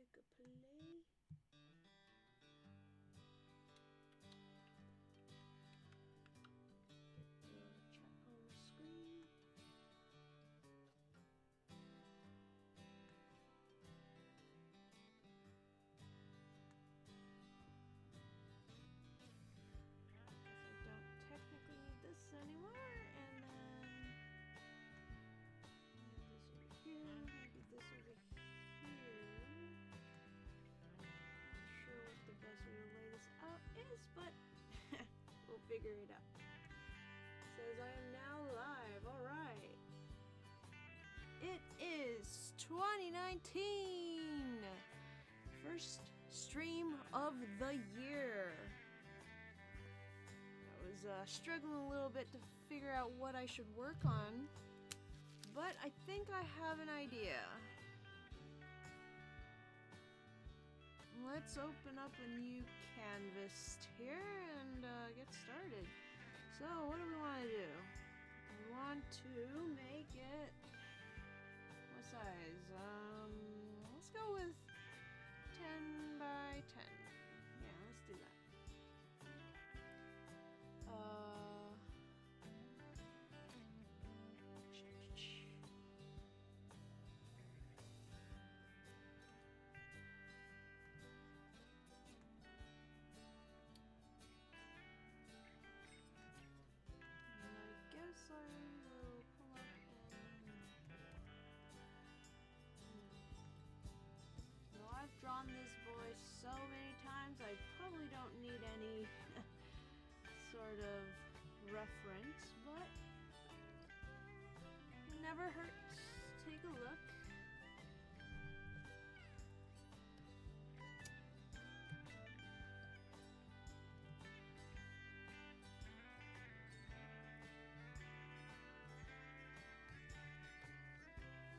click play. Get the chat on the screen. I don't technically need this anymore, and then this over here, maybe this over here. Not sure what the best way to lay this out is, but we'll figure it out. It says I am now live. Alright. It is 2019! First stream of the year. I was struggling a little bit to figure out what I should work on, but I think I have an idea. Let's open up a new canvas here and get started. So what do we want to do? We want to make it, what size? Let's go with 10 by 10. Yeah, let's do that. I guess I will pull up and... Well, I've drawn this boy so many times, I probably don't need any sort of reference, but it never hurts. Take a look.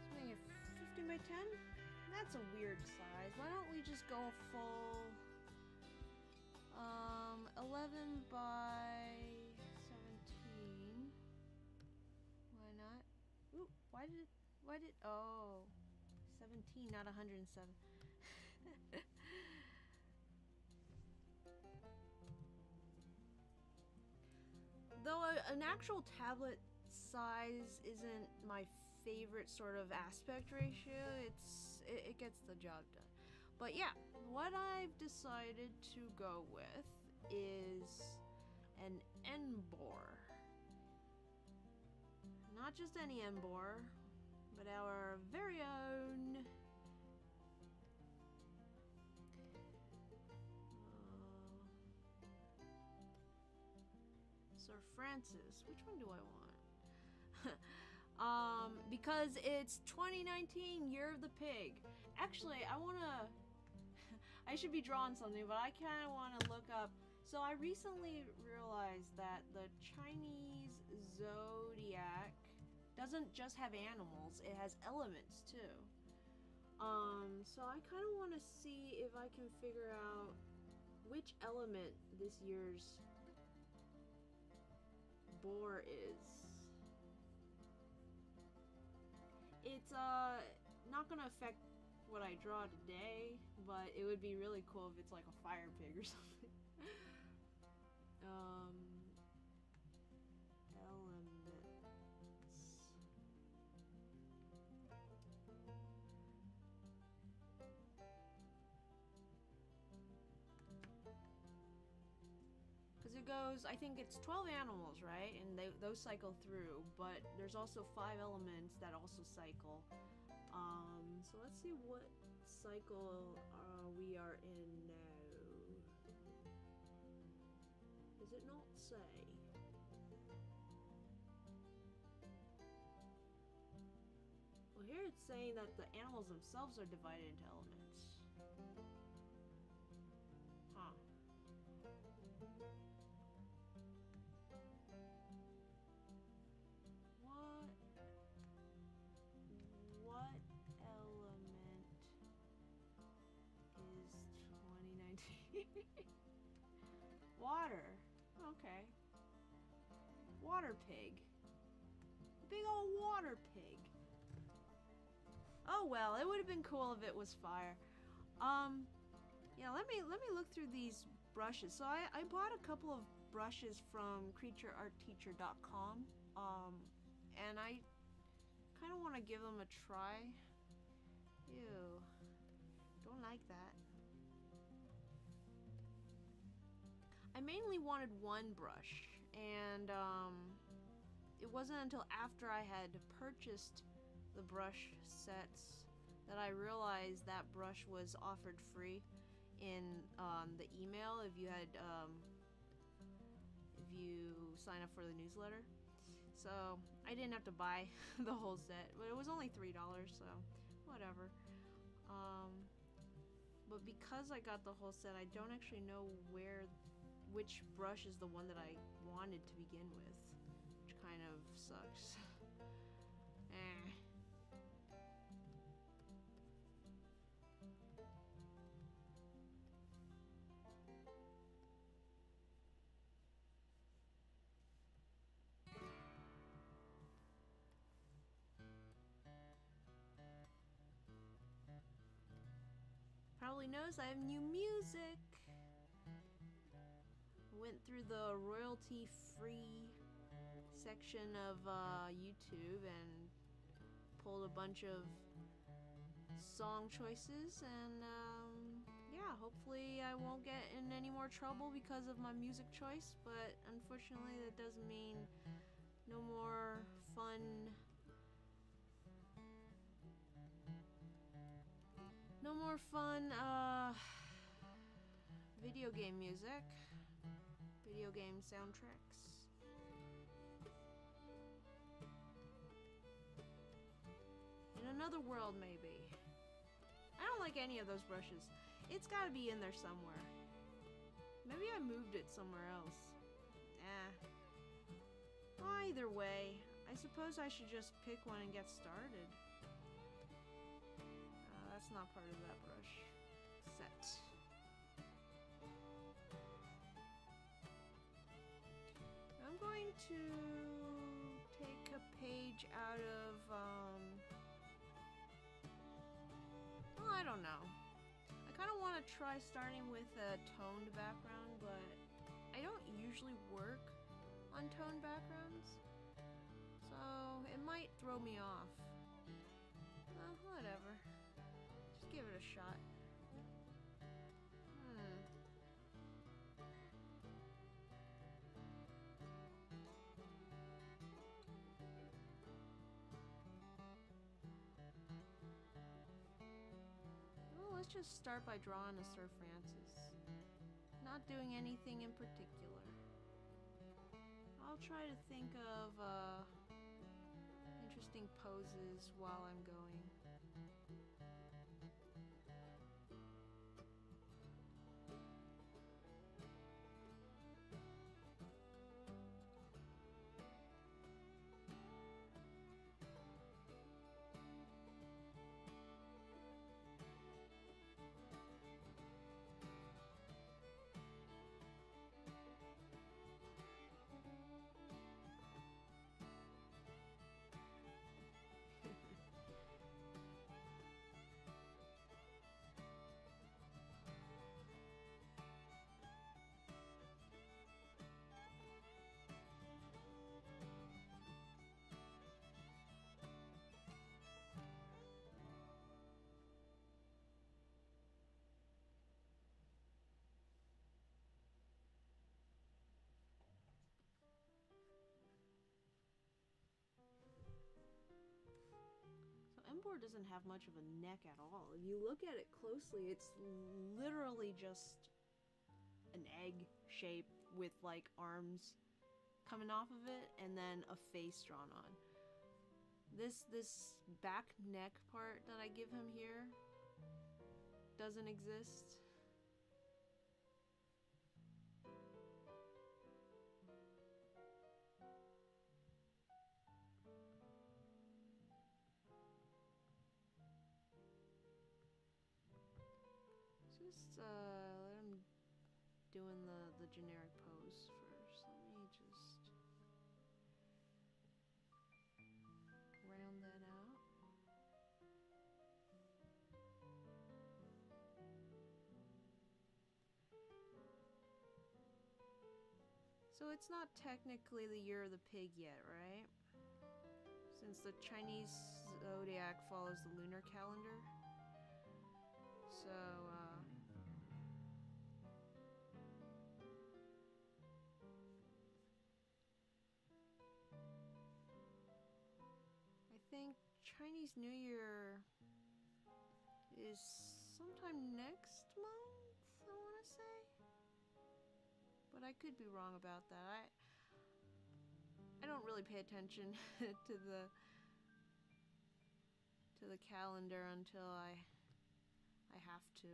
Let's make it 15 by 10. That's a weird size. Why don't we just go full 11 by 17. Why not? Ooh, why did, oh, 17, not 107. Though an actual tablet size isn't my favorite sort of aspect ratio, it gets the job done. But yeah, what I've decided to go with is an Emboar. Not just any Emboar, but our very own Sir Francis. Which one do I want? Because it's 2019, Year of the Pig. Actually, I should be drawing something, but I kind of want to look up. So I recently realized that the Chinese zodiac doesn't just have animals, it has elements too. So I kind of want to see if I can figure out which element this year's boar is. It's not gonna affect what I draw today, but it would be really cool if it's like a fire pig or something. Elements. Because it goes, I think it's 12 animals, right? And those cycle through, but there's also 5 elements that also cycle. So let's see what cycle we are in now. Does it not say? Well, here it's saying that the animals themselves are divided into elements. Huh. What element is 2019? Water. Okay. Water pig. Big old water pig. Oh well, it would have been cool if it was fire. Yeah, let me look through these brushes. So I bought a couple of brushes from creatureartteacher.com. And I kind of want to give them a try. Ew. Don't like that. I mainly wanted one brush, and it wasn't until after I had purchased the brush sets that I realized that brush was offered free in the email if you had if you sign up for the newsletter. So I didn't have to buy the whole set, but it was only $3, so whatever. But because I got the whole set, I don't actually know which brush is the one that I wanted to begin with, which kind of sucks. Probably knows I have new music. Went through the royalty-free section of YouTube and pulled a bunch of song choices, and yeah, hopefully I won't get in any more trouble because of my music choice, but unfortunately that does mean no more fun video game music, video game soundtracks. In another world, maybe. I don't like any of those brushes. It's gotta be in there somewhere. Maybe I moved it somewhere else. Well, either way, I suppose I should just pick one and get started. That's not part of that brush set. I'm going to take a page out of, well, I don't know. I kind of want to try starting with a toned background, but I don't usually work on toned backgrounds, so it might throw me off. Well, whatever. Just give it a shot. Well, let's just start by drawing a Sir Francis. Not doing anything in particular. I'll try to think of interesting poses while I'm going. Emboar doesn't have much of a neck at all. If you look at it closely, it's literally just an egg shape with like arms coming off of it and then a face drawn on. This back neck part that I give him here doesn't exist. Just let him doing the generic pose first. Let me just round that out. So it's not technically the year of the pig yet, right? Since the Chinese zodiac follows the lunar calendar. So, I think Chinese New Year is sometime next month, I want to say. But I could be wrong about that. I don't really pay attention to the calendar until I have to.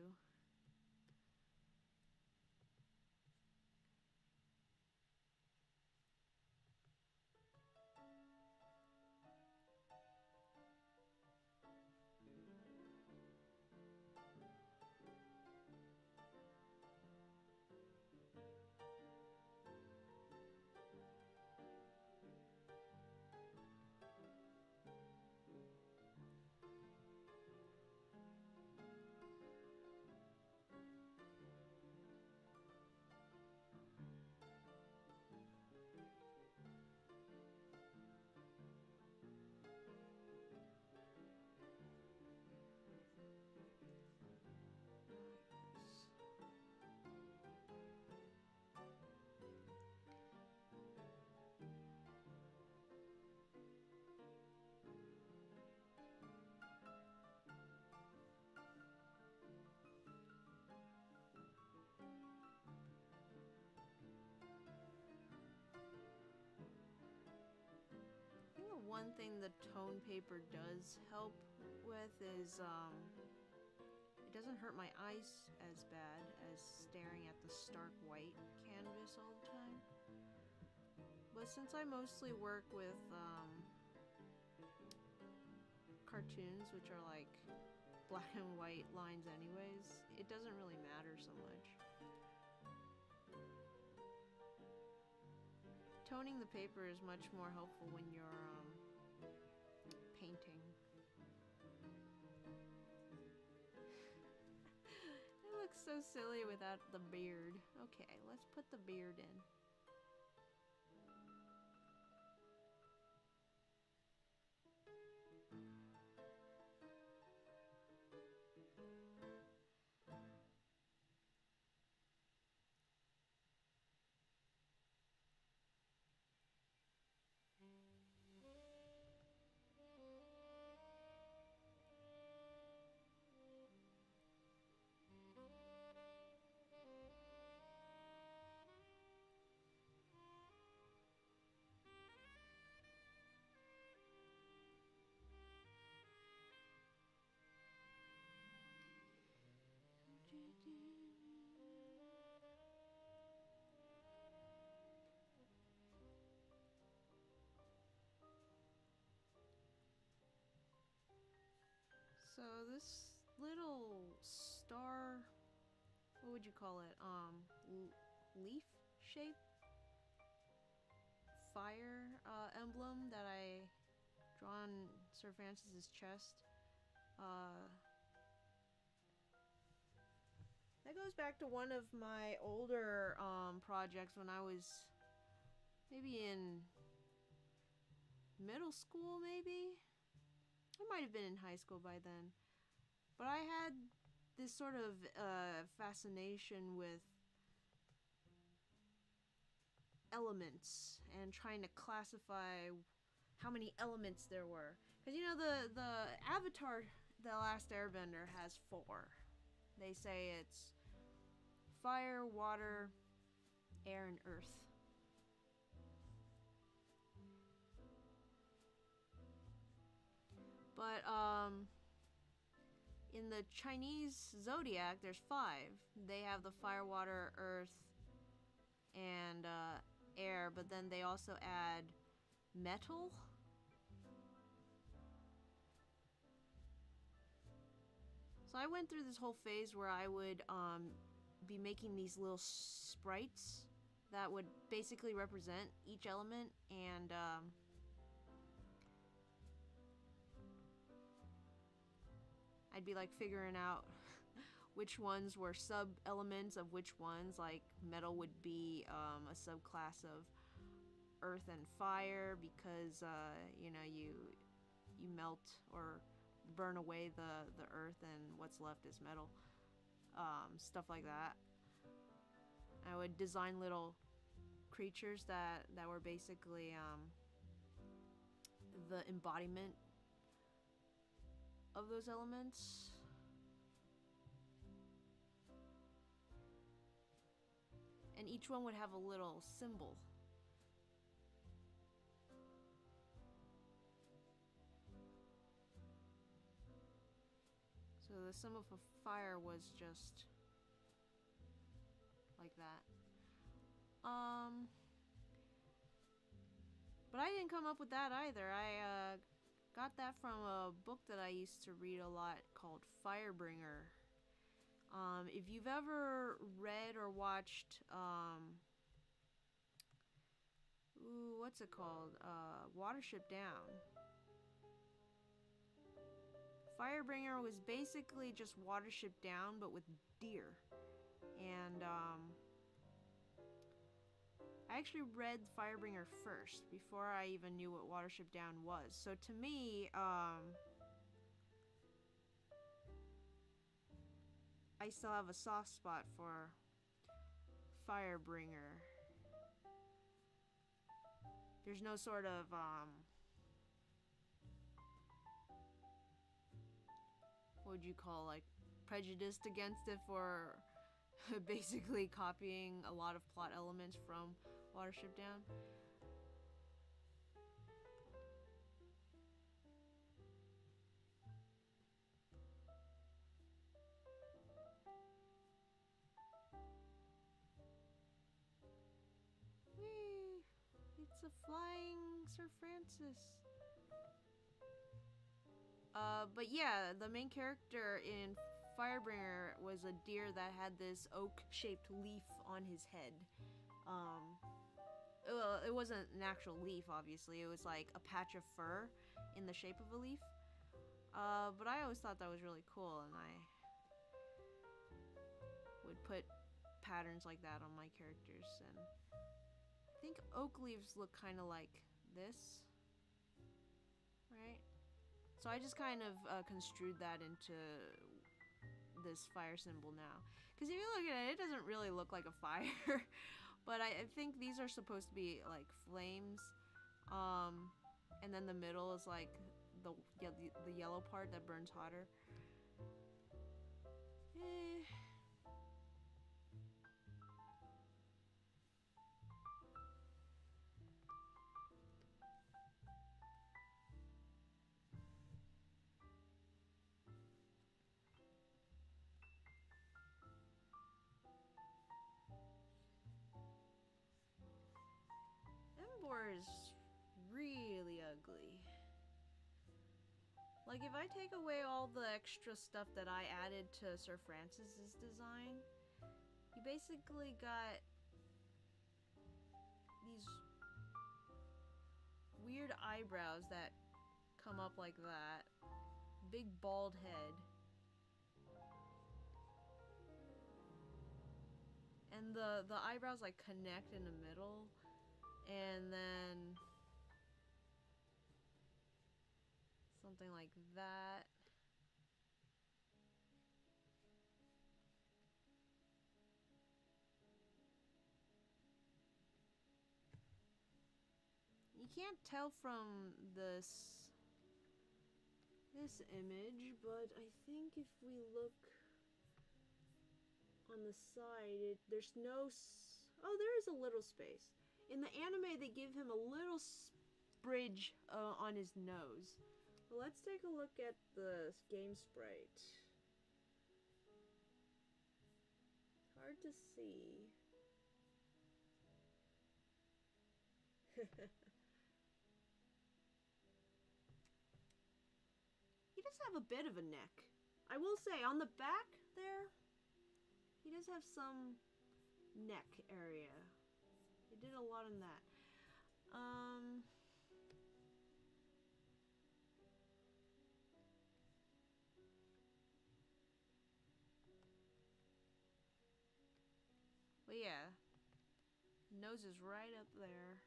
I think the one thing the tone paper does help with is it doesn't hurt my eyes as bad as staring at the stark white canvas all the time. But since I mostly work with cartoons, which are like black and white lines anyways, it doesn't really matter so much. Toning the paper is much more helpful when you're painting. It looks so silly without the beard. Okay, let's put the beard in. So this little star, what would you call it? Leaf shape fire emblem that I draw on Sir Francis's chest. That goes back to one of my older projects when I was maybe in middle school, maybe? I might have been in high school by then. But I had this sort of fascination with elements and trying to classify how many elements there were. Because you know the Avatar, The Last Airbender, has 4. They say it's fire, water, air, and earth. But in the Chinese zodiac, there's 5. They have the fire, water, earth, and air, but then they also add metal. So I went through this whole phase where I would be making these little sprites that would basically represent each element, and I'd be like figuring out which ones were sub-elements of which ones, like metal would be a subclass of earth and fire because you know, you melt or burn away the earth and what's left is metal. Stuff like that. I would design little creatures that were basically the embodiment of those elements. And each one would have a little symbol. So the symbol for fire was just like that. But I didn't come up with that either. I got that from a book that I used to read a lot called Firebringer. If you've ever read or watched, what's it called? Watership Down. Firebringer was basically just Watership Down, but with deer. And, I actually read Firebringer first, before I even knew what Watership Down was. So to me, I still have a soft spot for Firebringer. There's no sort of, what would you call, like, prejudiced against it for basically copying a lot of plot elements from Watership Down. Whee! It's a flying Sir Francis. But yeah, the main character in Firebringer was a deer that had this oak-shaped leaf on his head. Well, it wasn't an actual leaf, obviously. It was like a patch of fur in the shape of a leaf. But I always thought that was really cool, and I would put patterns like that on my characters. And I think oak leaves look kind of like this, right? So I just kind of construed that into this fire symbol now. Because if you look at it, it doesn't really look like a fire. But I think these are supposed to be like flames. And then the middle is like the yellow part that burns hotter. Emboar is really ugly. Like, if I take away all the extra stuff that I added to Sir Francis's design, you basically got these weird eyebrows that come up like that, big bald head, and the eyebrows like connect in the middle, and then something like that. You can't tell from this image, but I think if we look on the side, there's no oh, there is a little space. In the anime, they give him a little bridge on his nose. Well, let's take a look at the game sprite. Hard to see. He does have a bit of a neck. I will say, on the back there, he does have some neck area. He did a lot in that. yeah, nose is right up there.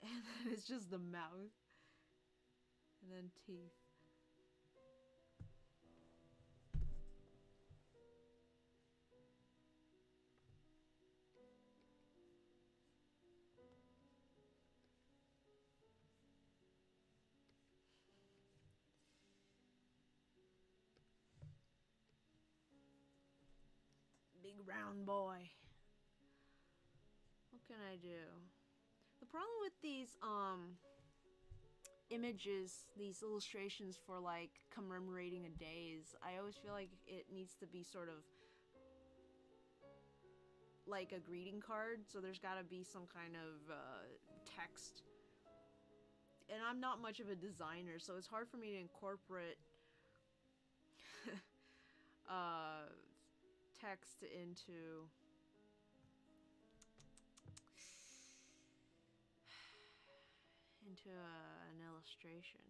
And then it's just the mouth. And then teeth. Big round boy. What can I do? The problem with these images, these illustrations for like commemorating a day is I always feel like it needs to be sort of like a greeting card, so there's got to be some kind of text. And I'm not much of a designer, so it's hard for me to incorporate text into an illustration.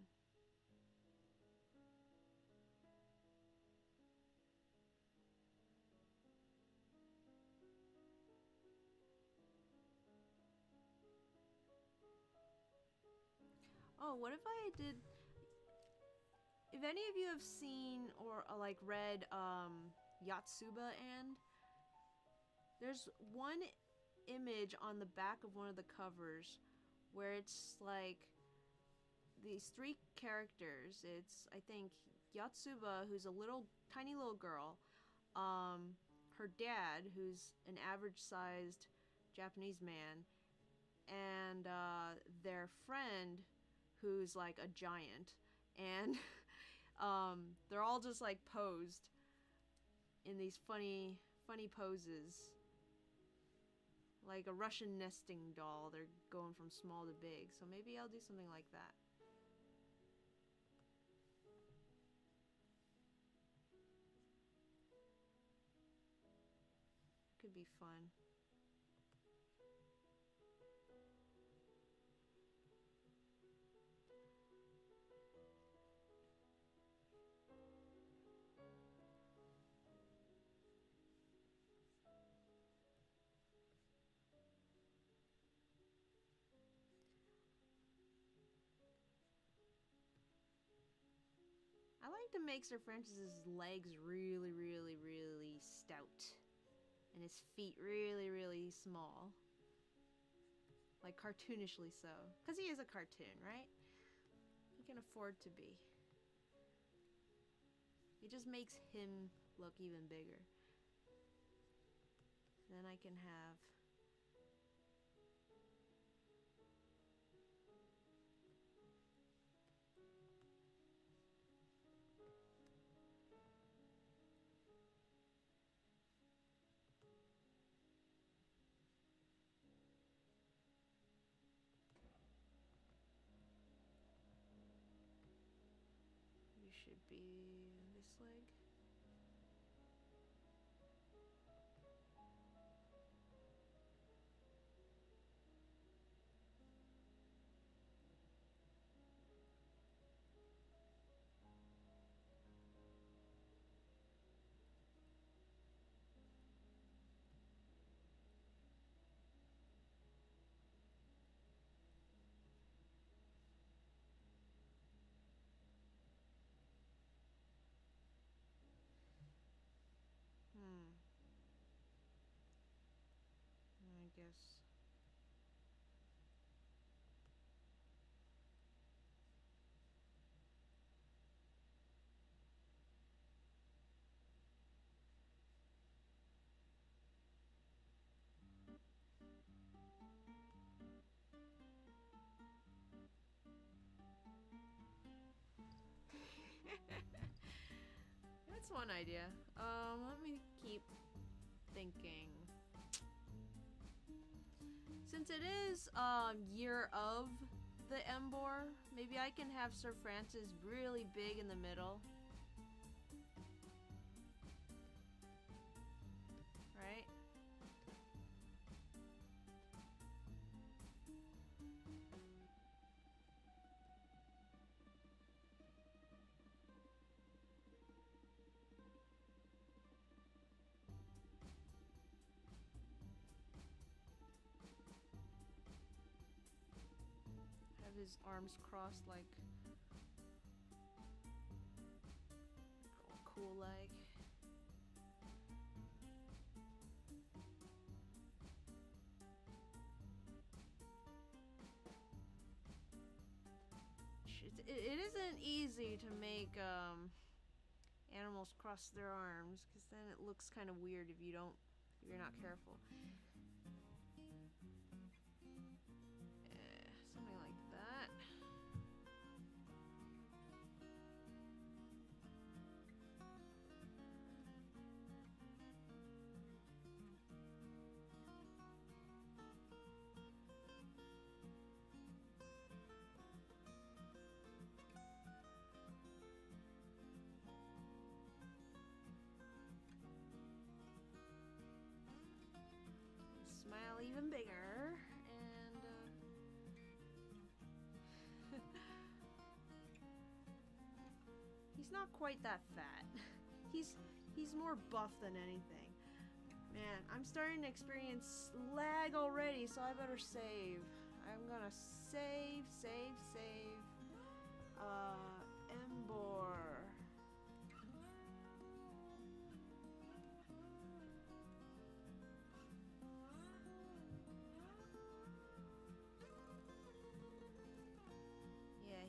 Oh, what if I did... If any of you have seen or like read Yotsuba and there's one image on the back of one of the covers where it's like these three characters. It's, I think, Yotsuba, who's a tiny little girl, her dad, who's an average-sized Japanese man, and their friend, who's like a giant, and they're all just like posed in these funny poses, like a Russian nesting doll. They're going from small to big, so maybe I'll do something like that. Could be fun. I like to make Sir Francis's legs really, really, really stout. And his feet really, really small. Like cartoonishly so. Because he is a cartoon, right? He can afford to be. It just makes him look even bigger. Then I can have... You should be this leg. I guess. That's one idea. Let me keep thinking. Since it is year of the Emboar, maybe I can have Sir Francis really big in the middle. Right? his arms crossed like cool leg. It isn't easy to make animals cross their arms, because then it looks kind of weird if you're not careful. Something like that. Smile even bigger, and he's not quite that fat. He's more buff than anything. Man, I'm starting to experience lag already, so I better save. I'm gonna save. Emboar.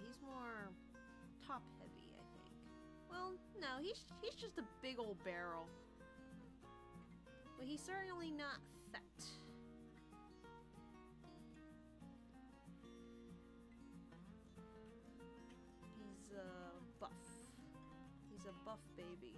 He's more top heavy, I think. Well, no, he's just a big old barrel. But he's certainly not fat. He's buff. He's a buff baby.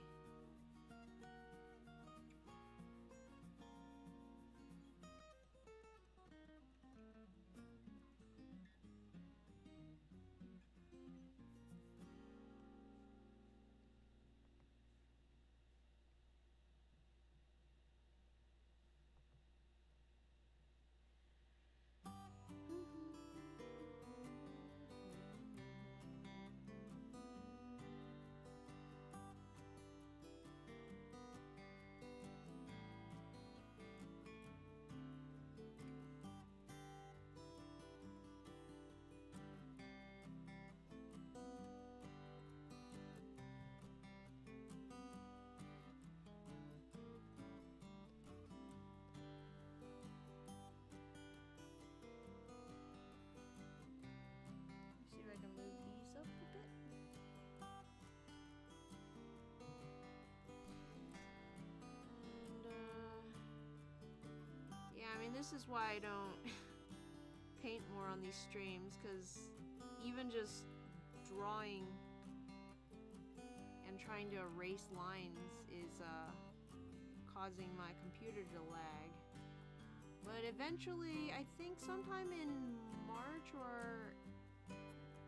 See if I can move these up a bit. And yeah, I mean, this is why I don't paint more on these streams, because even just drawing and trying to erase lines is causing my computer to lag. But eventually, I think sometime in March or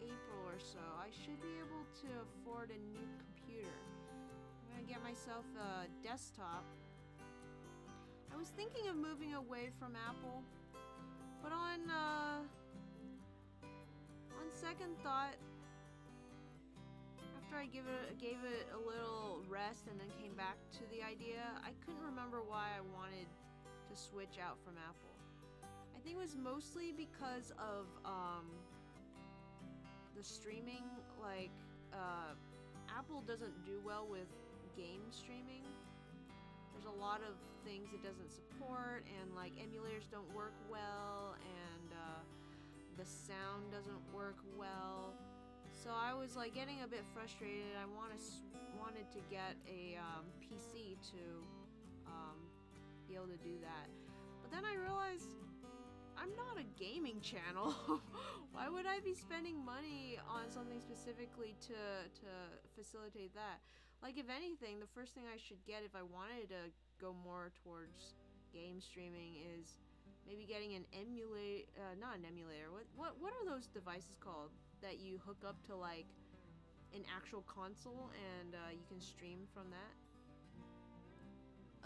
April or so, I should be able to afford a new computer. I'm gonna get myself a desktop. I was thinking of moving away from Apple, but on second thought, after I gave it a little rest and then came back to the idea, I couldn't remember why I wanted to switch out from Apple. I think it was mostly because of the streaming. Like Apple doesn't do well with game streaming. There's a lot of things it doesn't support, and like emulators don't work well, and the sound doesn't work well. So I was like getting a bit frustrated. I wanted to get a PC to be able to do that. But then I realized I'm not a gaming channel. Why would I be spending money on something specifically to facilitate that? Like, if anything, the first thing I should get if I wanted to go more towards game streaming is maybe getting an not an emulator. What are those devices called that you hook up to like an actual console and you can stream from that?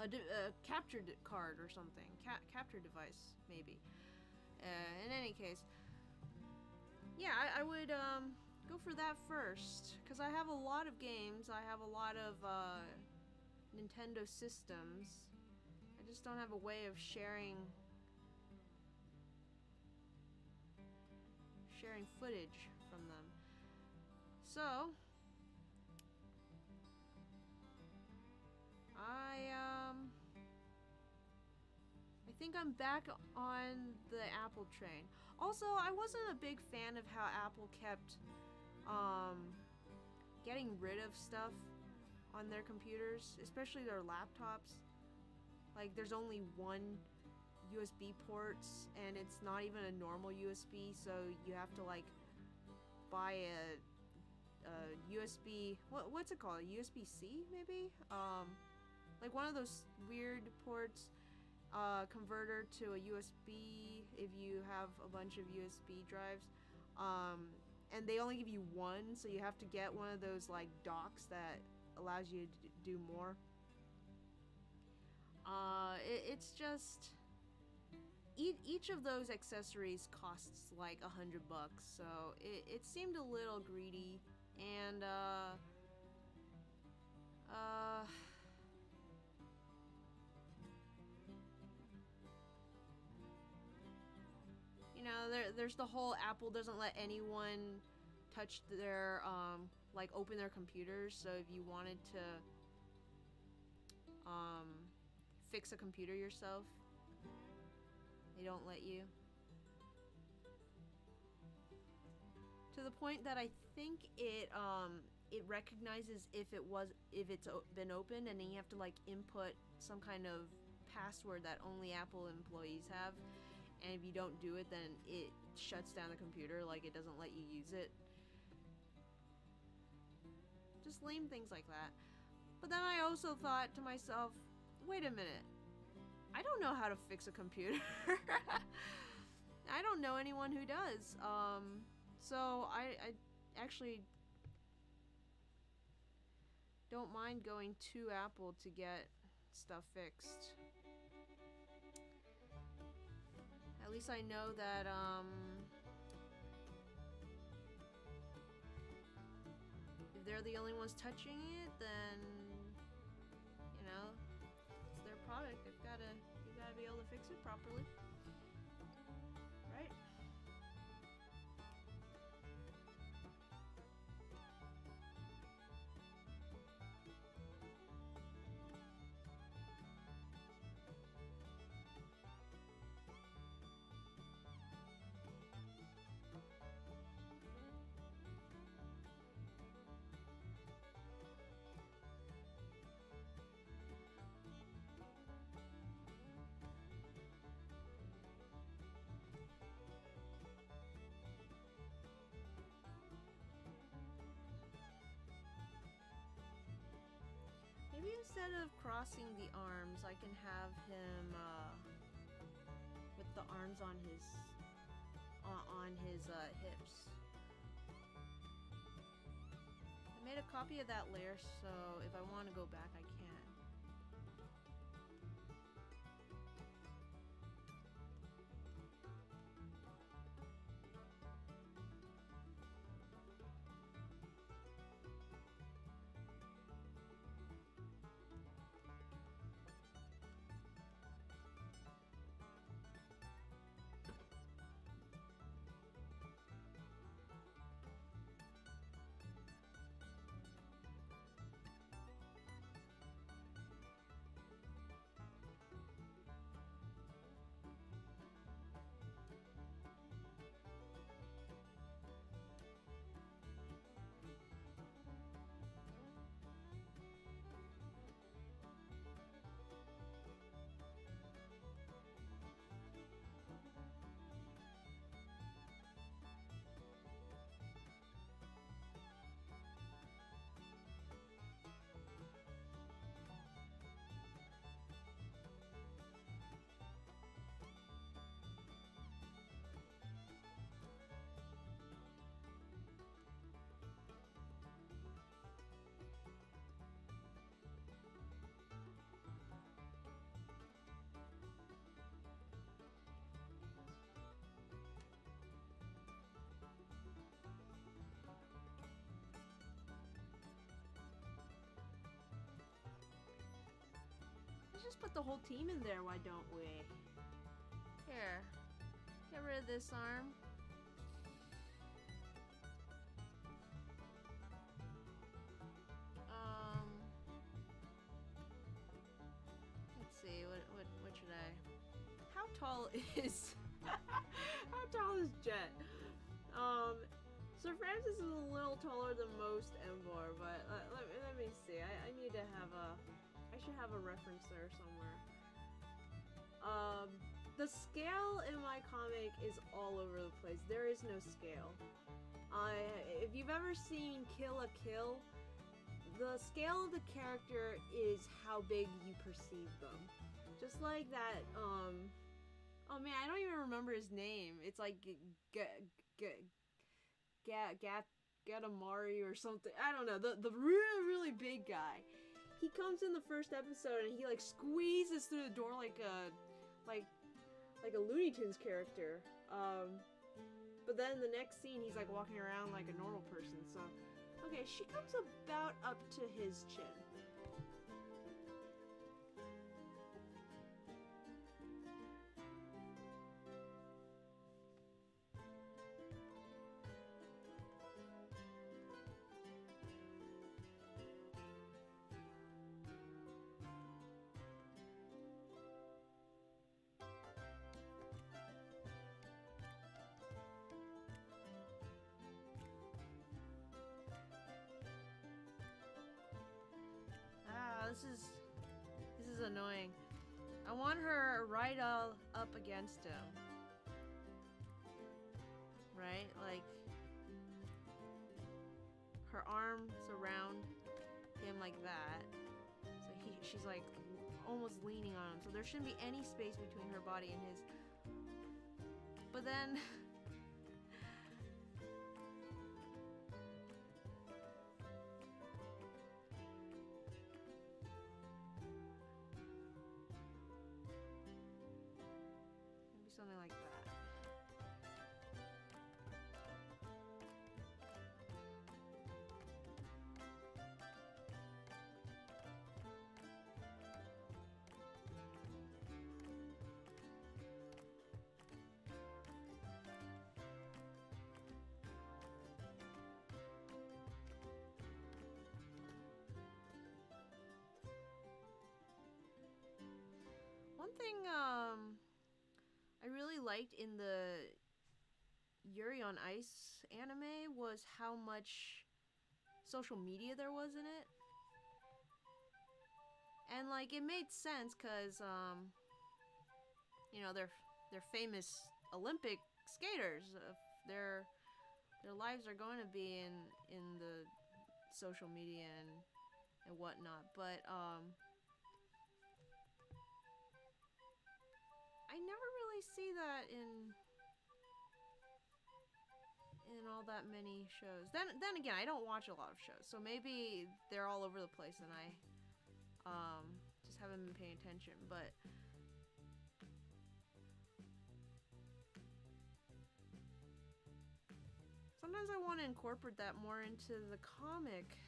A capture card or something. Capture device, maybe. In any case, yeah, I would go for that first, because I have a lot of games. I have a lot of Nintendo systems. I just don't have a way of sharing sharing footage from them. So I think I'm back on the Apple train. Also, I wasn't a big fan of how Apple kept getting rid of stuff on their computers, especially their laptops. Like, there's only one USB ports, and it's not even a normal USB, so you have to like buy a USB. What's it called? A USB-C maybe? Like one of those weird ports, converter to a USB if you have a bunch of USB drives. And they only give you one, so you have to get one of those like docks that allows you to do more. It's just each of those accessories costs like $100, so it seemed a little greedy, and you know, there's the whole Apple doesn't let anyone touch their like open their computers. So if you wanted to fix a computer yourself, they don't let you. To the point that I think it recognizes if it's been opened, and then you have to like input some kind of password that only Apple employees have. And if you don't do it, then it shuts down the computer, like it doesn't let you use it. Just lame things like that. But then I also thought to myself, wait a minute, I don't know how to fix a computer. I don't know anyone who does. So I actually don't mind going to Apple to get stuff fixed. At least I know that if they're the only ones touching it, then you know, it's their product. You gotta be able to fix it properly, right? Maybe instead of crossing the arms, I can have him with the arms on his hips. I made a copy of that layer, so if I want to go back, I can. Let's just put the whole team in there, why don't we? Here, get rid of this arm. is how tall is Jet? Sir Francis is a little taller than most Emboar, but let me see. I need to have a. I should have a reference there somewhere. The scale in my comic is all over the place. There is no scale. If you've ever seen Kill a Kill, the scale of the character is how big you perceive them. Just like that, oh man, I don't even remember his name. It's like Gatamari or something. I don't know. The really, really big guy. He comes in the first episode and he like squeezes through the door like a Looney Tunes character. But then the next scene he's like walking around like a normal person. So, okay, she comes about up to his chin. This is annoying. I want her right up against him. Right? Like her arms around him like that. So she's like almost leaning on him. So there shouldn't be any space between her body and his. But then something like that. One thing I really liked in the Yuri on Ice anime was how much social media there was in it. And like it made sense cuz you know, they're famous Olympic skaters. Their lives are going to be in the social media and whatnot. But I never really see that in all that many shows. Then again, I don't watch a lot of shows, so maybe they're all over the place and I just haven't been paying attention. But sometimes I want to incorporate that more into the comic.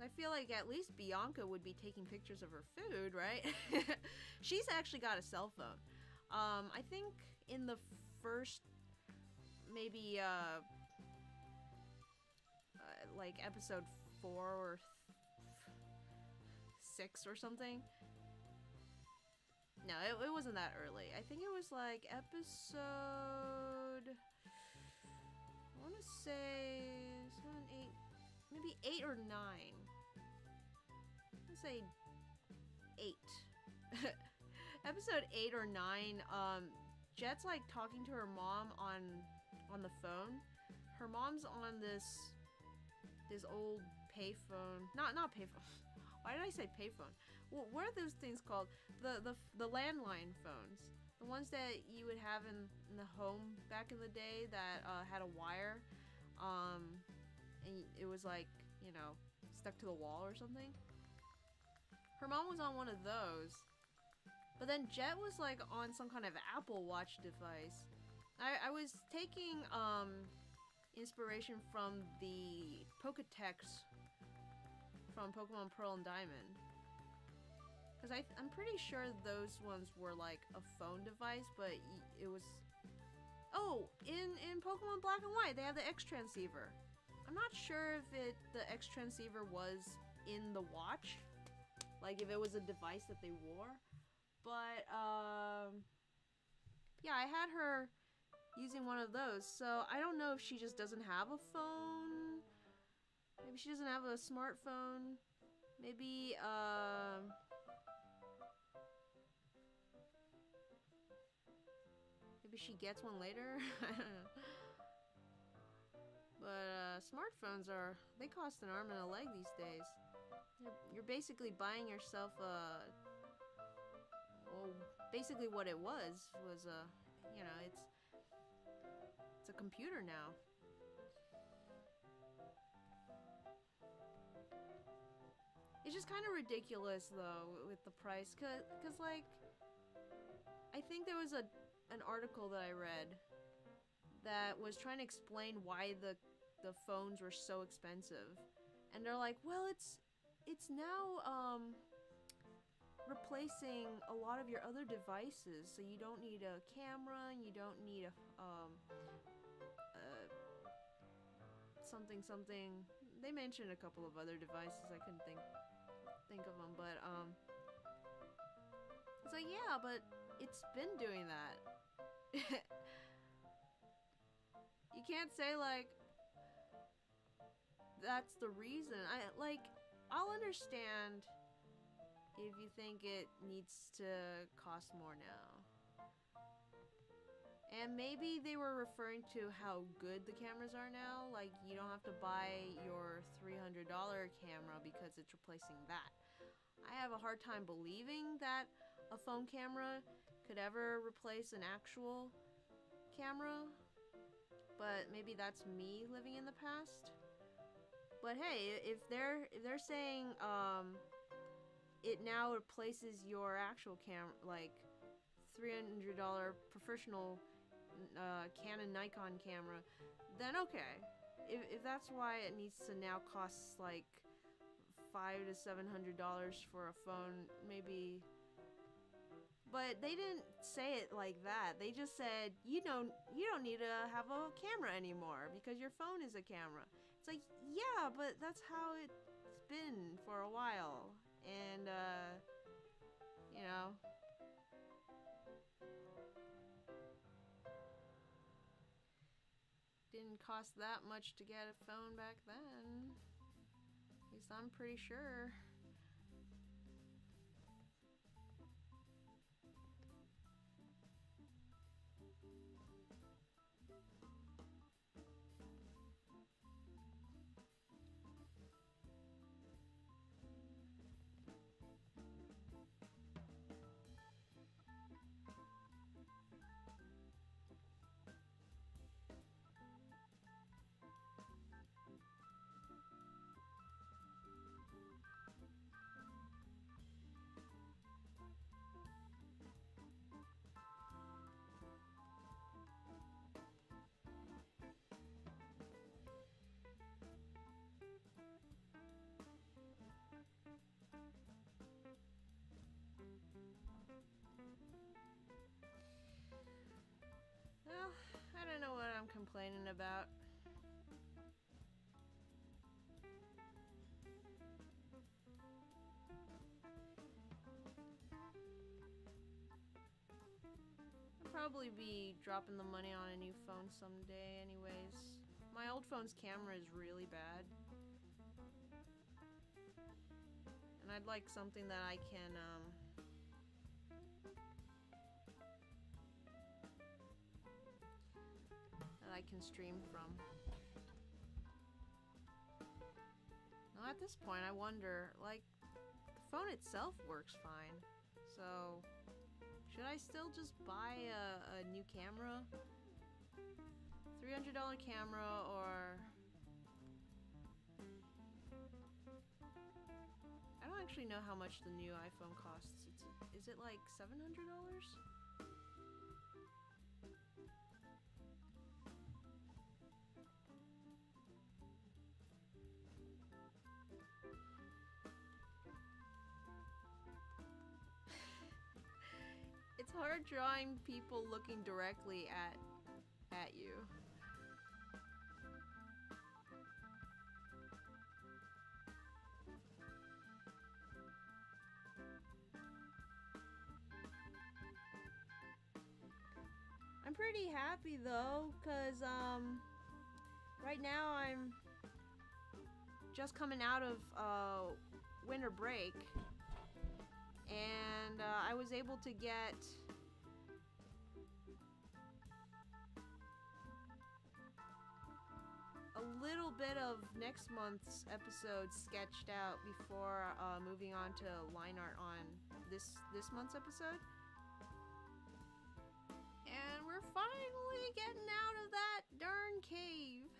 I feel like at least Bianca would be taking pictures of her food, right? She's actually got a cell phone. I think in the first, maybe, like episode 4 or 6 or something. No, it wasn't that early. I think it was like episode, I want to say 7, 8, maybe 8 or 9. Let's say 8. Episode 8 or 9, Jet's like talking to her mom on the phone. Her mom's on this old payphone. Not payphone. Why did I say payphone? Well, what are those things called? The landline phones. The ones that you would have in the home back in the day that had a wire. And it was like, you know, stuck to the wall or something. Her mom was on one of those. But then Jet was like on some kind of Apple Watch device. I was taking inspiration from the Pokédex from Pokemon Pearl and Diamond. Because I'm pretty sure those ones were like a phone device, but it was... Oh, in Pokemon Black and White, they have the X transceiver. I'm not sure if the X transceiver was in the watch, like if it was a device that they wore, but yeah, I had her using one of those, so I don't know if she just doesn't have a phone. Maybe she doesn't have a smartphone. Maybe maybe she gets one later. I don't know. But smartphones they cost an arm and a leg these days. You're basically buying yourself well, basically what it was you know, it's a computer now. It's just kind of ridiculous though with the price, cause like I think there was an article that I read that was trying to explain why the phones were so expensive, and they're like, well, it's now replacing a lot of your other devices, so you don't need a camera, and you don't need a something. They mentioned a couple of other devices. I couldn't think of them, but it's like, yeah, but it's been doing that. You can't say like that's the reason. I'll understand if you think it needs to cost more now. And maybe they were referring to how good the cameras are now. Like, you don't have to buy your $300 camera because it's replacing that. I have a hard time believing that a phone camera could ever replace an actual camera. But maybe that's me living in the past. But hey, if they're saying it now replaces your actual camera, like $300 professional Canon Nikon camera, then okay. If that's why it needs to now cost like $500 to $700 for a phone, maybe. But they didn't say it like that. They just said, you don't need to have a camera anymore because your phone is a camera. It's like, yeah, but that's how it's been for a while. And you know, didn't cost that much to get a phone back then. At least I'm pretty sure. Well, I don't know what I'm complaining about. I'll probably be dropping the money on a new phone someday anyways. My old phone's camera is really bad. And I'd like something that I can stream from. Now at this point I wonder, like, the phone itself works fine, so should I still just buy a new camera? $300 camera, or I don't actually know how much the new iPhone costs. Is it like $700? It's hard drawing people looking directly at you. pretty happy though, cause right now I'm just coming out of winter break, and I was able to get a little bit of next month's episode sketched out before moving on to line art on this month's episode. And we're finally getting out of that darn cave.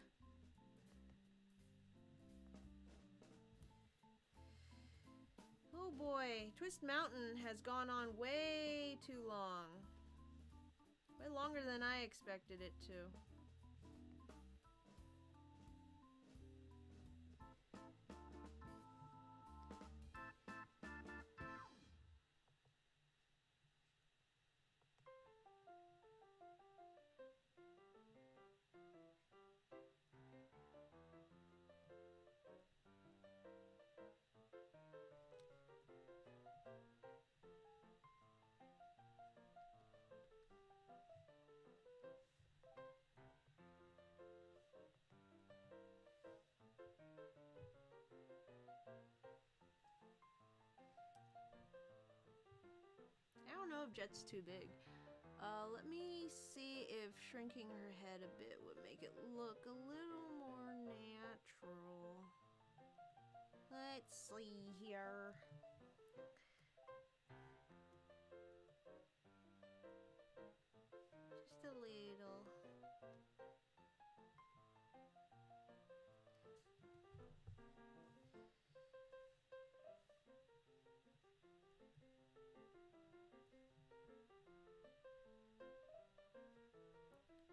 Oh boy, Twist Mountain has gone on way too long. Way longer than I expected it to. I don't know if Jet's too big. Let me see if shrinking her head a bit would make it look a little more natural. Let's see here. Just a little.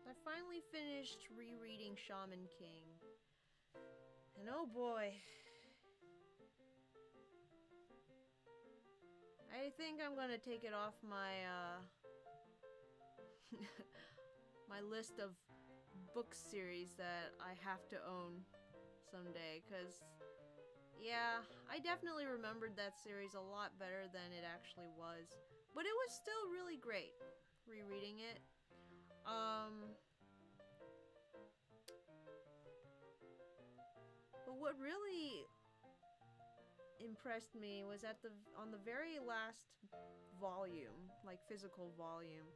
I finally finished rereading Shaman King. And oh boy. I think I'm gonna take it off my my list of book series that I have to own someday, cause yeah, I definitely remembered that series a lot better than it actually was. But it was still really great rereading it. But what really impressed me was on the very last volume, like physical volume,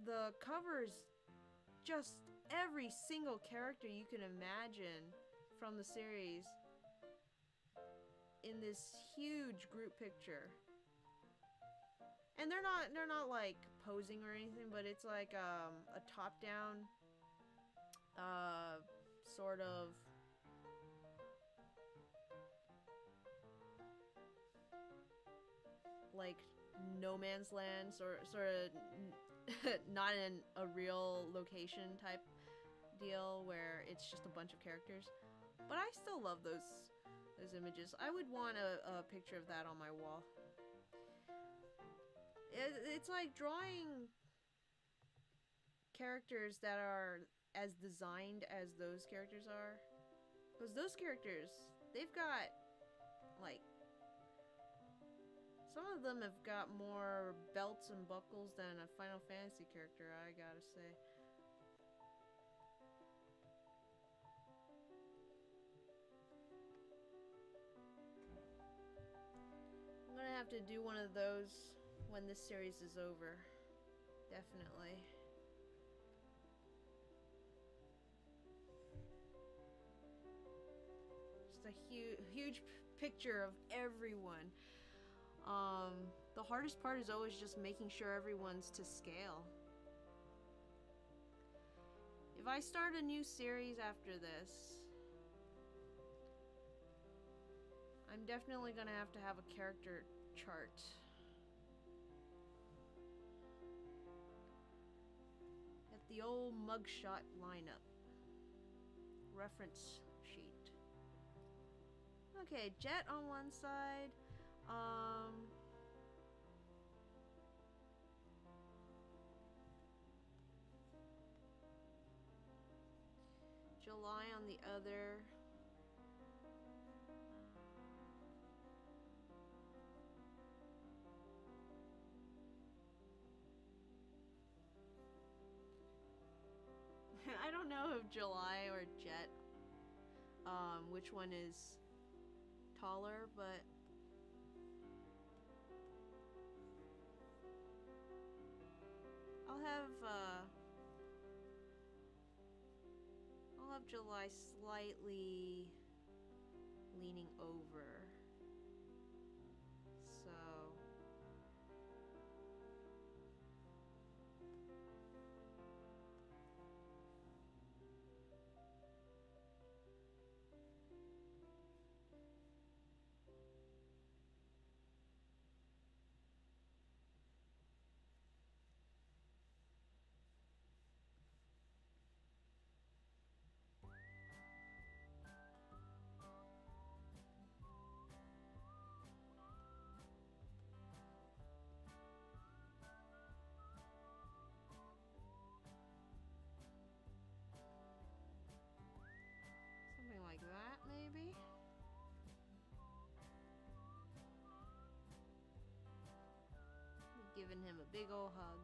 the covers, just every single character you can imagine from the series in this huge group picture. And they're not like posing or anything, but it's like a top-down sort of like no man's land, sort of not in a real location type deal where it's just a bunch of characters. But I still love those images. I would want a picture of that on my wall. It's like drawing characters that are as designed as those characters are. Because those characters, they've got, like, some of them have got more belts and buckles than a Final Fantasy character, I gotta say. I'm gonna have to do one of those when this series is over. Definitely. Just a huge picture of everyone. The hardest part is always just making sure everyone's to scale. If I start a new series after this, I'm definitely gonna have to have a character chart. At the old mugshot lineup. Reference sheet. Okay, Jet on one side. July on the other. of July or Jet, which one is taller, but I'll have July slightly leaning over. So something like that, maybe? Giving him a big ol' hug.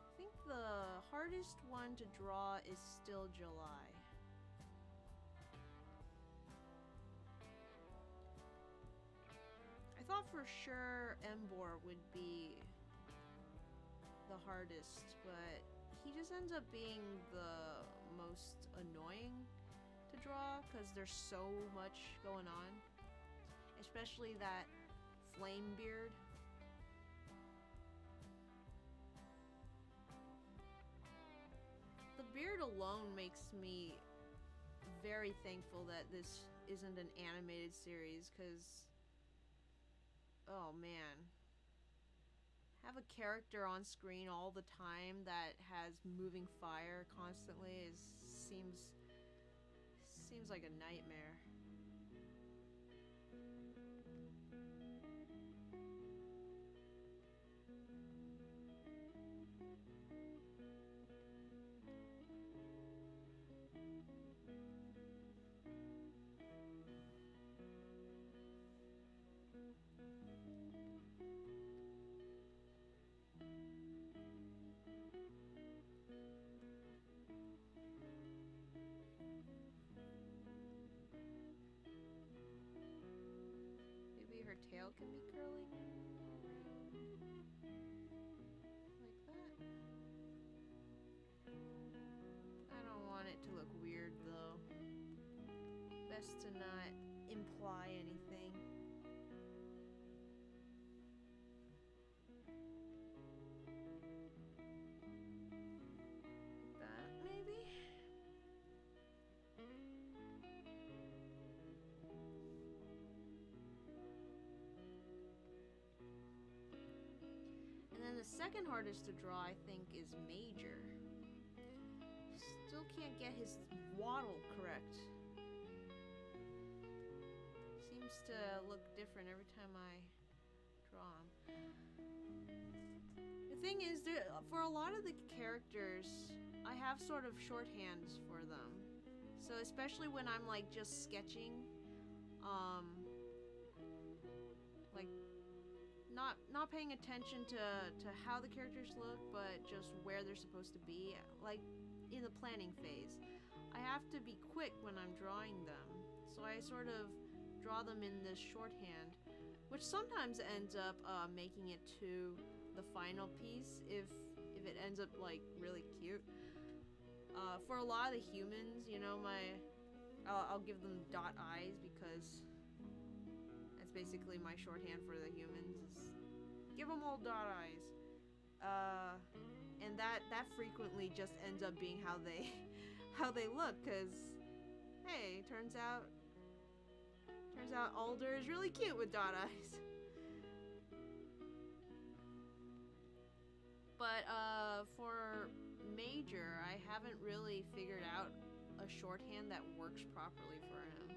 I think the hardest one to draw is still July. I thought for sure Emboar would be the hardest, but he just ends up being the most annoying to draw because there's so much going on, especially that flame beard. The beard alone makes me very thankful that this isn't an animated series, because oh man, have a character on screen all the time that has moving fire constantly seems like a nightmare. Maybe her tail can be curling like that. I don't want it to look weird though. Best to not imply anything. That maybe? And then the second hardest to draw, I think, is Major. Still can't get his waddle correct. Seems to look different every time I draw him. The thing is, for a lot of the characters, I have sort of shorthands for them. So especially when I'm like just sketching, like not paying attention to how the characters look, but just where they're supposed to be, like in the planning phase. I have to be quick when I'm drawing them, so I sort of draw them in this shorthand, which sometimes ends up making it to the final piece if it ends up like really cute. For a lot of the humans, you know, I'll give them dot eyes because that's basically my shorthand for the humans. Is give them all dot eyes. And that frequently just ends up being how they how they look. Cause hey, turns out Alder is really cute with dot eyes. But for Major, I haven't really figured out a shorthand that works properly for him.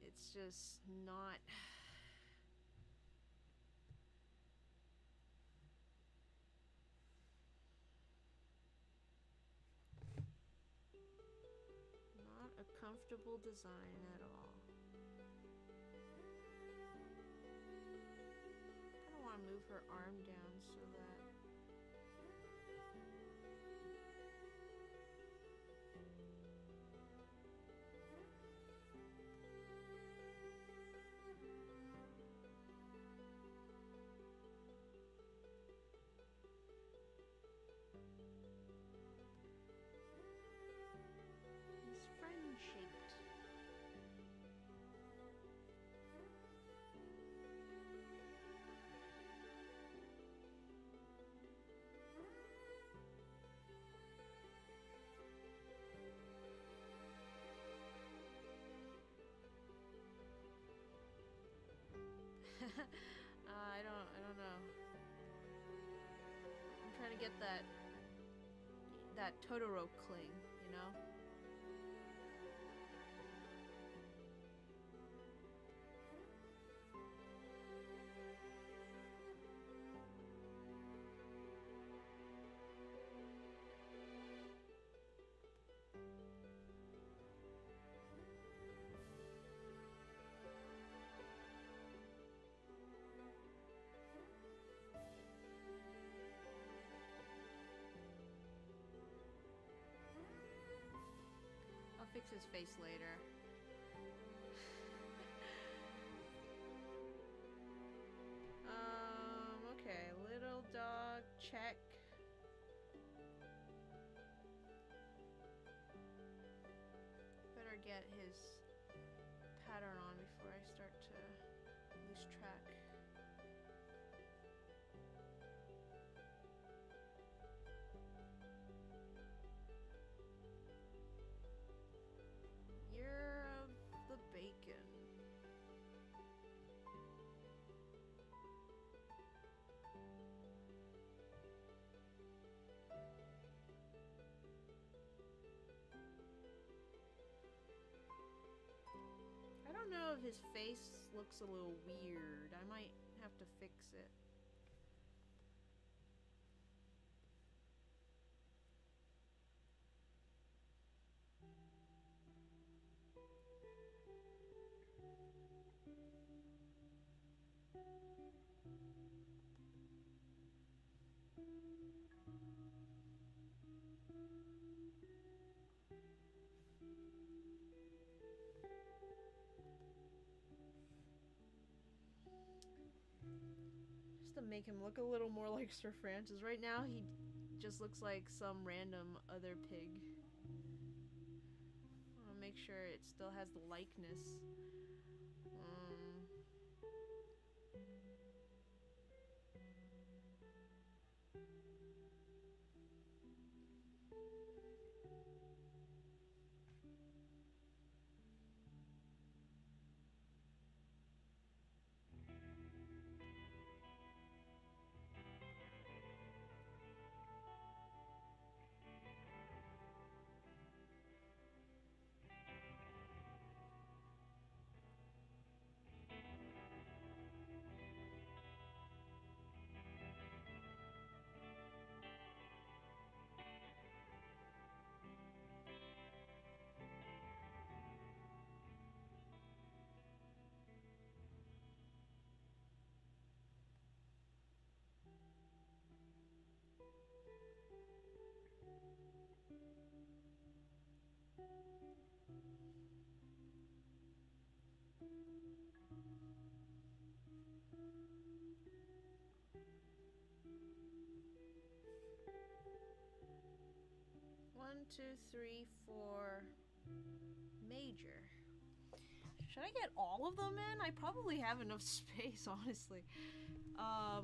It's just not. Not a comfortable design at all. I don't want to move her arm down so that. He's friend-shaped. I don't know. I'm trying to get that Totoro cling, you know? I'll fix his face later. Okay, little dog, check. Better get his pattern on before I start to lose track. Year of the Bacon. I don't know if his face looks a little weird. I might have to fix it. Just to make him look a little more like Sir Francis. Right now, he just looks like some random other pig. I want to make sure it still has the likeness. 1, 2, 3, 4. Major. Should I get all of them in? I probably have enough space, honestly.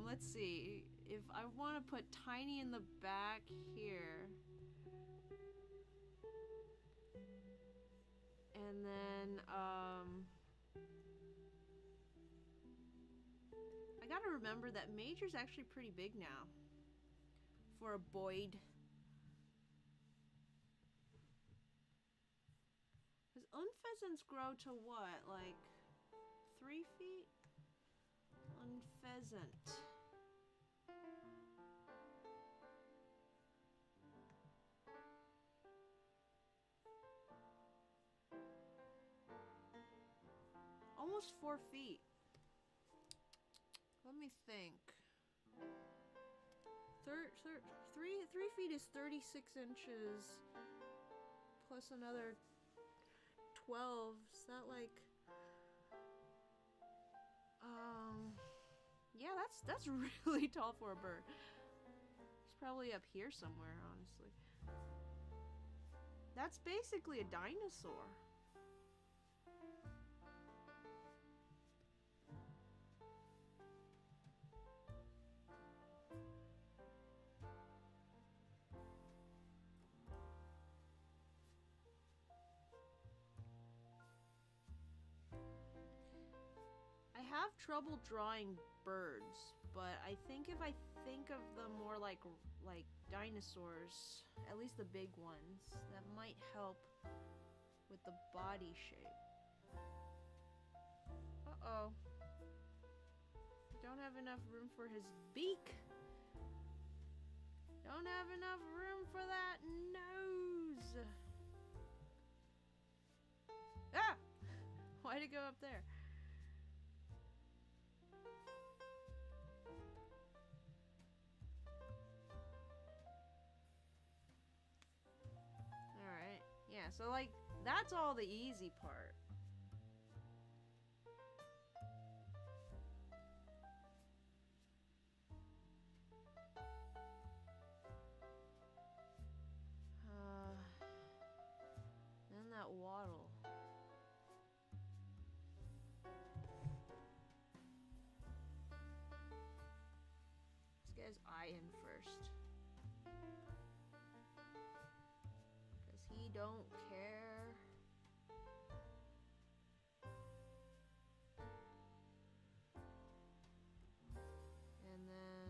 Let's see. If I want to put Tiny in the back here. And then, I gotta remember that Major's actually pretty big now. For a Boyd. Because unpheasants grow to what? Like 3 feet? Unpheasant. Almost 4 feet. Let me think. 3 feet is 36 inches. Plus another 12. Is that like... Yeah, that's really tall for a bird. It's probably up here somewhere, honestly. That's basically a dinosaur. I have trouble drawing birds, but I think if I think of them more like dinosaurs, at least the big ones, that might help with the body shape. Uh-oh. Don't have enough room for his beak. Don't have enough room for that nose. Ah! Why'd it go up there? Alright. Yeah, so like, that's all the easy part. Then that waddle. Let's get his eye in first. Because he don't care. And then...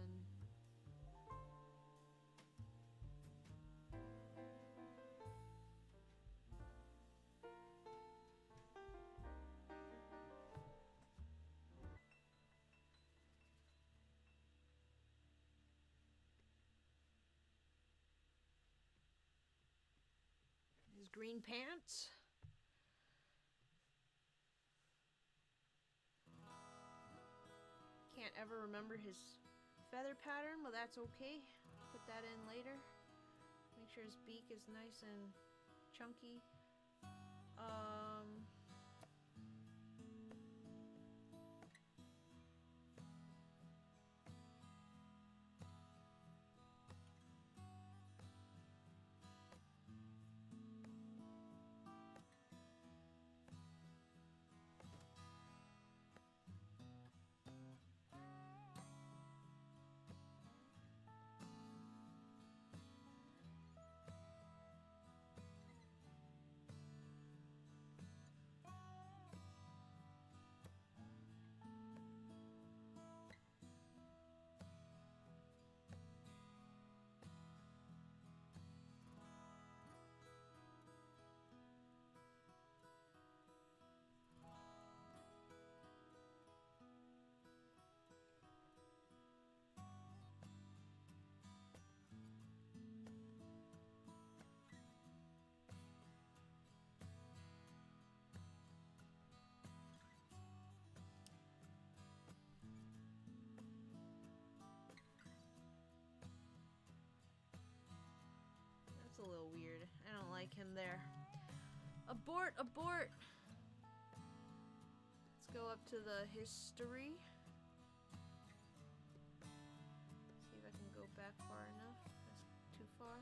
his green pants. Can't ever remember his feather pattern, but that's okay. Put that in later. Make sure his beak is nice and chunky. A little weird. I don't like him there. Abort, abort. Let's go up to the history. See if I can go back far enough. That's too far.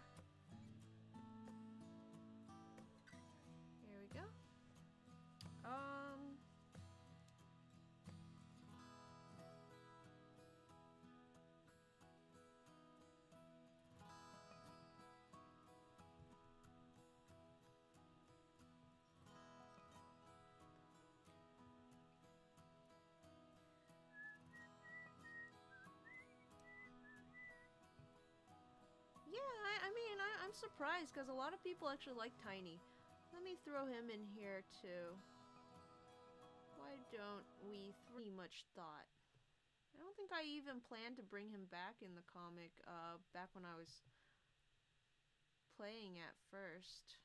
I'm surprised because a lot of people actually like Tiny. Let me throw him in here too. Why don't we throw much thought? I don't think I even planned to bring him back in the comic, back when I was playing at first.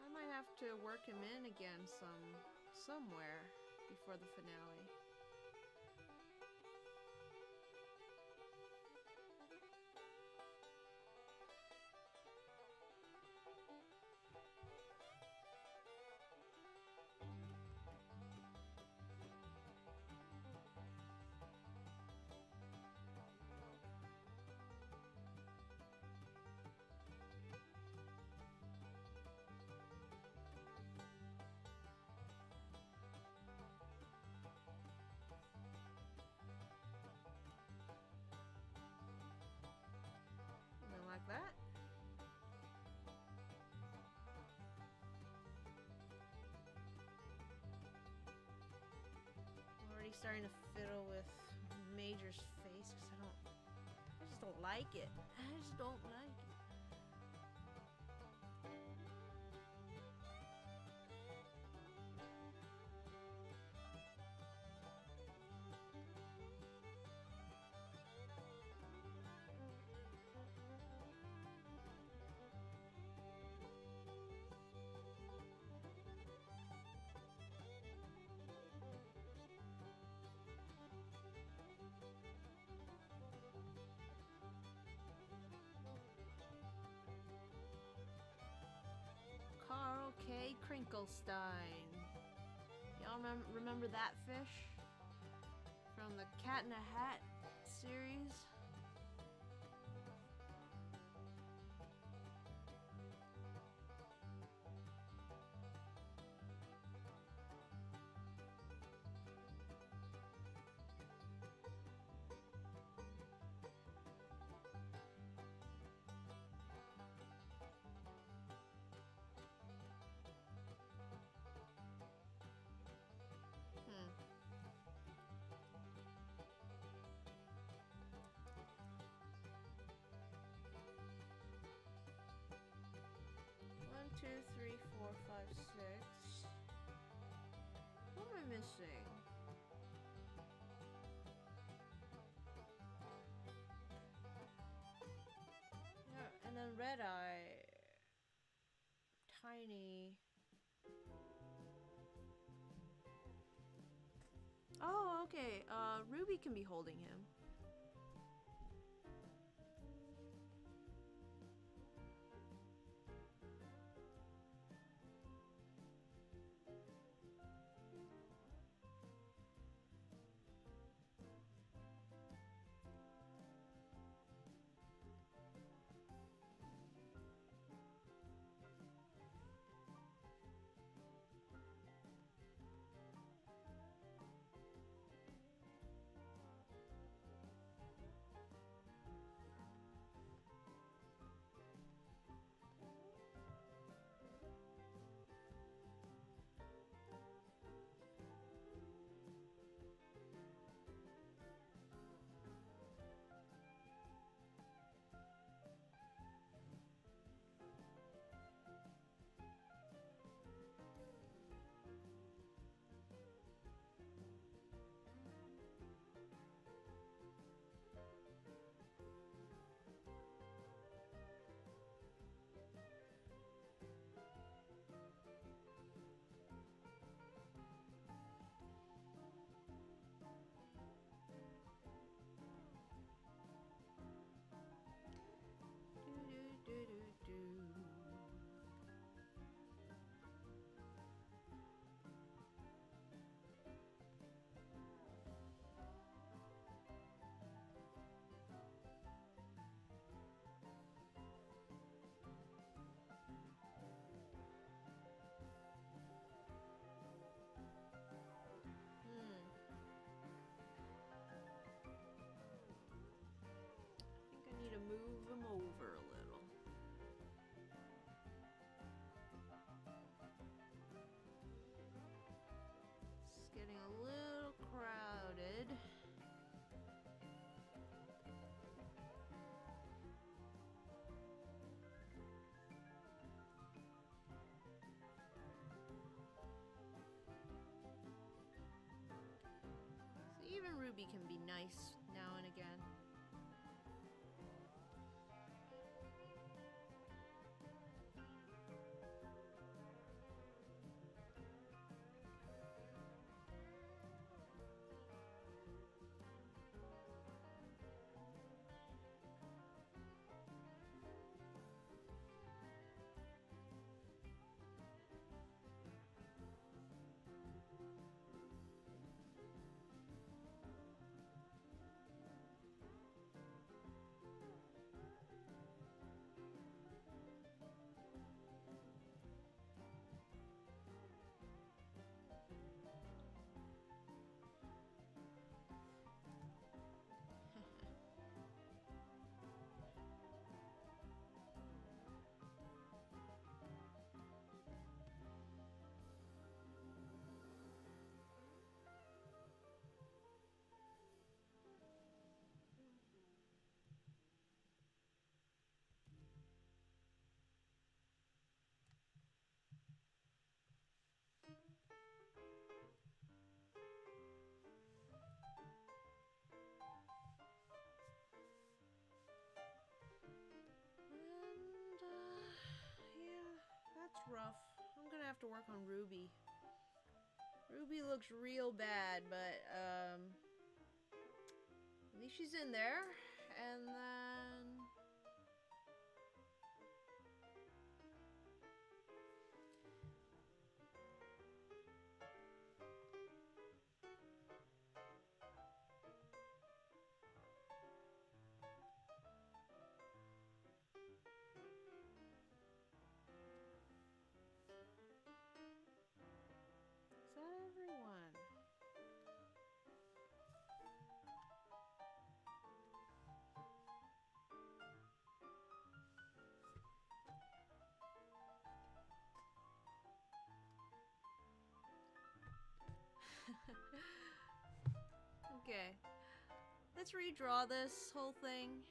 I might have to work him in again somewhere before the finale. Something like that. I'm already starting to fiddle with Major's face because I just don't like it. I just don't like it. Carl K. Krinkelstein. Y'all remember that fish? From the Cat in a Hat series? One, two, three, four, five, six. What am I missing? Yeah, and then Red Eye. Tiny. Oh, okay. Ruby can be holding him. Ruby can be nice now and again. Rough. I'm gonna have to work on Ruby. Ruby looks real bad, but at least she's in there. And then is that everyone? Okay. Let's redraw this whole thing.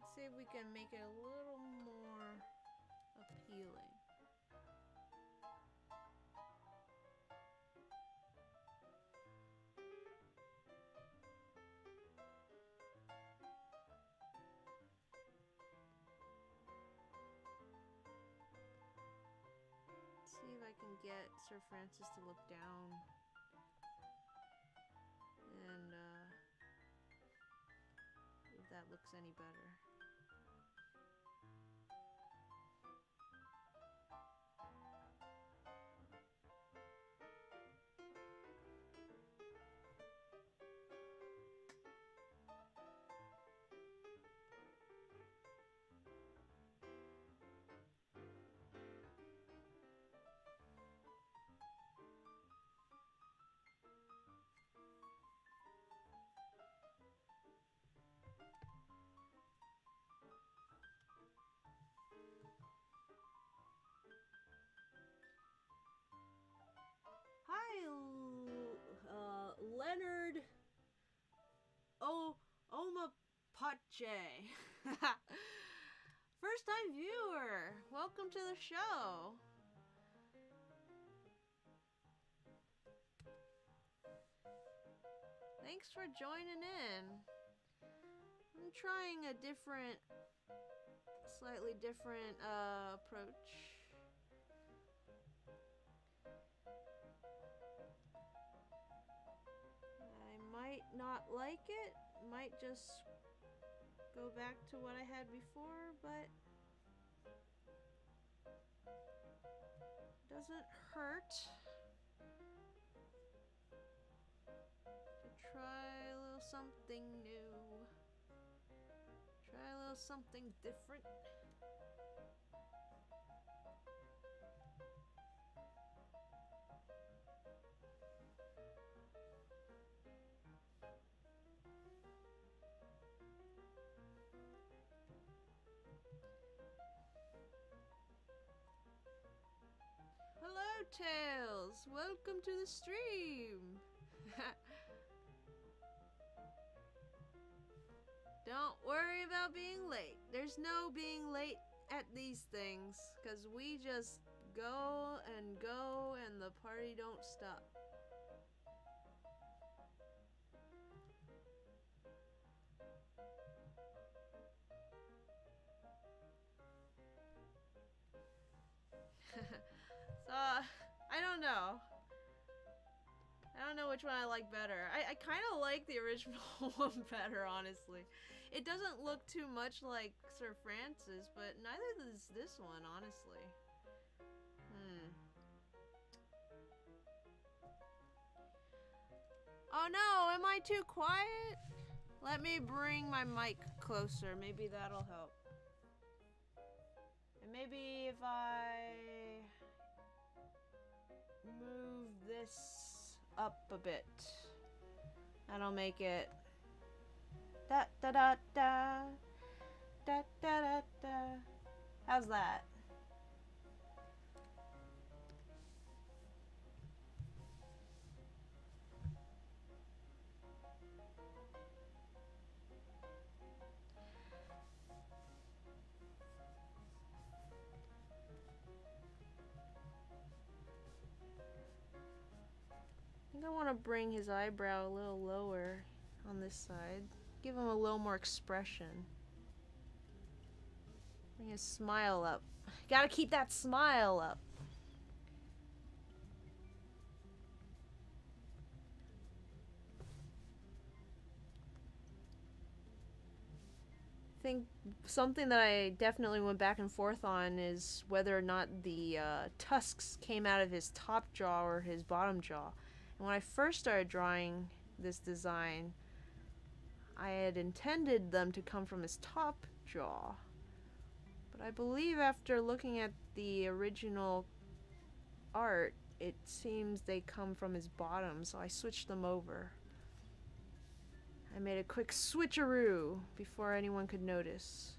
Let's see if we can make it a little more appealing. See if I can get Sir Francis to look down and if that looks any better. Hi, Leonard Omapache. First time viewer. Welcome to the show. Thanks for joining in. I'm trying a slightly different approach. Might not like it, might just go back to what I had before, but doesn't hurt to try a little something new, try a little something different. Hello, Tails! Welcome to the stream! Don't worry about being late. There's no being late at these things, because we just Go and go and the party don't stop. So, I don't know. I don't know which one I like better. I kind of like the original one better, honestly. It doesn't look too much like Sir Francis, but neither does this one, honestly. Oh no, am I too quiet? Let me bring my mic closer. Maybe that'll help. And maybe if I move this up a bit, that'll make it da da da da da da da da. How's that? I think I want to bring his eyebrow a little lower on this side. Give him a little more expression. Bring his smile up. Gotta keep that smile up. I think something that I definitely went back and forth on is whether or not the tusks came out of his top jaw or his bottom jaw. And when I first started drawing this design, I had intended them to come from his top jaw. But I believe after looking at the original art, it seems they come from his bottom, so I switched them over. I made a quick switcheroo before anyone could notice.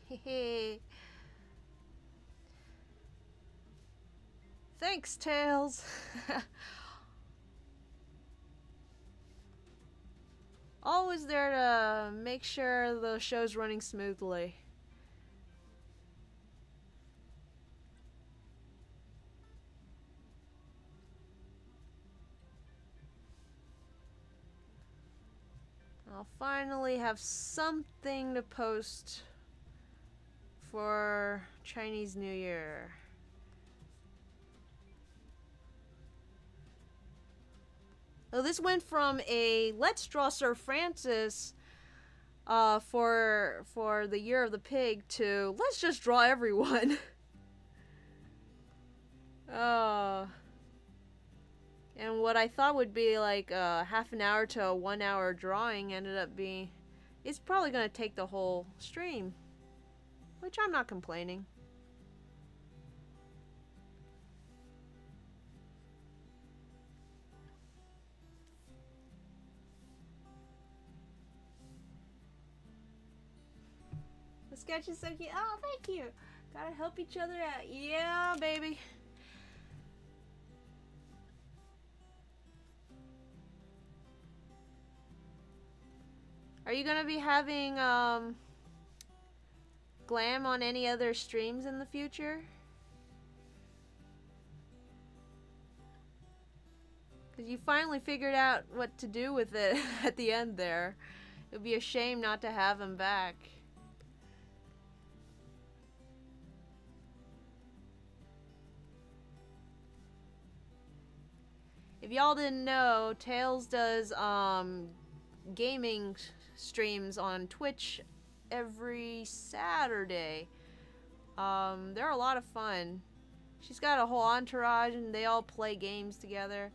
Hehe. Thanks, Tails. Always there to make sure the show's running smoothly. I'll finally have something to post for Chinese New Year. So this went from a let's draw Sir Francis for the Year of the Pig to let's just draw everyone. And what I thought would be like a half an hour to a 1 hour drawing ended up being, it's probably gonna take the whole stream, which I'm not complaining. The sketch is so cute. Oh, thank you. Gotta help each other out. Yeah, baby. Are you gonna be having glam on any other streams in the future? Because you finally figured out what to do with it at the end there. It would be a shame not to have him back. If y'all didn't know, Tails does gaming streams on Twitch every Saturday. They're a lot of fun. She's got a whole entourage and they all play games together.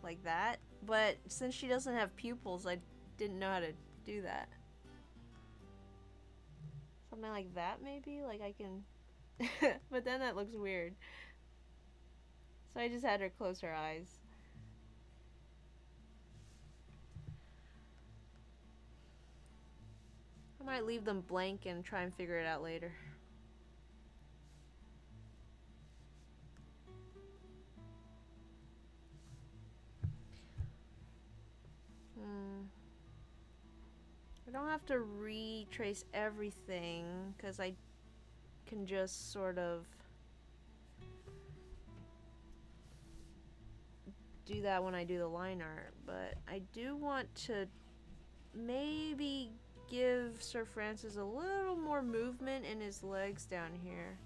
Like that, but since she doesn't have pupils, I didn't know how to do that. Something like that, maybe? Like I can... But then that looks weird. So I just had her close her eyes. I might leave them blank and try and figure it out later. I don't have to retrace everything because I can just sort of do that when I do the line art, but I do want to maybe give Sir Francis a little more movement in his legs down here.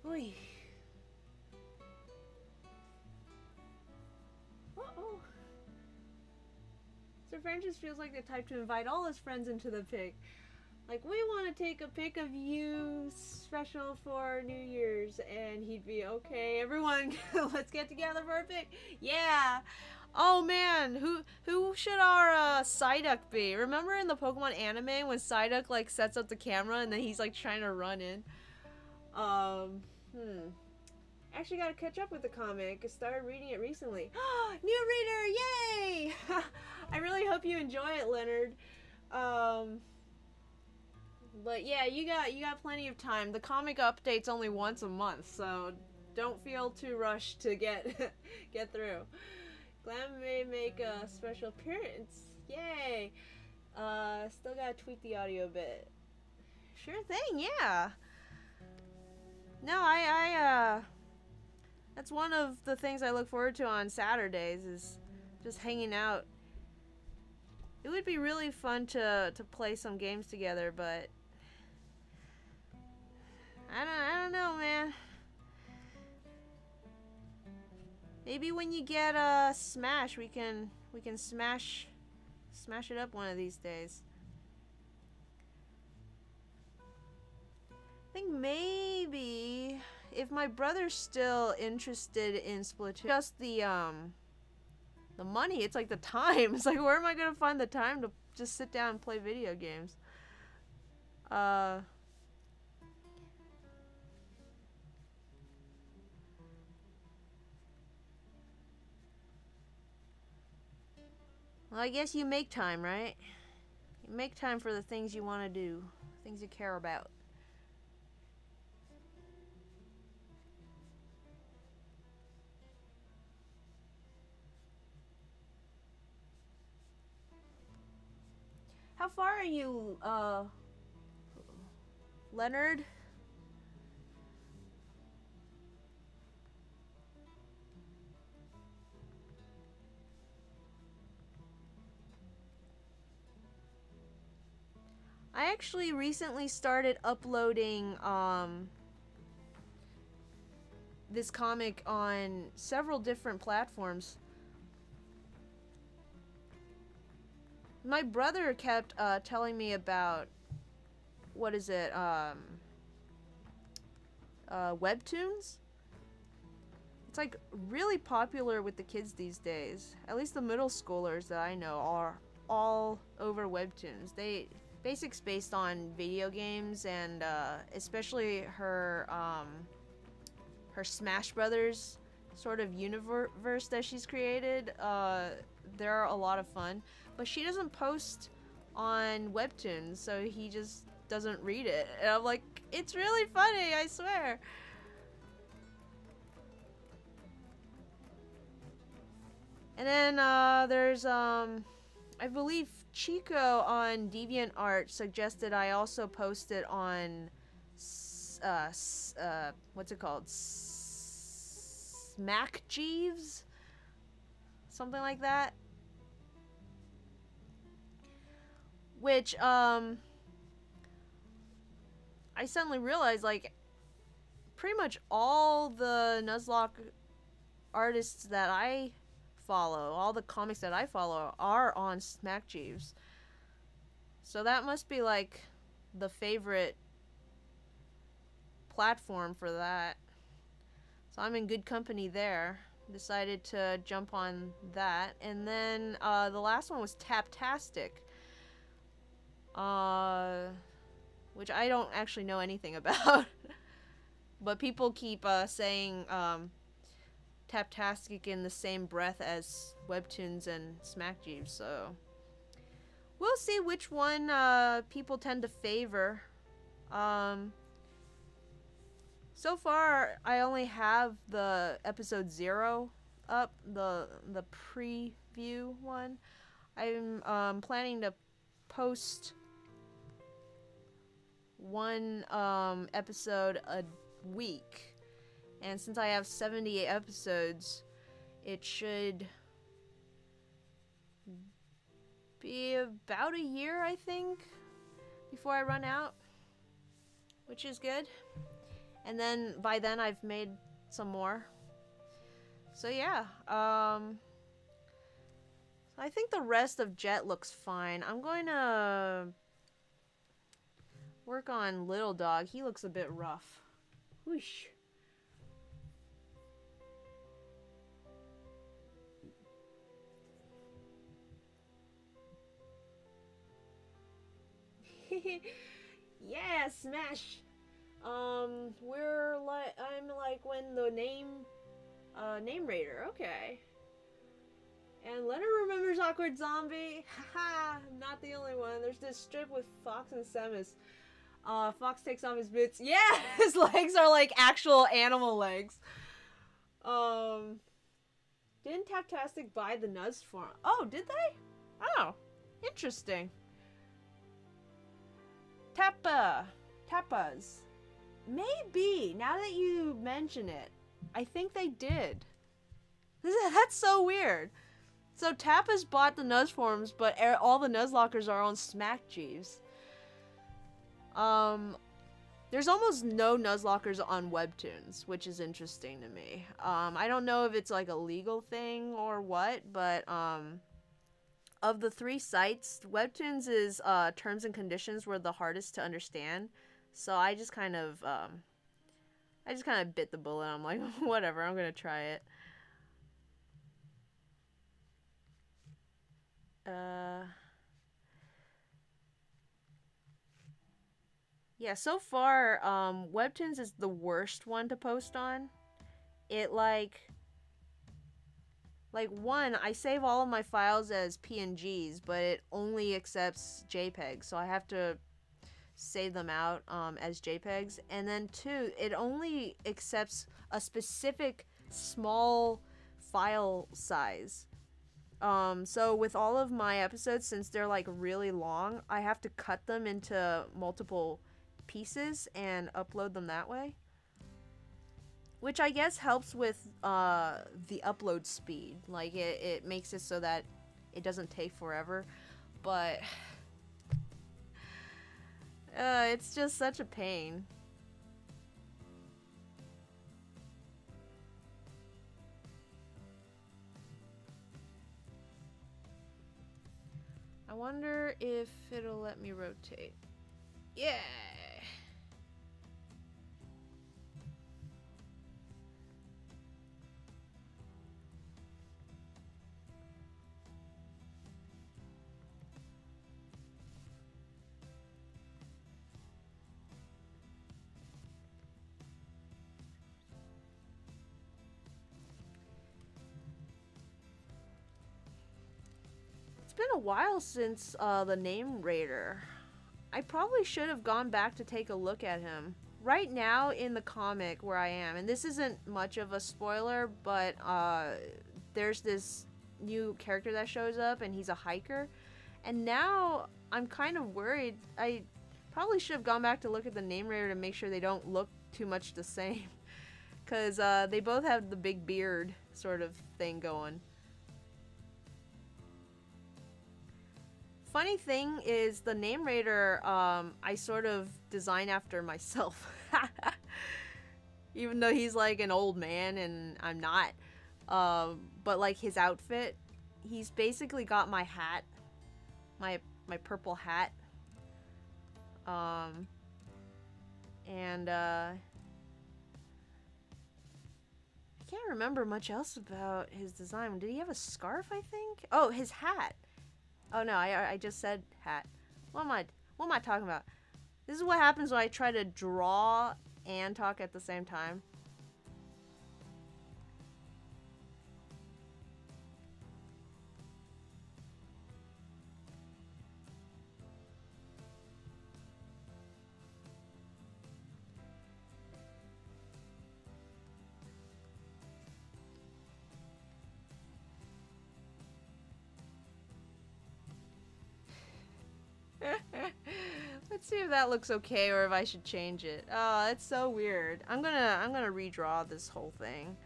Oy. Uh-oh. Sir Francis feels like the type to invite all his friends into the pic. Like, we want to take a pic of you special for New Year's. And he'd be, okay, everyone, let's get together for a pic. Yeah. Oh, man. Who should our Psyduck be? Remember in the Pokemon anime when Psyduck, like, sets up the camera and then he's, like, trying to run in? Actually got to catch up with the comic. I started reading it recently. New reader, yay! I really hope you enjoy it, Leonard. But yeah, you got plenty of time. The comic updates only once a month, so don't feel too rushed to get through. Glam may make a special appearance. Yay! Still gotta tweak the audio a bit. Sure thing, yeah. No, that's one of the things I look forward to on Saturdays is just hanging out. It would be really fun to play some games together, but I don't know, man. Maybe when you get Smash, we can smash it up one of these days. I think maybe if my brother's still interested in Splatoon, just the money, it's like the time. It's like, where am I gonna find the time to just sit down and play video games? Well, I guess you make time, right? You make time for the things you want to do, things you care about. How far are you, Leonard? I actually recently started uploading, this comic on several different platforms. My brother kept telling me about, what is it, webtoons? It's like really popular with the kids these days. At least the middle schoolers that I know are all over webtoons. Basic's based on video games and especially her Smash Brothers sort of universe that she's created. They're a lot of fun. But she doesn't post on webtoons, so he just doesn't read it. And I'm like, it's really funny, I swear. And then there's I believe Chico on DeviantArt suggested I also post it on what's it called? Smack Jeeves? something like that. Which, I suddenly realized, like, pretty much all the Nuzlocke artists that I follow, all the comics that I follow, are on Smack Jeeves. So that must be, like, the favorite platform for that. So I'm in good company there. Decided to jump on that. And then the last one was Taptastic. Which I don't actually know anything about. But people keep saying Taptastic in the same breath as Webtoons and Smack Jeeves, so we'll see which one people tend to favor. So far, I only have the episode 0 up, the preview one. I'm planning to post one episode a week, and since I have 78 episodes, it should be about a year, I think, before I run out, which is good. And then by then I've made some more. So yeah, I think the rest of Jet looks fine. I'm going to work on Little Dog. He looks a bit rough. Whoosh. Yeah, smash. I'm like when the name raider, okay. And Leonard remembers Awkward Zombie. Haha, I'm not the only one. There's this strip with Fox and Samus. Fox takes off his boots. Yeah, his legs are like actual animal legs. Didn't Taptastic buy the Nuz for him? Oh, did they? Oh, interesting. Tapas. Maybe, now that you mention it, I think they did. That's so weird. So Tapas bought the Nuz forms, but all the Nuzlockers are on Smack Jeeves. There's almost no Nuzlockers on Webtoons, which is interesting to me. I don't know if it's like a legal thing or what, but of the 3 sites, Webtoons is terms and conditions were the hardest to understand. So I just kind of bit the bullet. I'm like, whatever, I'm gonna try it. Yeah, so far, Webtoons is the worst one to post on. It like one, I save all of my files as PNGs, but it only accepts JPEGs, so I have to save them out as JPEGs. And then 2, it only accepts a specific small file size. So with all of my episodes, since they're like really long, I have to cut them into multiple pieces and upload them that way. Which I guess helps with the upload speed. Like, it makes it so that it doesn't take forever. But it's just such a pain. I wonder if it'll let me rotate. Yeah! It's been a while since the Name Raider. I probably should have gone back to take a look at him. Right now in the comic where I am, and this isn't much of a spoiler, but there's this new character that shows up and he's a hiker. And now I'm kind of worried. I probably should have gone back to look at the Name Raider to make sure they don't look too much the same. Because they both have the big beard sort of thing going. funny thing is the name Raider, I sort of design after myself. Even though he's like an old man and I'm not. But like his outfit, he's basically got my hat. My purple hat. And I can't remember much else about his design. Did he have a scarf, I think? Oh, his hat. Oh no, I just said hat. What am I talking about? This is what happens when I try to draw and talk at the same time. Let's see if that looks okay or if I should change it. Oh, that's so weird. I'm gonna redraw this whole thing.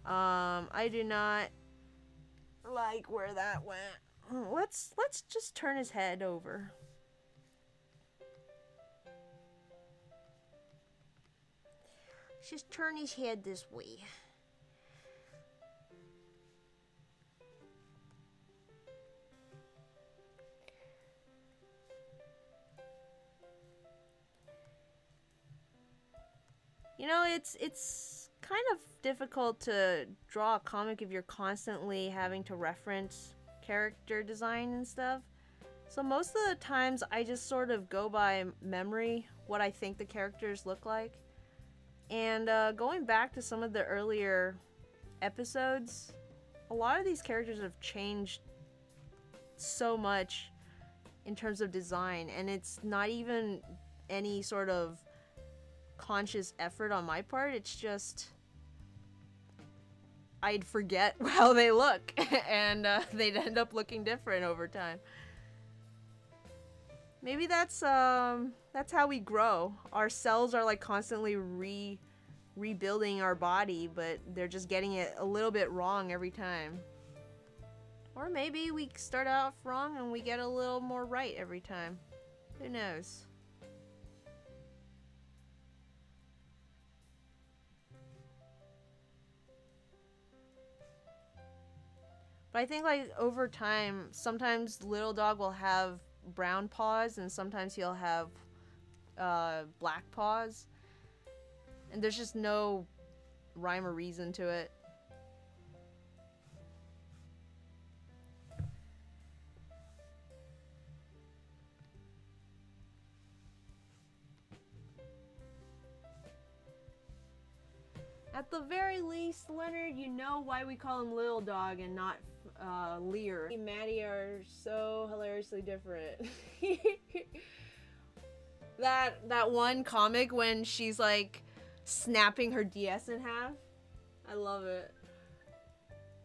I do not like where that went. Let's just turn his head over. Let's just turn his head this way. You know, it's kind of difficult to draw a comic if you're constantly having to reference character design and stuff. So most of the times I just sort of go by memory what I think the characters look like. And going back to some of the earlier episodes, a lot of these characters have changed so much in terms of design, and it's not even any sort of conscious effort on my part. It's just I'd forget how they look and they'd end up looking different over time. Maybe that's how we grow. Our cells are like constantly rebuilding our body, but they're just getting it a little bit wrong every time. Or maybe we start off wrong and we get a little more right every time. Who knows? But I think like over time, sometimes Little Dog will have brown paws and sometimes he'll have black paws. And there's just no rhyme or reason to it. At the very least, Leonard, you know why we call him Little Dog and not Lear. He and Maddie are so hilariously different. That one comic when she's like snapping her DS in half. I love it.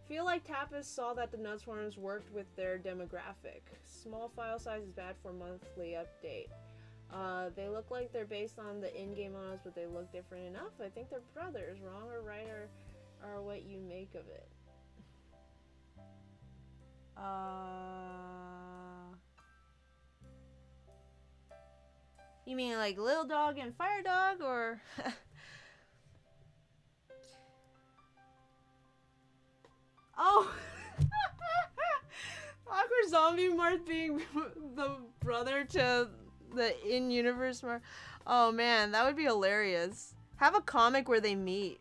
Feel like Tapas saw that the Nutsworms worked with their demographic. Small file size is bad for monthly update. They look like they're based on the in-game models, but they look different enough. I think they're brothers. Wrong or right are what you make of it. You mean like Little Dog and Fire Dog, or? Oh! Awkward Zombie Marth being the brother to the in-universe Marth. Oh man, that would be hilarious. Have a comic where they meet.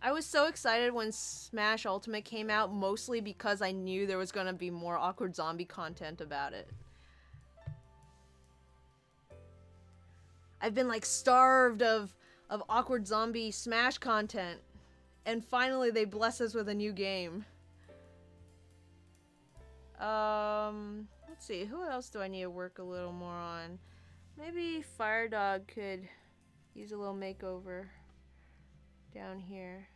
I was so excited when Smash Ultimate came out, mostly because I knew there was gonna be more Awkward Zombie content about it. I've been like starved of Awkward Zombie Smash content, and finally they bless us with a new game. Let's see, who else do I need to work a little more on? Maybe Fire Dog could use a little makeover down here.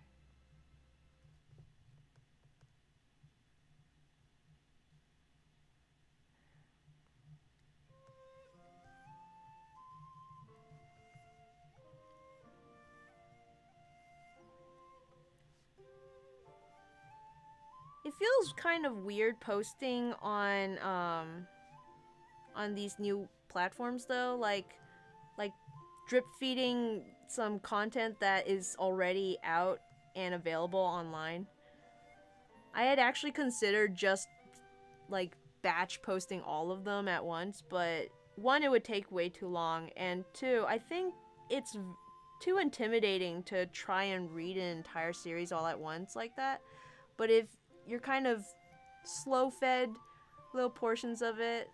it feels kind of weird posting on these new platforms though, like drip feeding some content that is already out and available online. I had actually considered just like batch posting all of them at once, but one, it would take way too long, and two, I think it's too intimidating to try and read an entire series all at once like that. But if you're kind of slow fed little portions of it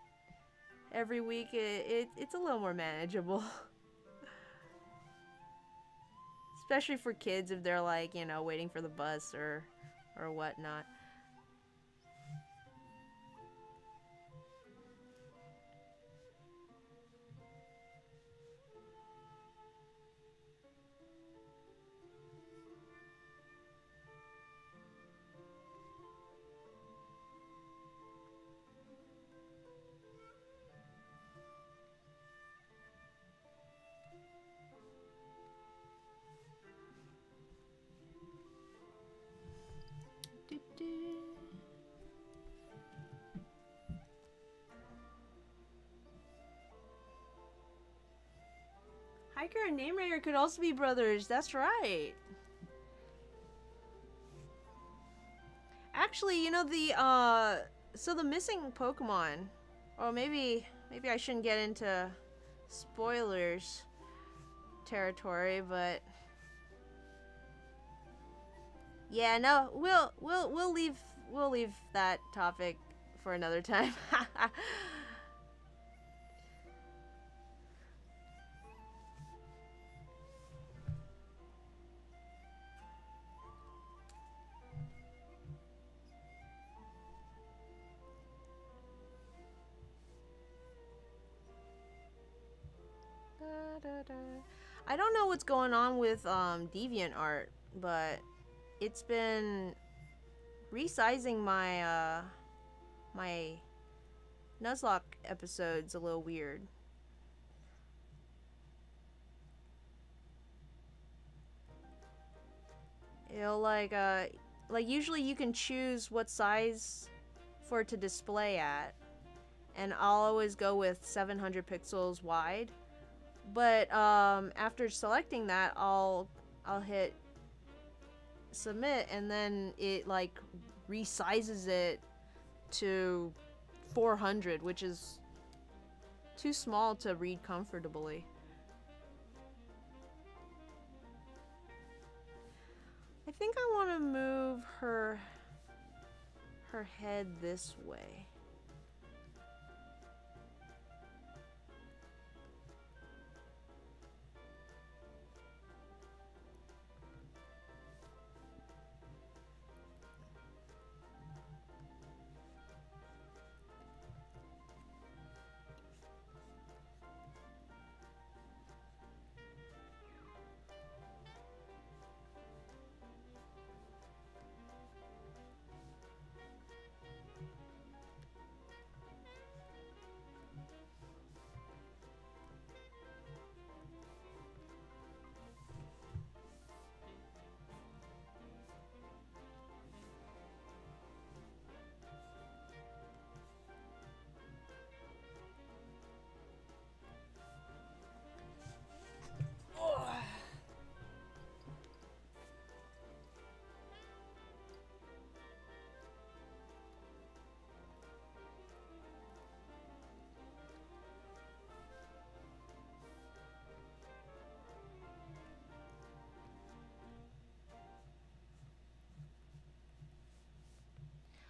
every week, it's a little more manageable. Especially for kids if they're like, you know, waiting for the bus or whatnot. Hiker and Name Rater could also be brothers. That's right. Actually, you know, so the missing Pokemon, or maybe I shouldn't get into spoilers territory, but yeah, no, we'll leave that topic for another time. I don't know what's going on with DeviantArt, but it's been resizing my my Nuzlocke episodes a little weird. It'll like usually you can choose what size for it to display at, and I'll always go with 700 pixels wide. But after selecting that, I'll hit submit, and then it like resizes it to 400, which is too small to read comfortably. I think I want to move her head this way.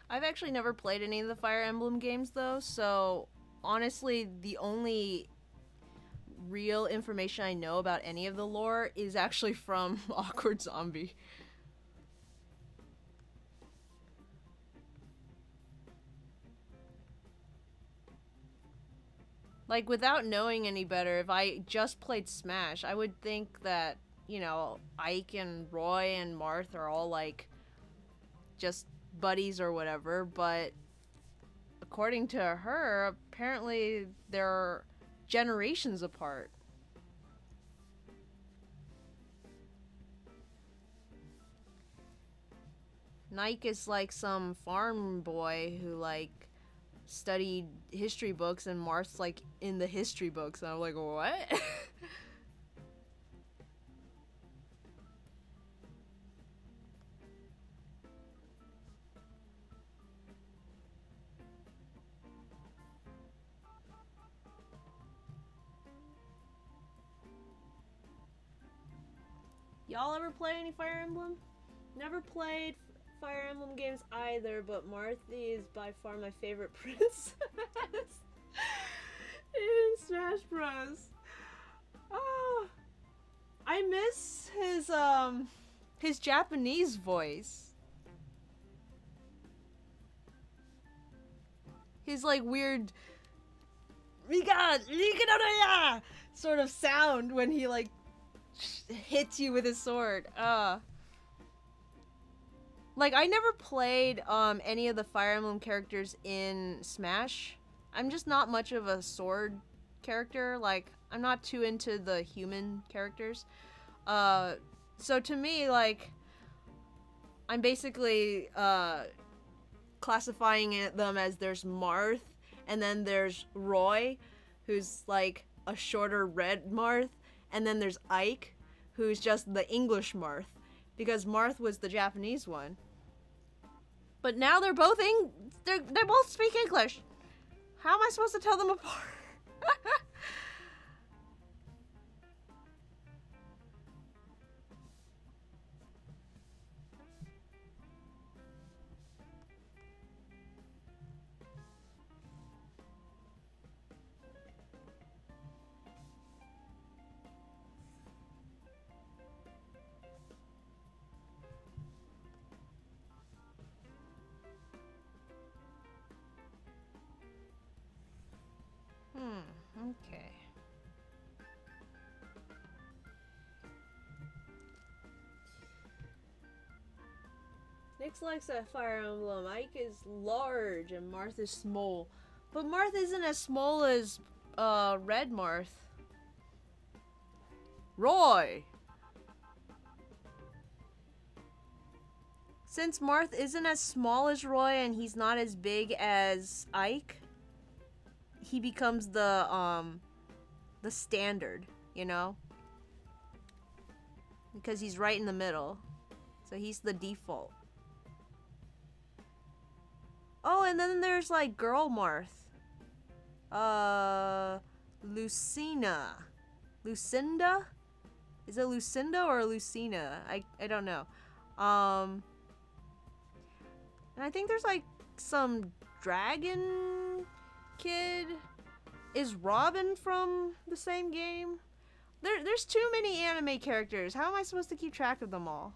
I've actually never played any of the Fire Emblem games though, so honestly the only real information I know about any of the lore is actually from Awkward Zombie. Like, without knowing any better, if I just played Smash, I would think that, you know, Ike and Roy and Marth are all like just buddies or whatever, but according to her, apparently they're generations apart. Nike is like some farm boy who like studied history books, and Marth's like in the history books, and I'm like, what? Y'all ever play any Fire Emblem? Never played Fire Emblem games either, but Marthy is by far my favorite princess in Smash Bros. Oh, I miss his Japanese voice. His like weird sort of sound when he like hits you with his sword. Like, I never played any of the Fire Emblem characters in Smash. I'm just not much of a sword character. Like, I'm not too into the human characters. So to me, like, I'm basically classifying them as there's Marth, and then there's Roy, who's like a shorter red Marth, and then there's Ike, who's just the English Marth, because Marth was the Japanese one. But now they're both they both speak English. How am I supposed to tell them apart? Okay. Nyx likes a Fire Emblem. Ike is large and Marth is small. But Marth isn't as small as Red Marth. Roy! Since Marth isn't as small as Roy and he's not as big as Ike, he becomes the standard, you know? Because he's right in the middle. So he's the default. Oh, and then there's like Girl Marth. Lucina. Lucinda? Is it Lucinda or Lucina? I don't know. And I think there's like some dragon kid. Is Robin from the same game? There's too many anime characters. How am I supposed to keep track of them all?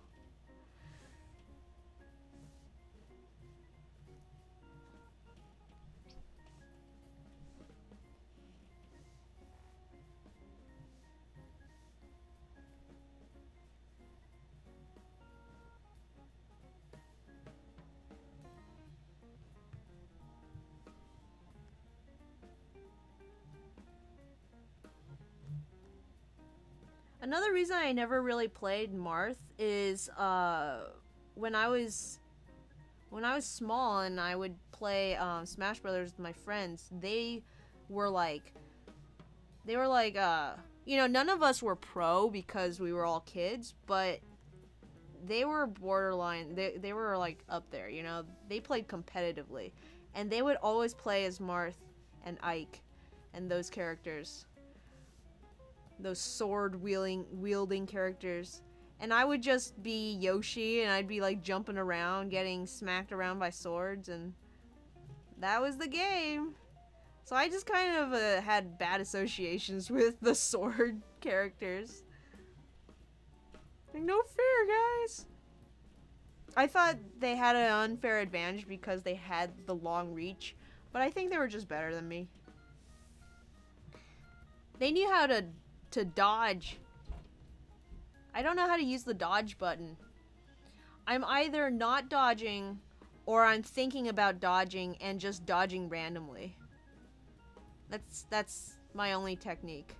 Another reason I never really played Marth is when I was small and I would play Smash Brothers with my friends. They were like you know, none of us were pro because we were all kids, but they were borderline. They were like up there, you know. They played competitively, and they would always play as Marth and Ike and those characters. Those sword wielding characters. And I would just be Yoshi and I'd be like jumping around, getting smacked around by swords, and that was the game. So I just kind of had bad associations with the sword characters. Like, no fair, guys. I thought they had an unfair advantage because they had the long reach, but I think they were just better than me. They knew how to dodge. I don't know how to use the dodge button. I'm either not dodging or I'm thinking about dodging and just dodging randomly. That's my only technique.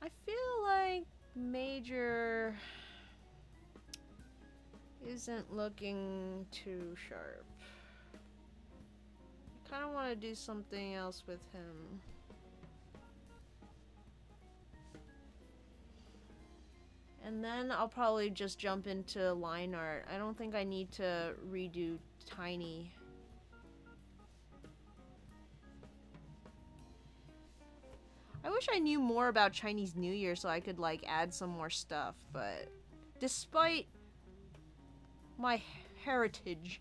I feel like Major isn't looking too sharp. I kind of want to do something else with him. And then I'll probably just jump into line art. I don't think I need to redo Tiny. I wish I knew more about Chinese New Year so I could like add some more stuff, but despite my heritage,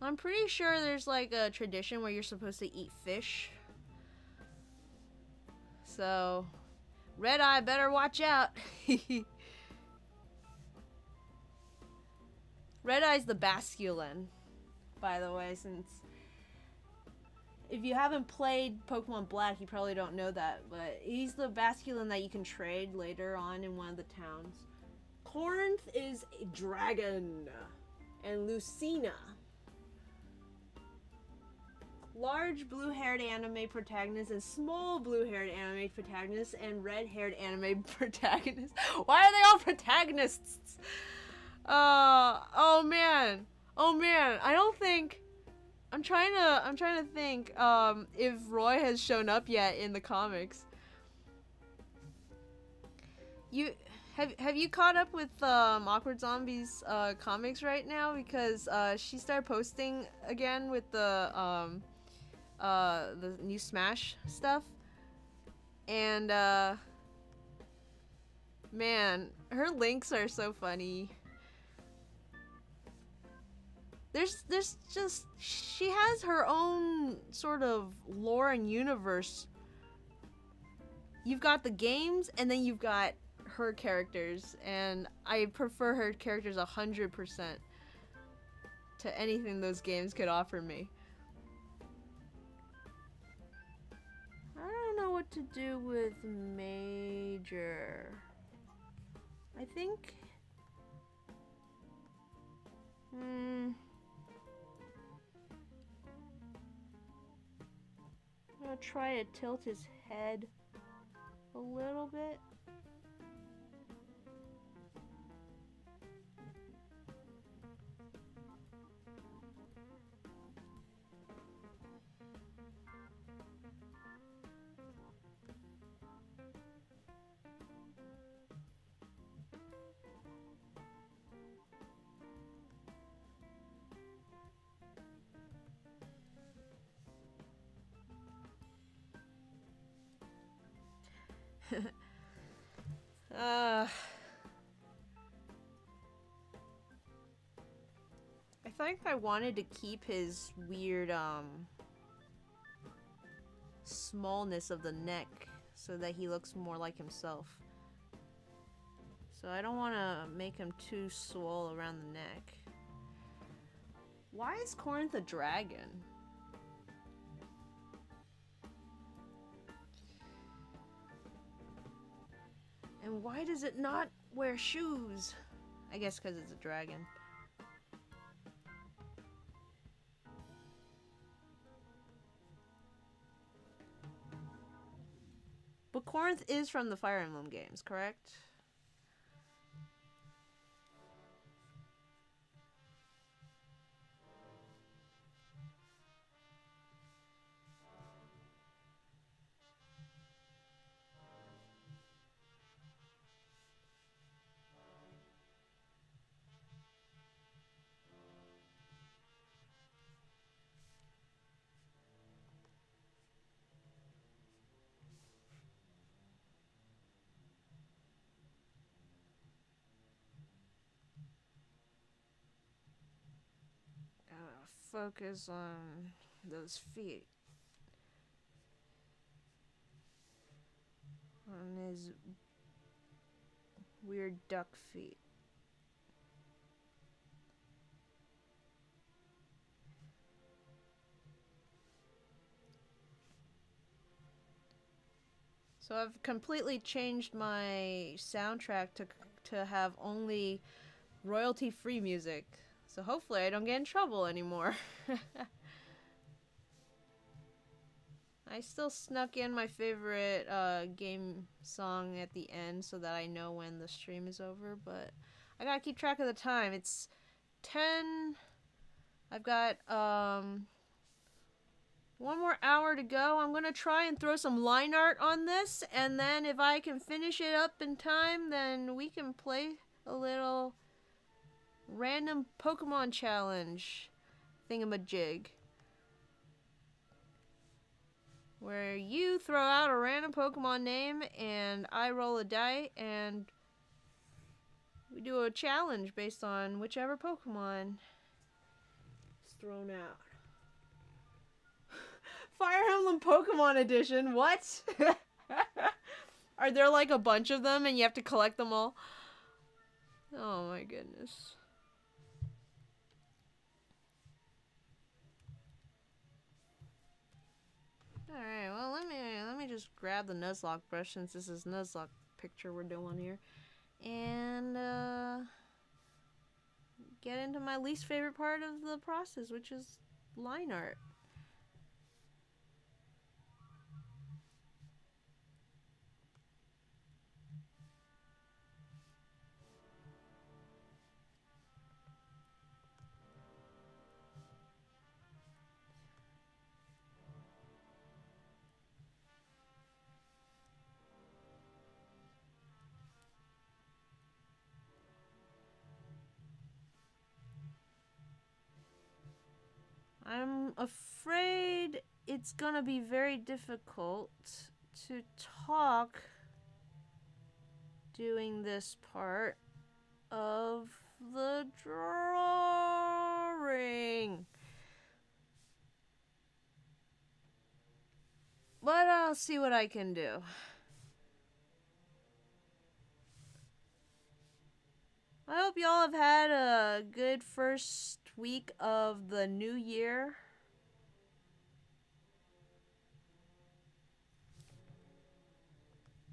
I'm pretty sure there's like a tradition where you're supposed to eat fish. So, Red Eye better watch out. Red Eye's the Basculin, by the way, since if you haven't played Pokemon Black, you probably don't know that, but he's the Basculin that you can trade later on in one of the towns. Corinth is a dragon, and Lucina. Large blue-haired anime protagonist and small blue-haired anime protagonist and red-haired anime protagonist. Why are they all protagonists? Oh man. I don't think. I'm trying to think if Roy has shown up yet in the comics. Have you caught up with Awkward Zombies comics right now? Because she started posting again with the new Smash stuff, and man, her links are so funny. There's just, she has her own sort of lore and universe. You've got the games, and then you've got her characters, and I prefer her characters 100% to anything those games could offer me. I don't know what to do with Major. I think... I'm gonna try to tilt his head a little bit. I think I wanted to keep his weird smallness of the neck so that he looks more like himself. So I don't want to make him too swole around the neck. Why is Corinth a dragon? And why does it not wear shoes? I guess because it's a dragon. But Corinth is from the Fire Emblem games, correct? Focus on those feet. On his weird duck feet. So I've completely changed my soundtrack to have only royalty-free music. So hopefully I don't get in trouble anymore. I still snuck in my favorite game song at the end so that I know when the stream is over, but I gotta keep track of the time. It's 10. I've got one more hour to go. I'm gonna try and throw some line art on this, and then if I can finish it up in time, then we can play a little random Pokemon challenge thingamajig, where you throw out a random Pokemon name and I roll a die and we do a challenge based on whichever Pokemon is thrown out. Fire Emblem Pokemon Edition, what? Are there like a bunch of them and you have to collect them all? Oh my goodness. Alright, well let me just grab the Nuzlocke brush since this is Nuzlocke picture we're doing here. And get into my least favorite part of the process, which is line art. I'm afraid it's gonna be very difficult to talk doing this part of the drawing. But I'll see what I can do. I hope y'all have had a good first week of the new year.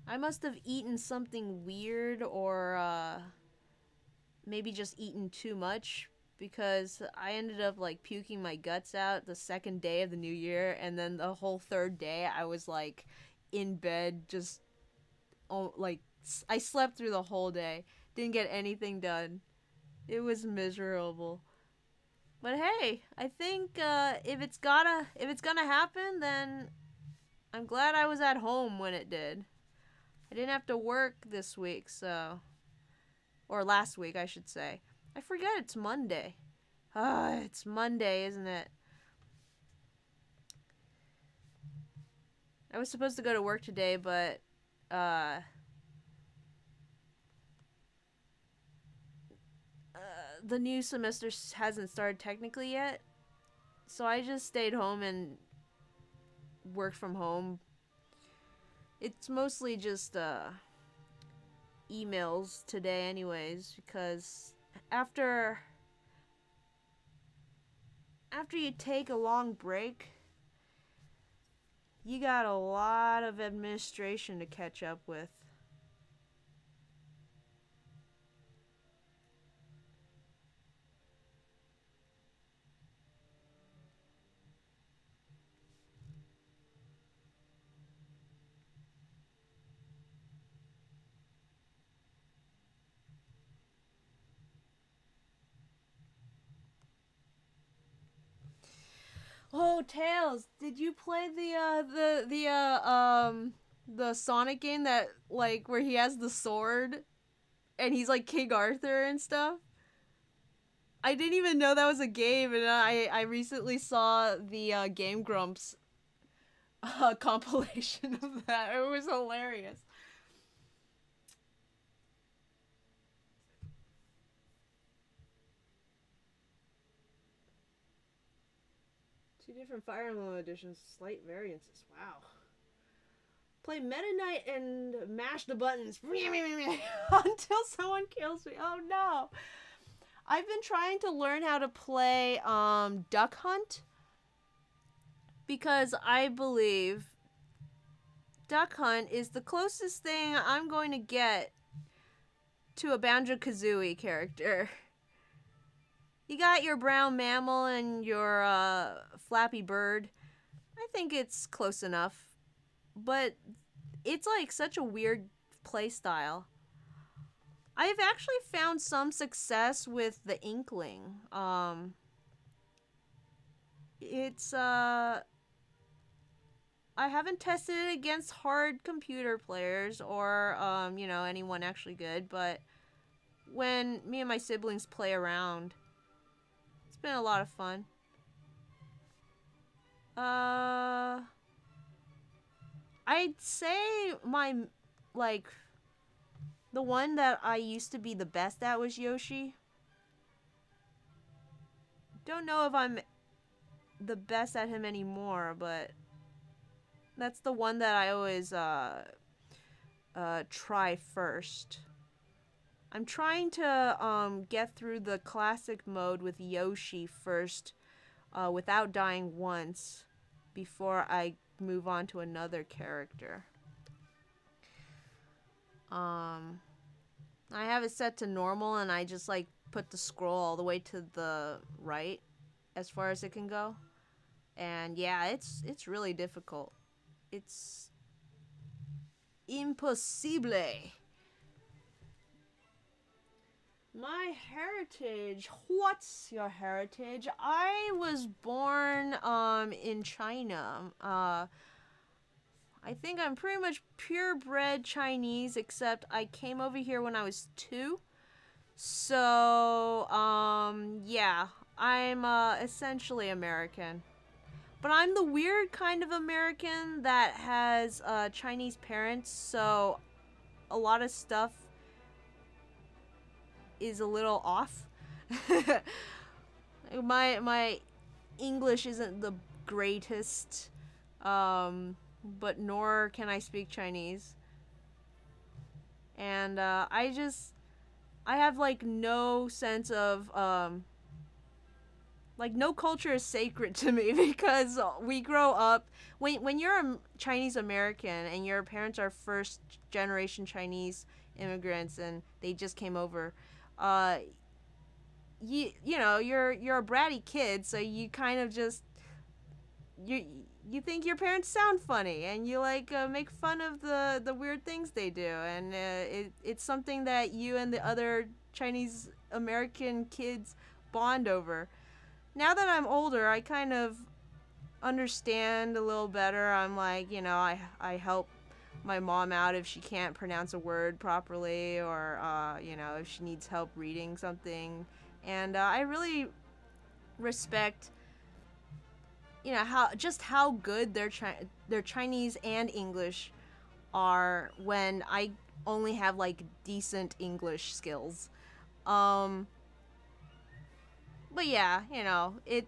I must have eaten something weird or maybe just eaten too much because I ended up like puking my guts out the second day of the new year, and then the whole third day I was like in bed just like I slept through the whole day. Didn't get anything done. It was miserable. But hey, I think if it's gonna happen, then I'm glad I was at home when it did. I didn't have to work this week, so, or last week I should say. I forget it's Monday. It's Monday, isn't it? I was supposed to go to work today, but the new semester hasn't started technically yet, so I just stayed home and worked from home. It's mostly just emails today anyways, because after you take a long break, you got a lot of administration to catch up with. Oh, Tails, did you play the Sonic game that, like, where he has the sword and he's like King Arthur and stuff? I didn't even know that was a game, and I recently saw the Game Grumps compilation of that. It was hilarious. Two different Fire Emblem editions, slight variances. Wow. Play Meta Knight and mash the buttons until someone kills me. Oh no. I've been trying to learn how to play Duck Hunt because I believe Duck Hunt is the closest thing I'm going to get to a Banjo-Kazooie character. You got your brown mammal and your Flappy Bird. I think it's close enough. But it's like such a weird playstyle. I've actually found some success with the Inkling. I haven't tested it against hard computer players or, you know, anyone actually good, but when me and my siblings play around, it's been a lot of fun. I'd say my, like, the one that I used to be the best at was Yoshi. Don't know if I'm the best at him anymore, but that's the one that I always try first. I'm trying to get through the classic mode with Yoshi first, without dying once, before I move on to another character. I have it set to normal, and I just like put the scroll all the way to the right as far as it can go. And yeah, it's really difficult. It's impossible. My heritage. What's your heritage? I was born in China. I think I'm pretty much purebred Chinese, except I came over here when I was 2. So, yeah, I'm essentially American. But I'm the weird kind of American that has Chinese parents, so a lot of stuff is a little off. My English isn't the greatest, but nor can I speak Chinese. And I have like no sense of like, no culture is sacred to me, because we grow up, when you're a Chinese American and your parents are first generation Chinese immigrants and they just came over, you know, you're a bratty kid, so you kind of just, you think your parents sound funny, and you like make fun of the weird things they do, and it's something that you and the other Chinese American kids bond over. Now that I'm older, I kind of understand a little better. I'm like, you know, I help my mom out if she can't pronounce a word properly, or you know, if she needs help reading something. And I really respect, you know, how good their Chinese and English are when I only have like decent English skills. But yeah, you know, it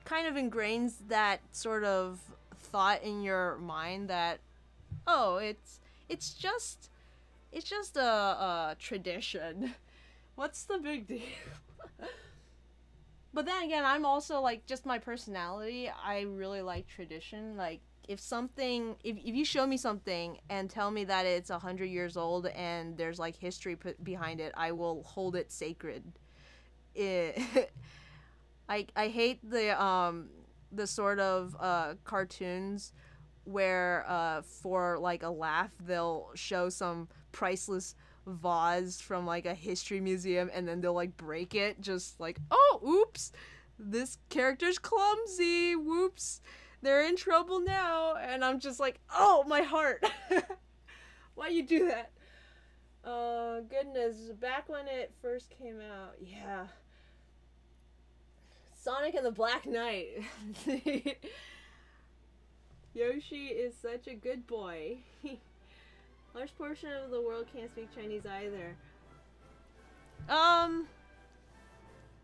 kind of ingrains that sort of thought in your mind that, oh, it's just a tradition. What's the big deal? But then again, I'm also like, just my personality, I really like tradition. Like, if you show me something and tell me that it's 100 years old and there's like history behind it, I will hold it sacred. I hate the sort of cartoons where for like a laugh they'll show some priceless vase from like a history museum, and then they'll like break it, just like, oh, oops, this character's clumsy, whoops, they're in trouble now. And I'm just like, oh, my heart. Why you do that? Oh goodness, back when it first came out, yeah, Sonic and the Black Knight. Yoshi is such a good boy. Large portion of the world can't speak Chinese either.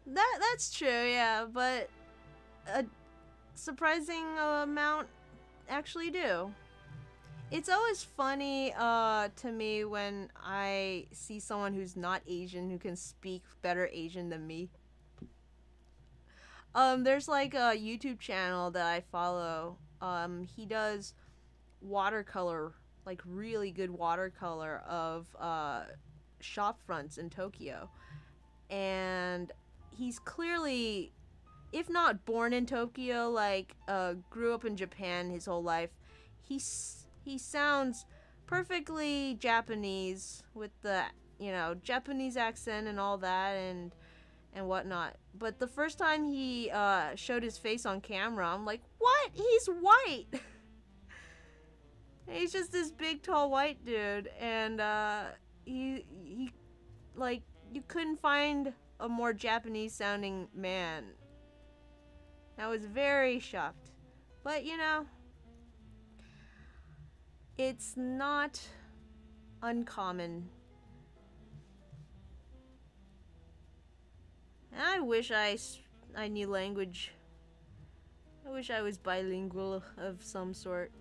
That's true, yeah, but a surprising amount actually do. It's always funny to me when I see someone who's not Asian who can speak better Asian than me. There's like a YouTube channel that I follow. He does watercolor, like really good watercolor of shop fronts in Tokyo. And he's clearly, if not born in Tokyo, like grew up in Japan his whole life. He sounds perfectly Japanese with the, Japanese accent and all that and whatnot. But the first time he showed his face on camera, I'm like, what? He's white. He's just this big, tall, white dude, and he like, you couldn't find a more Japanese sounding man. I was very shocked. But, it's not uncommon. And I wish I knew language. I wish I was bilingual of some sort.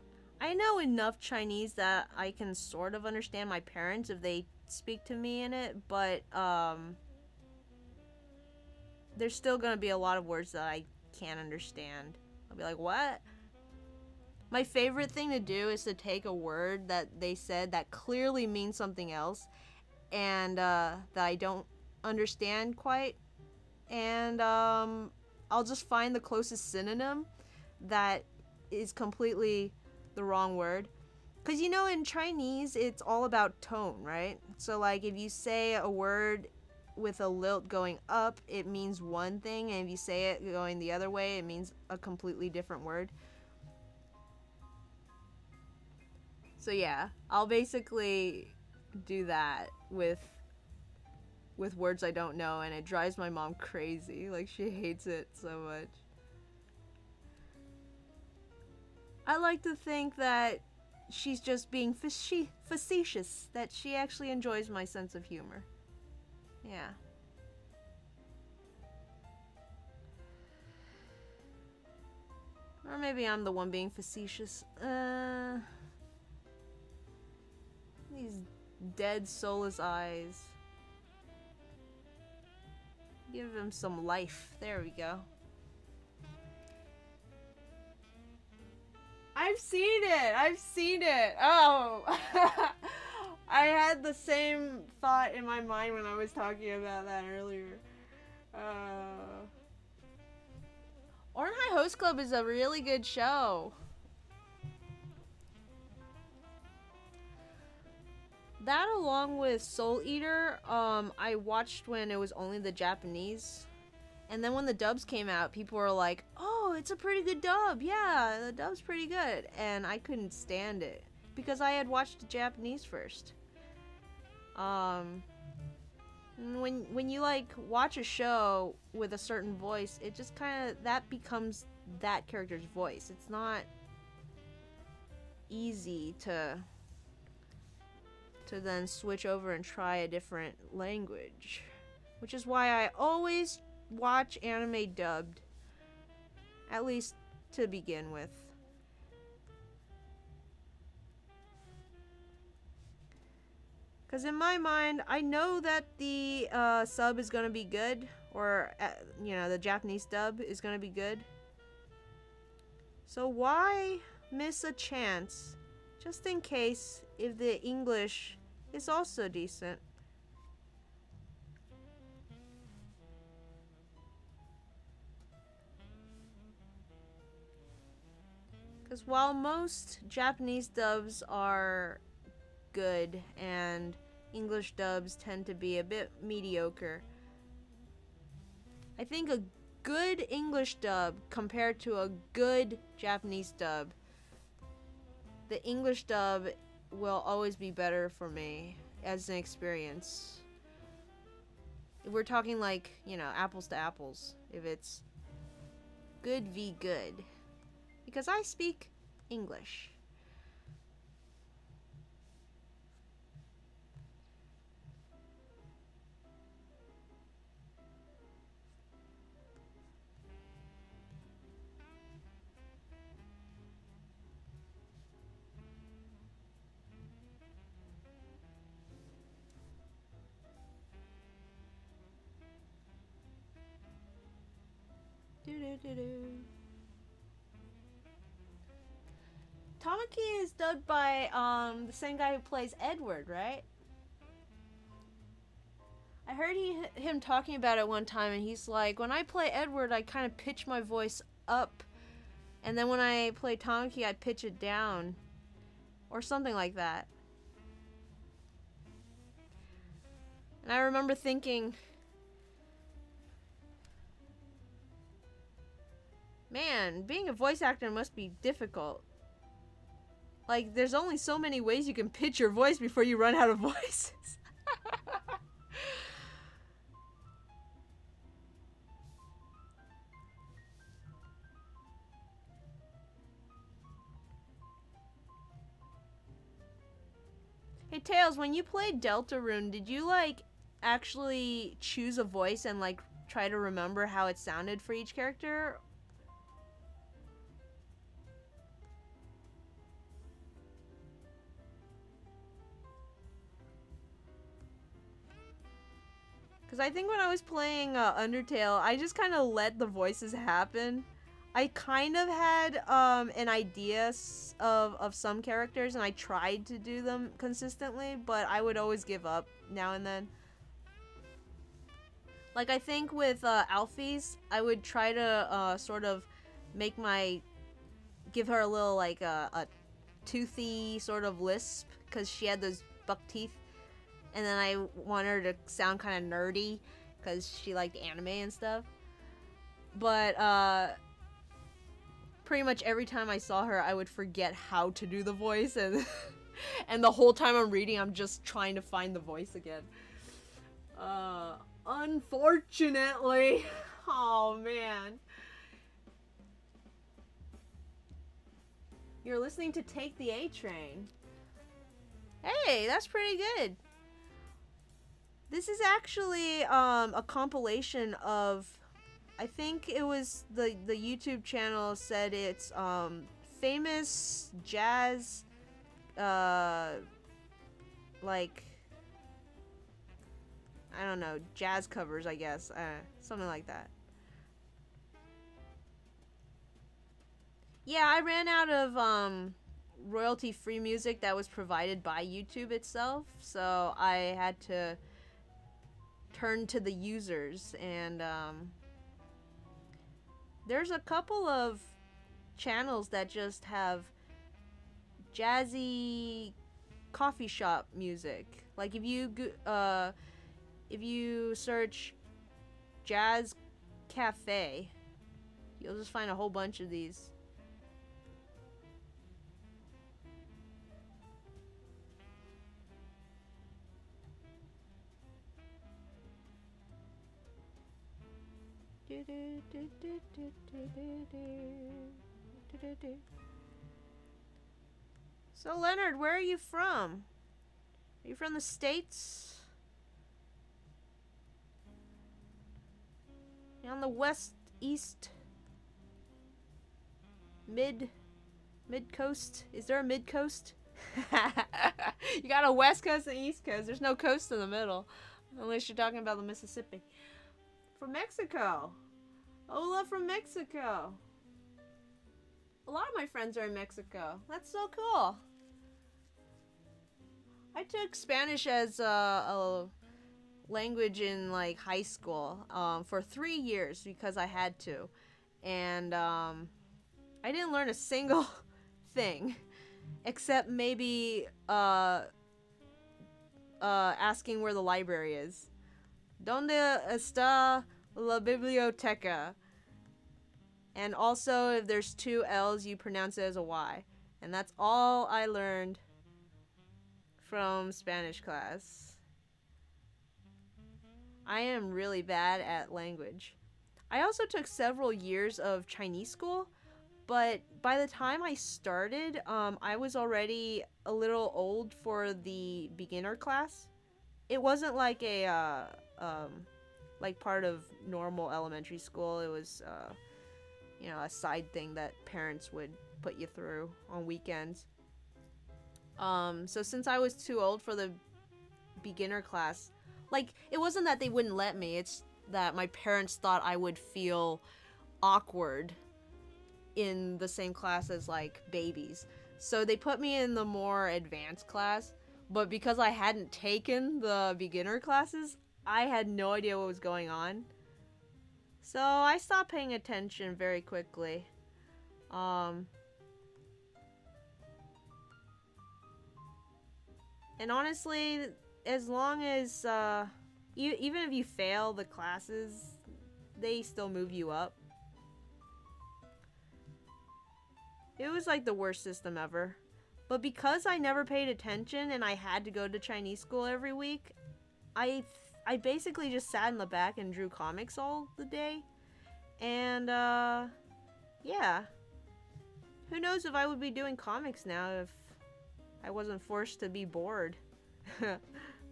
I know enough Chinese that I can sort of understand my parents if they speak to me in it, but there's still gonna be a lot of words that I can't understand. I'll be like, what? My favorite thing to do is to take a word that they said that clearly means something else and that I don't understand quite, and I'll just find the closest synonym that is completely the wrong word. Because, in Chinese, it's all about tone, right? So, like, if you say a word with a lilt going up, it means one thing, and if you say it going the other way, it means a completely different word. So, yeah, I'll basically do that with words I don't know, and it drives my mom crazy. Like, she hates it so much. I like to think that she's just being facetious, that she actually enjoys my sense of humor. Yeah. Or maybe I'm the one being facetious. These dead, soulless eyes. Give him some life. There we go. I've seen it. Oh. I had the same thought in my mind when I was talking about that earlier. Orange High Host Club is a really good show. That, along with Soul Eater, I watched when it was only the Japanese. And then when the dubs came out, people were like, oh, it's a pretty good dub. Yeah, the dub's pretty good. And I couldn't stand it because I had watched the Japanese first. When you, like, watch a show with a certain voice, it just kind of, that becomes that character's voice. It's not easy to then switch over and try a different language, which is why I always watch anime dubbed, at least to begin with. Because in my mind, I know that the sub is going to be good, or, the Japanese dub is going to be good. So why miss a chance, just in case, if the English is also decent? Because while most Japanese dubs are good and English dubs tend to be a bit mediocre, I think a good English dub compared to a good Japanese dub, the English dub will always be better for me as an experience. If we're talking like, apples to apples, if it's good v good, because I speak English. Tamaki is dubbed by the same guy who plays Edward, right? I heard him talking about it one time, and he's like, when I play Edward, I kind of pitch my voice up, and then when I play Tamaki, I pitch it down, or something like that. And I remember thinking, man, being a voice actor must be difficult. Like, there's only so many ways you can pitch your voice before you run out of voices. Hey, Tails, when you played Deltarune, did you, like, actually choose a voice and, like, try to remember how it sounded for each character? Because I think when I was playing Undertale, I just kind of let the voices happen. I kind of had an idea of some characters, and I tried to do them consistently, but I would always give up now and then. Like, I think with Alphys, I would try to sort of give her a little, like, a toothy sort of lisp, because she had those buck teeth. And then I want her to sound kind of nerdy, because she liked anime and stuff. But, pretty much every time I saw her, I would forget how to do the voice, and and the whole time I'm reading, I'm just trying to find the voice again. Unfortunately. Oh, man. You're listening to Take the A Train. Hey, that's pretty good. This is actually a compilation of, I think it was the YouTube channel said it's famous jazz, like, I don't know, jazz covers, I guess, something like that. Yeah, I ran out of royalty-free music that was provided by YouTube itself, so I had to turn to the users, and there's a couple of channels that just have jazzy coffee shop music. Like, if you search jazz cafe, you'll just find a whole bunch of these. So, Leonard, where are you from? Are you from the States? You're on the west, east, mid coast? Is there a mid coast? You got a west coast and east coast. There's no coast in the middle. Unless you're talking about the Mississippi. From Mexico. Ola from Mexico. A lot of my friends are in Mexico. That's so cool. I took Spanish as a language in, like, high school for 3 years because I had to. And I didn't learn a single thing except maybe asking where the library is. ¿Dónde está la biblioteca? And also, if there's 2 L's, you pronounce it as a Y. And that's all I learned from Spanish class. I am really bad at language. I also took several years of Chinese school, but by the time I started, I was already a little old for the beginner class. It wasn't like a like part of normal elementary school. It was you know, a side thing that parents would put you through on weekends. So since I was too old for the beginner class, like, it wasn't that they wouldn't let me, it's that my parents thought I would feel awkward in the same class as, like, babies. So they put me in the more advanced class, but because I hadn't taken the beginner classes, I had no idea what was going on. So I stopped paying attention very quickly. And honestly, as long as, even if you fail the classes, they still move you up. It was like the worst system ever. But because I never paid attention and I had to go to Chinese school every week, I basically just sat in the back and drew comics all the day. And, yeah. Who knows if I would be doing comics now if I wasn't forced to be bored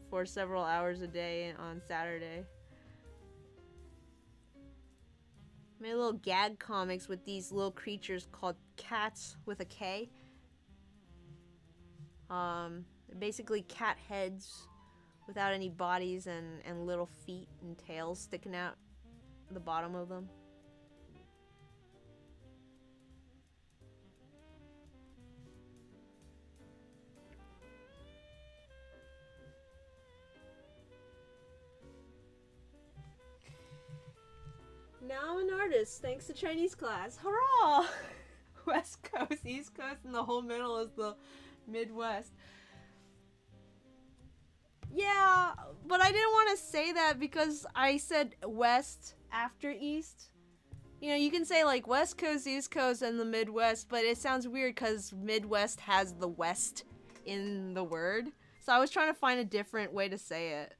for several hours a day on Saturday. I made little gag comics with these little creatures called cats with a K. Basically cat heads without any bodies and little feet and tails sticking out the bottom of them. Now I'm an artist, thanks to Chinese class. Hurrah! West Coast, East Coast, and the whole middle is the Midwest. Yeah, but I didn't want to say that because I said West after East. You know, you can say like West Coast, East Coast, and the Midwest, but it sounds weird because Midwest has the West in the word. So I was trying to find a different way to say it,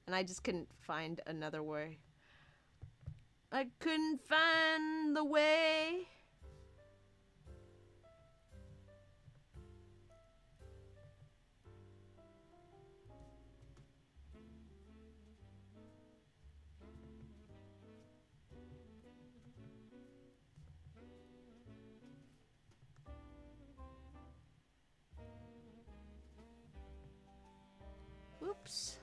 and I just couldn't find another way. I couldn't find the way. Oops.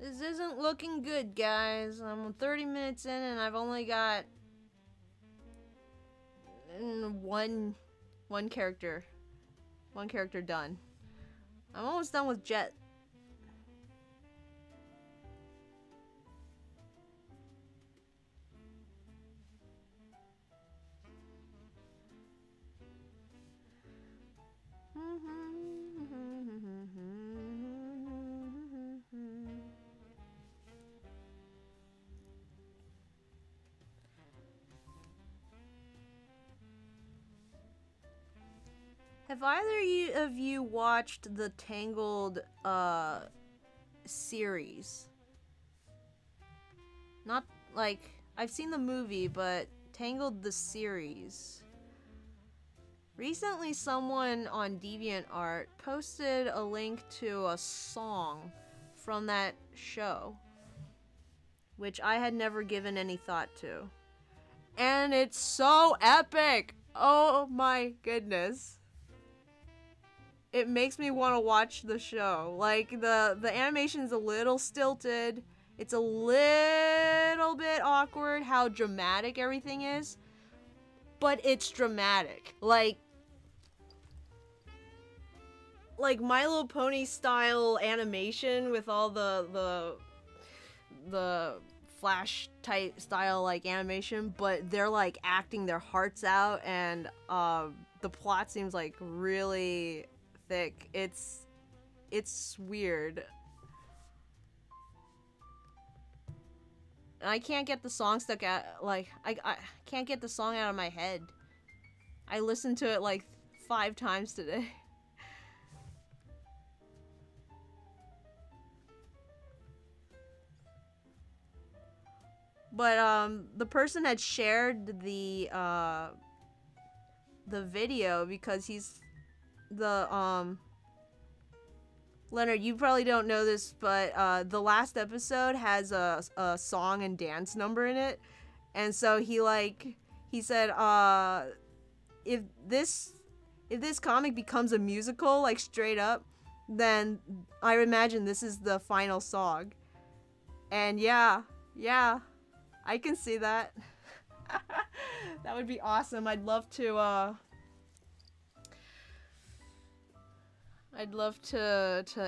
This isn't looking good, guys. I'm 30 minutes in and I've only got one character done. I'm almost done with Jet. Have either of you watched the Tangled series? Not like I've seen the movie, but Tangled the series. Recently someone on DeviantArt posted a link to a song from that show, which I had never given any thought to. And it's so epic! Oh my goodness. It makes me want to watch the show. Like, the animation's a little stilted. It's a little bit awkward how dramatic everything is. But it's dramatic. Like My Little Pony style animation with all the Flash type style like animation, but they're like acting their hearts out, and the plot seems like really thick. It's weird. And I can't get the song stuck out, like, I can't get the song out of my head. I listened to it like 5 times today. But the person had shared the video because he's the Leonard, you probably don't know this, but the last episode has a song and dance number in it, and so he said if this comic becomes a musical, like straight up, then I imagine this is the final song. And yeah, I can see that. That would be awesome. I'd love to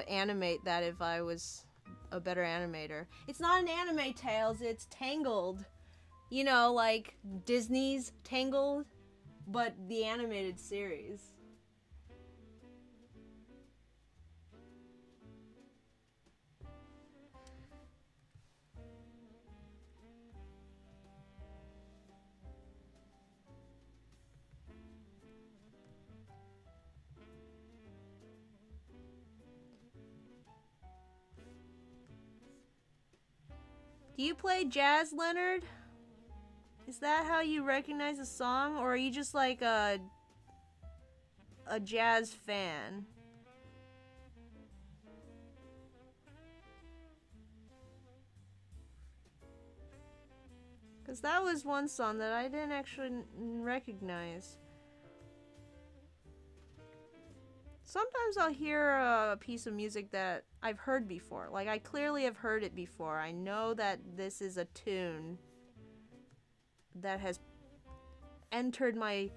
animate that if I was a better animator. It's not an anime, Tails, it's Tangled. You know, like Disney's Tangled, but the animated series. Do you play jazz, Leonard? Is that how you recognize a song, or are you just like a jazz fan? Because that was one song that I didn't actually recognize. Sometimes I'll hear a piece of music that I've heard before. Like, I clearly have heard it before. I know that this is a tune that has entered my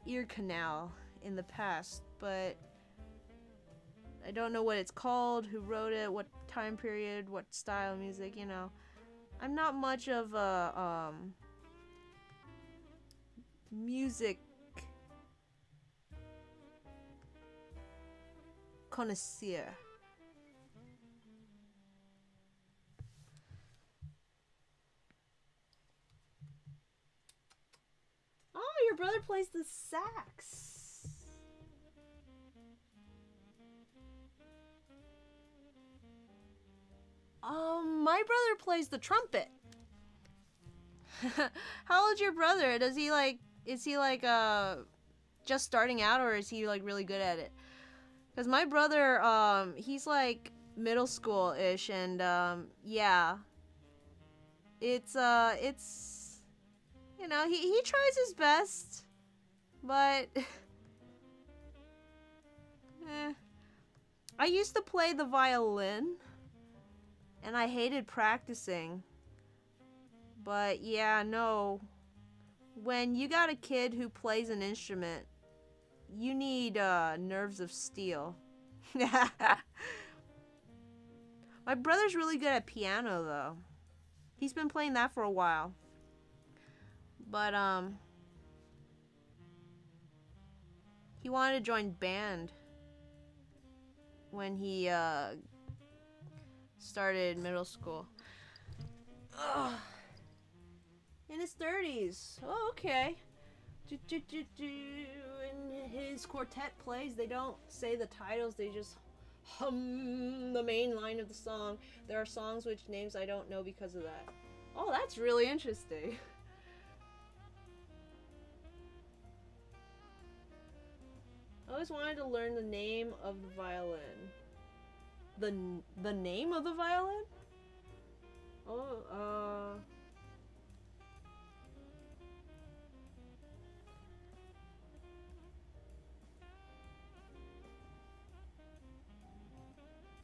ear canal in the past, but I don't know what it's called, who wrote it, what time period, what style of music, you know. I'm not much of a music connoisseur. Oh, your brother plays the sax. My brother plays the trumpet. How old's your brother? Is he like just starting out, or is he like really good at it? Because my brother, he's like middle school-ish, and yeah, it's you know, he tries his best, but I used to play the violin, and I hated practicing. But yeah, no, when you got a kid who plays an instrument, you need nerves of steel. My brother's really good at piano, though. He's been playing that for a while. But he wanted to join band when he started middle school. Ugh. In his 30s. Oh, okay. And his quartet plays, they don't say the titles, they just hum the main line of the song. There are songs which names I don't know because of that. Oh, that's really interesting. I always wanted to learn the name of the violin. The name of the violin? Oh,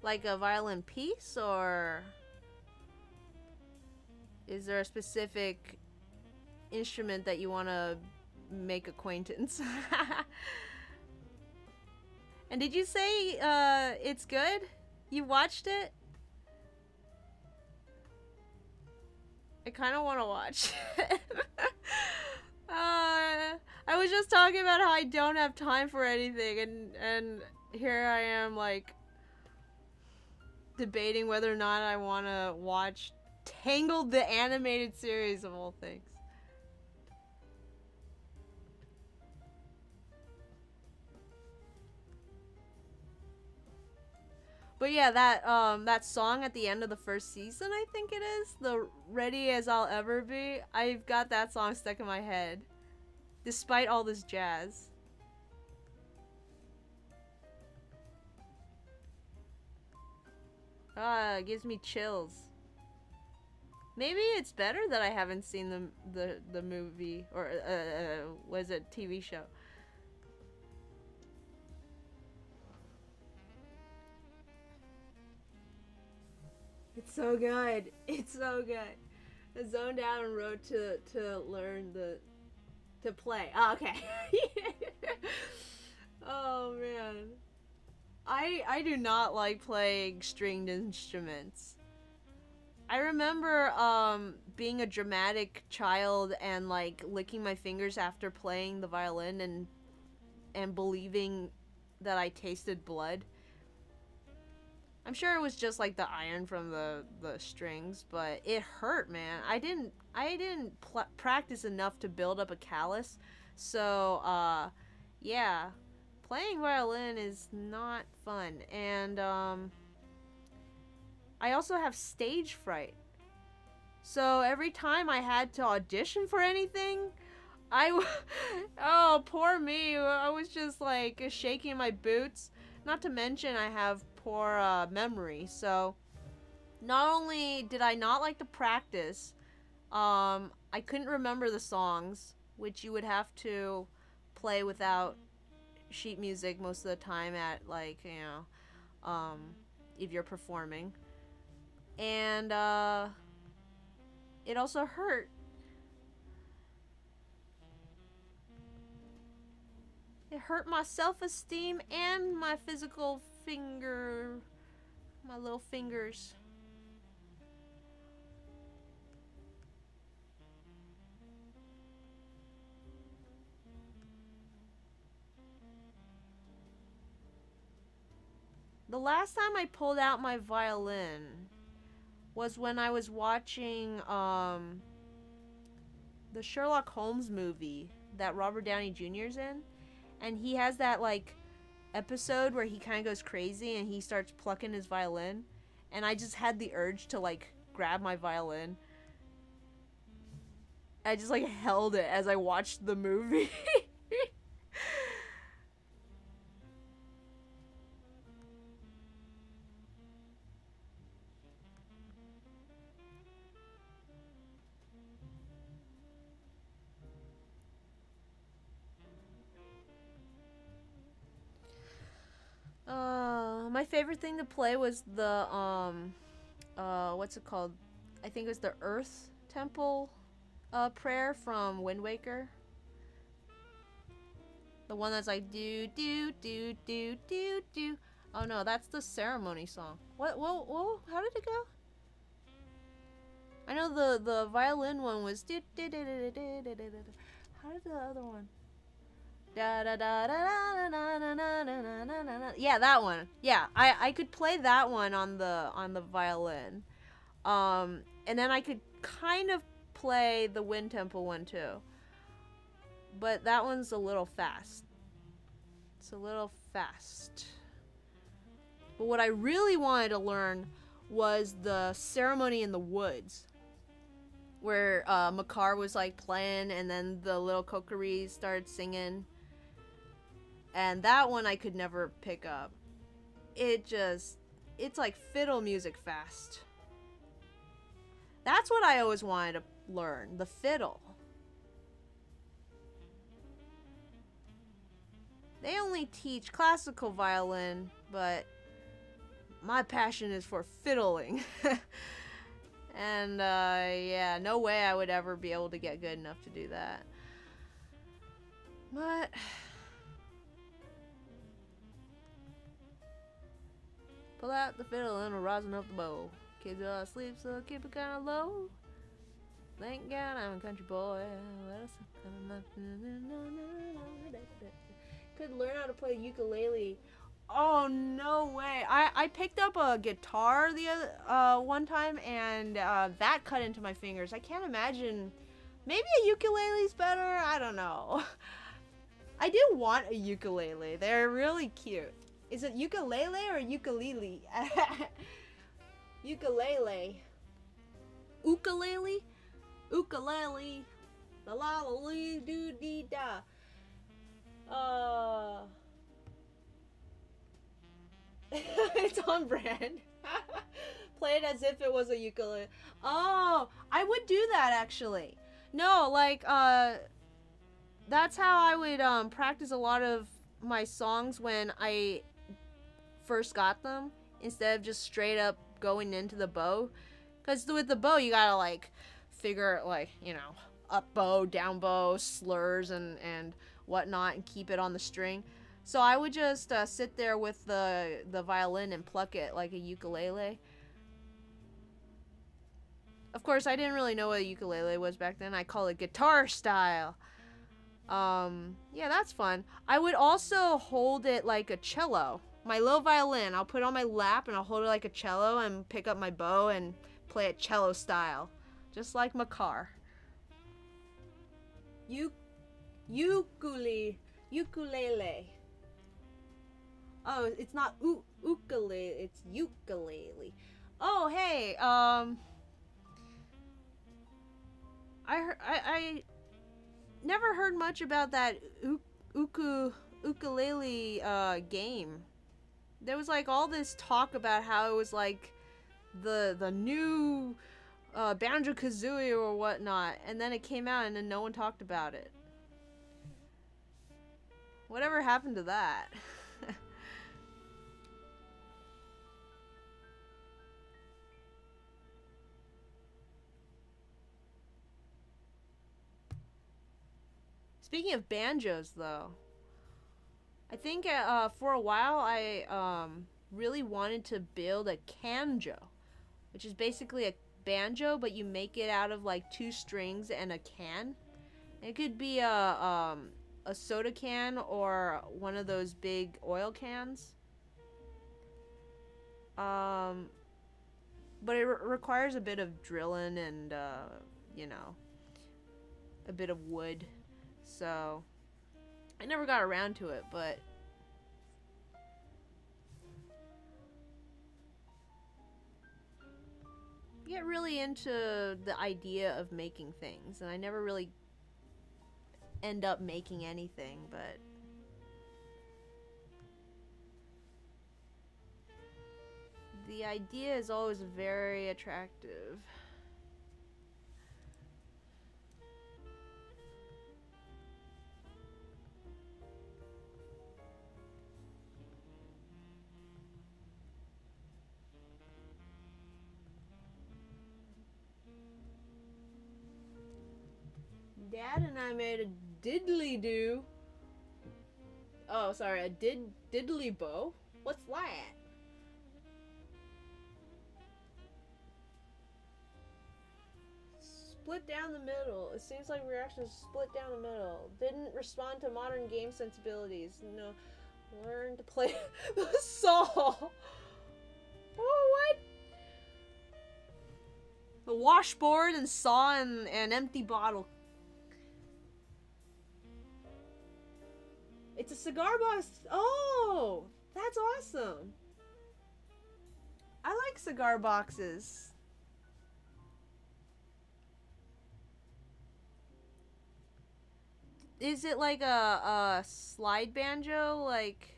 like a violin piece, or is there a specific instrument that you want to make acquaintance? And did you say it's good? You watched it? I kind of want to watch it. I was just talking about how I don't have time for anything, and here I am, like, debating whether or not I want to watch Tangled, the animated series of all things. But yeah, that song at the end of the first season, I think it is, the Ready As I'll Ever Be, I've got that song stuck in my head, despite all this jazz. It gives me chills. Maybe it's better that I haven't seen the movie, or was it TV show? It's so good. It's so good. I zoned out and wrote to learn to play. Oh, okay. Oh man. I do not like playing stringed instruments. I remember being a dramatic child and like licking my fingers after playing the violin and believing that I tasted blood. I'm sure it was just like the iron from the strings, but it hurt, man. I didn't practice enough to build up a callus. So, yeah. Playing violin is not fun. And I also have stage fright. So every time I had to audition for anything, oh, poor me. I was just like shaking my boots. Not to mention I have poor memory. So not only did I not like to practice, I couldn't remember the songs, which you would have to play without sheet music most of the time at like, you know, if you're performing. And it also hurt. It hurt my self-esteem and my physical my little fingers. The last time I pulled out my violin was when I was watching the Sherlock Holmes movie that Robert Downey Jr.'s in, and he has that like episode where he kind of goes crazy and he starts plucking his violin, and I just had the urge to like grab my violin. I just like held it as I watched the movie. My favorite thing to play was the what's it called? I think it was the Earth Temple prayer from Wind Waker. The one that's like do do do do do do. Oh no, that's the ceremony song. What? Whoa! How did it go? I know the violin one was do do do do do do do. How did the other one? Da da da da da da da da da da da. Yeah, that one. Yeah, I could play that one on the violin. And then I could kind of play the Wind Temple one too. But that one's a little fast. It's a little fast. But what I really wanted to learn was the Ceremony in the Woods, where Makar was like playing and then the little Kokoris started singing. And that one I could never pick up. It's like fiddle music fast. That's what I always wanted to learn, the fiddle. They only teach classical violin, but my passion is for fiddling. And yeah, no way I would ever be able to get good enough to do that. But pull out the fiddle and we're rising up the bow. Kids are asleep, so keep it kind of low. Thank God I'm a country boy. Could learn how to play ukulele. Oh, no way. I picked up a guitar the other one time, and that cut into my fingers. I can't imagine. Maybe a ukulele's better? I don't know. I do want a ukulele. They're really cute. Is it ukulele or ukulele? Ukulele. Ukulele? Ukulele. La la la doo dee da. It's on brand. Play it as if it was a ukulele. Oh, I would do that actually. No, like, that's how I would practice a lot of my songs when I first got them, instead of just straight up going into the bow. Because with the bow, you gotta, like, figure, like, you know, up bow, down bow, slurs, and whatnot, and keep it on the string. So I would just sit there with the violin and pluck it like a ukulele. Of course, I didn't really know what a ukulele was back then. I call it guitar style. Yeah, that's fun. I would also hold it like a cello. My little violin, I'll put it on my lap and I'll hold it like a cello and pick up my bow and play it cello style. Just like Makar. Ukulele. Oh, it's not ukulele, it's ukulele. Oh, hey, I never heard much about that ukulele game. There was like all this talk about how it was like the new Banjo-Kazooie or whatnot, and then it came out and then no one talked about it. Whatever happened to that? Speaking of banjos, though, I think for a while I really wanted to build a canjo, which is basically a banjo, but you make it out of like 2 strings and a can. It could be a soda can or one of those big oil cans. But it requires a bit of drilling and you know, a bit of wood. So I never got around to it, but I get really into the idea of making things, and I never really end up making anything, but the idea is always very attractive. Dad and I made a diddly-do. Oh, sorry, a diddly bow? What's that? Split down the middle. It seems like reactions split down the middle. Didn't respond to modern game sensibilities. No. Learn to play the saw. Oh, what? The washboard and saw and an empty bottle. It's a cigar box. Oh, that's awesome. I like cigar boxes. Is it like a slide banjo, like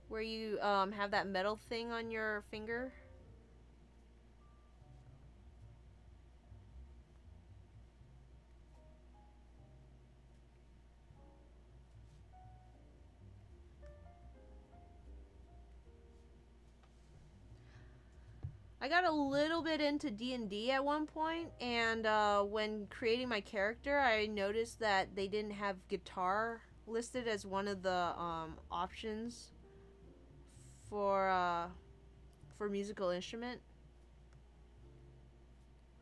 where you have that metal thing on your finger? I got a little bit into D&D at one point, and when creating my character, I noticed that they didn't have guitar listed as one of the options for musical instrument.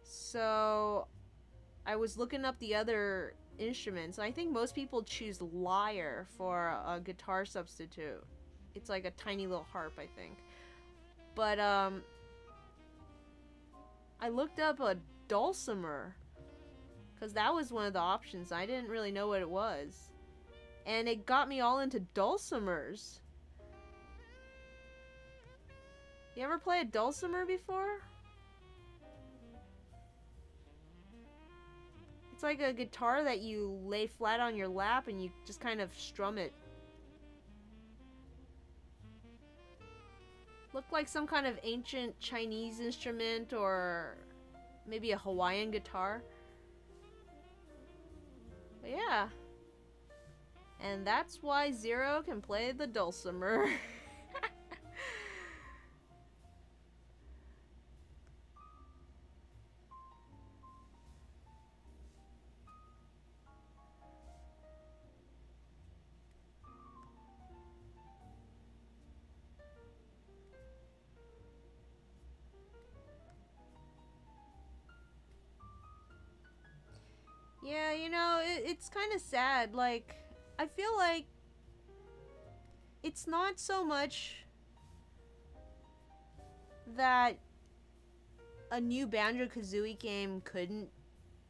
So I was looking up the other instruments, and I think most people choose lyre for a guitar substitute. It's like a tiny little harp, I think. But I looked up a dulcimer, because that was one of the options. I didn't really know what it was. And it got me all into dulcimers. You ever play a dulcimer before? It's like a guitar that you lay flat on your lap and you just kind of strum it. Looked like some kind of ancient Chinese instrument or maybe a Hawaiian guitar. But yeah. And that's why Zero can play the dulcimer. it's kind of sad. Like, I feel like it's not so much that a new Banjo-Kazooie game couldn't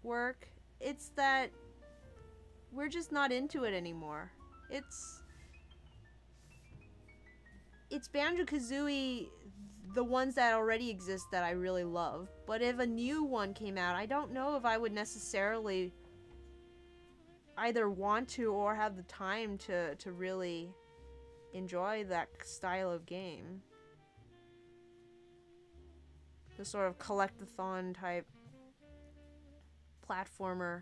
work. It's that we're just not into it anymore. It's Banjo-Kazooie, the ones that already exist that I really love. But if a new one came out, I don't know if I would necessarily either want to or have the time to really enjoy that style of game. The sort of collect-a-thon type platformer.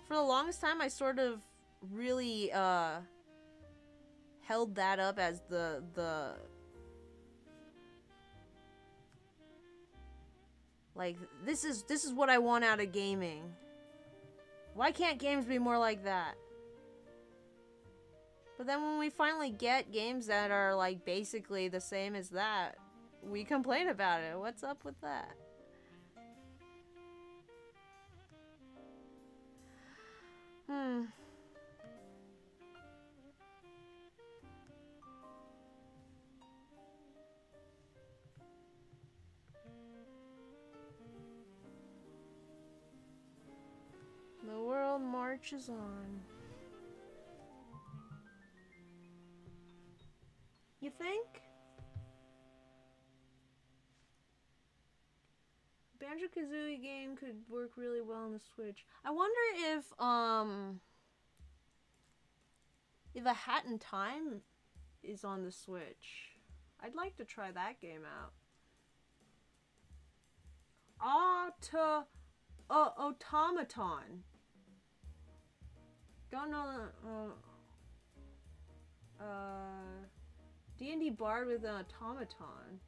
For the longest time, I sort of really held that up as the like, this is what I want out of gaming. Why can't games be more like that? But then when we finally get games that are like basically the same as that, we complain about it. What's up with that? The world marches on. You think? Banjo-Kazooie game could work really well on the Switch. I wonder if A Hat in Time is on the Switch. I'd like to try that game out. Automaton. Don't know the D&D Bard with an automaton.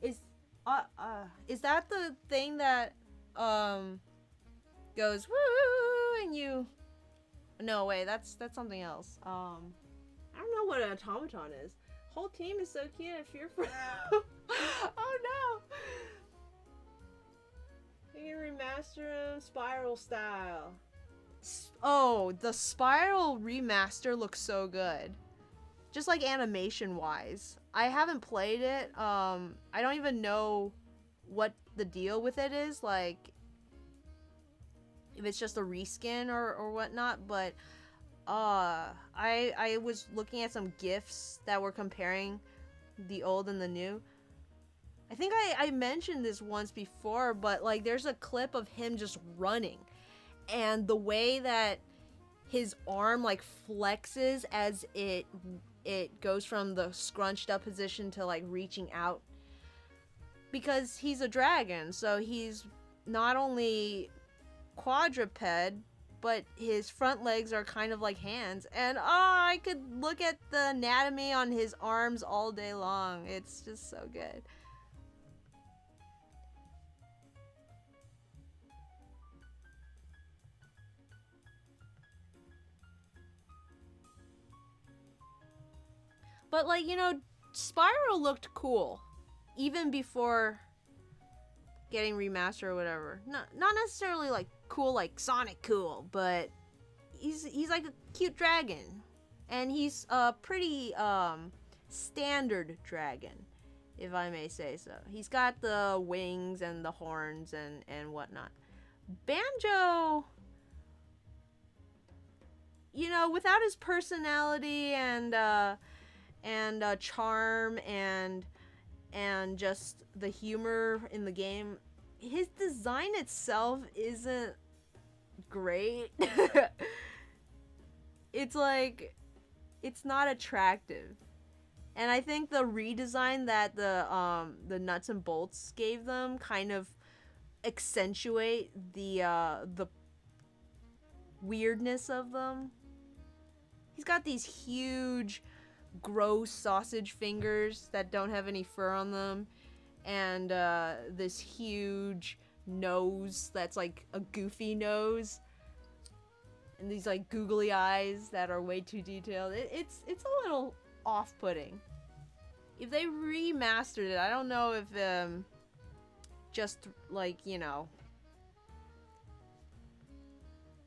Is that the thing that goes woo and you? No, wait, that's something else. I don't know what an automaton is. Whole team is so cute and fearful. Oh no! You can remaster them Spiral style. Oh, the Spiral remaster looks so good. Just like animation wise. I haven't played it. I don't even know what the deal with it is. Like, if it's just a reskin or whatnot. But I was looking at some GIFs that were comparing the old and the new. I think I mentioned this once before, but like there's a clip of him just running. And the way that his arm like flexes as it goes from the scrunched up position to like reaching out, because he's a dragon, so he's not only quadruped, but his front legs are kind of like hands. And I could look at the anatomy on his arms all day long. It's just so good. But like, you know, Spiral looked cool even before getting remastered or whatever. Not necessarily like cool like Sonic cool, but he's like a cute dragon. And he's a pretty standard dragon, if I may say so. He's got the wings and the horns and whatnot. Banjo, you know, without his personality and charm and just the humor in the game, his design itself isn't great. It's like, it's not attractive. And I think the redesign that the nuts and bolts gave them kind of accentuate the weirdness of them. He's got these huge gross sausage fingers that don't have any fur on them, and this huge nose that's like a goofy nose, and these like googly eyes that are way too detailed. It's a little off-putting. If they remastered it, I don't know if just like, you know,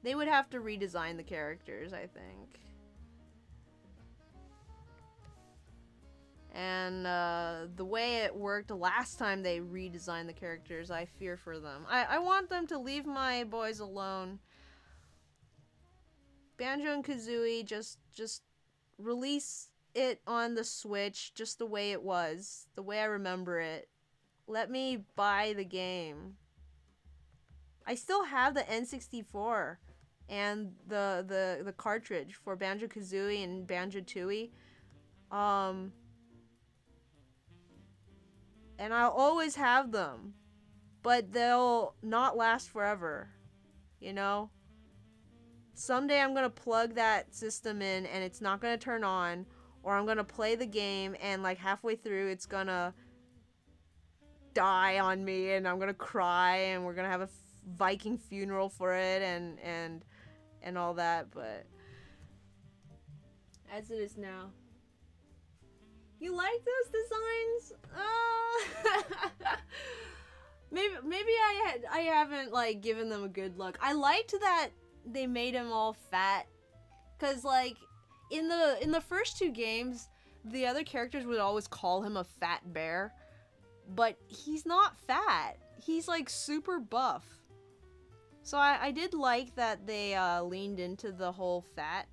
They would have to redesign the characters, I think. And the way it worked last time they redesigned the characters, I fear for them. I want them to leave my boys alone. Banjo and Kazooie, just release it on the Switch just the way it was, the way I remember it. Let me buy the game. I still have the N64 and the cartridge for Banjo-Kazooie and Banjo-Tooie. And I'll always have them, but they'll not last forever, you know? Someday I'm gonna plug that system in and it's not gonna turn on, or I'm gonna play the game and like halfway through it's gonna die on me and I'm gonna cry and we're gonna have a Viking funeral for it and all that, but as it is now. You like those designs? Maybe I haven't like given them a good look. I liked that they made him all fat, cause like in the first two games, the other characters would always call him a fat bear, but he's not fat. He's like super buff. So I did like that they leaned into the whole fat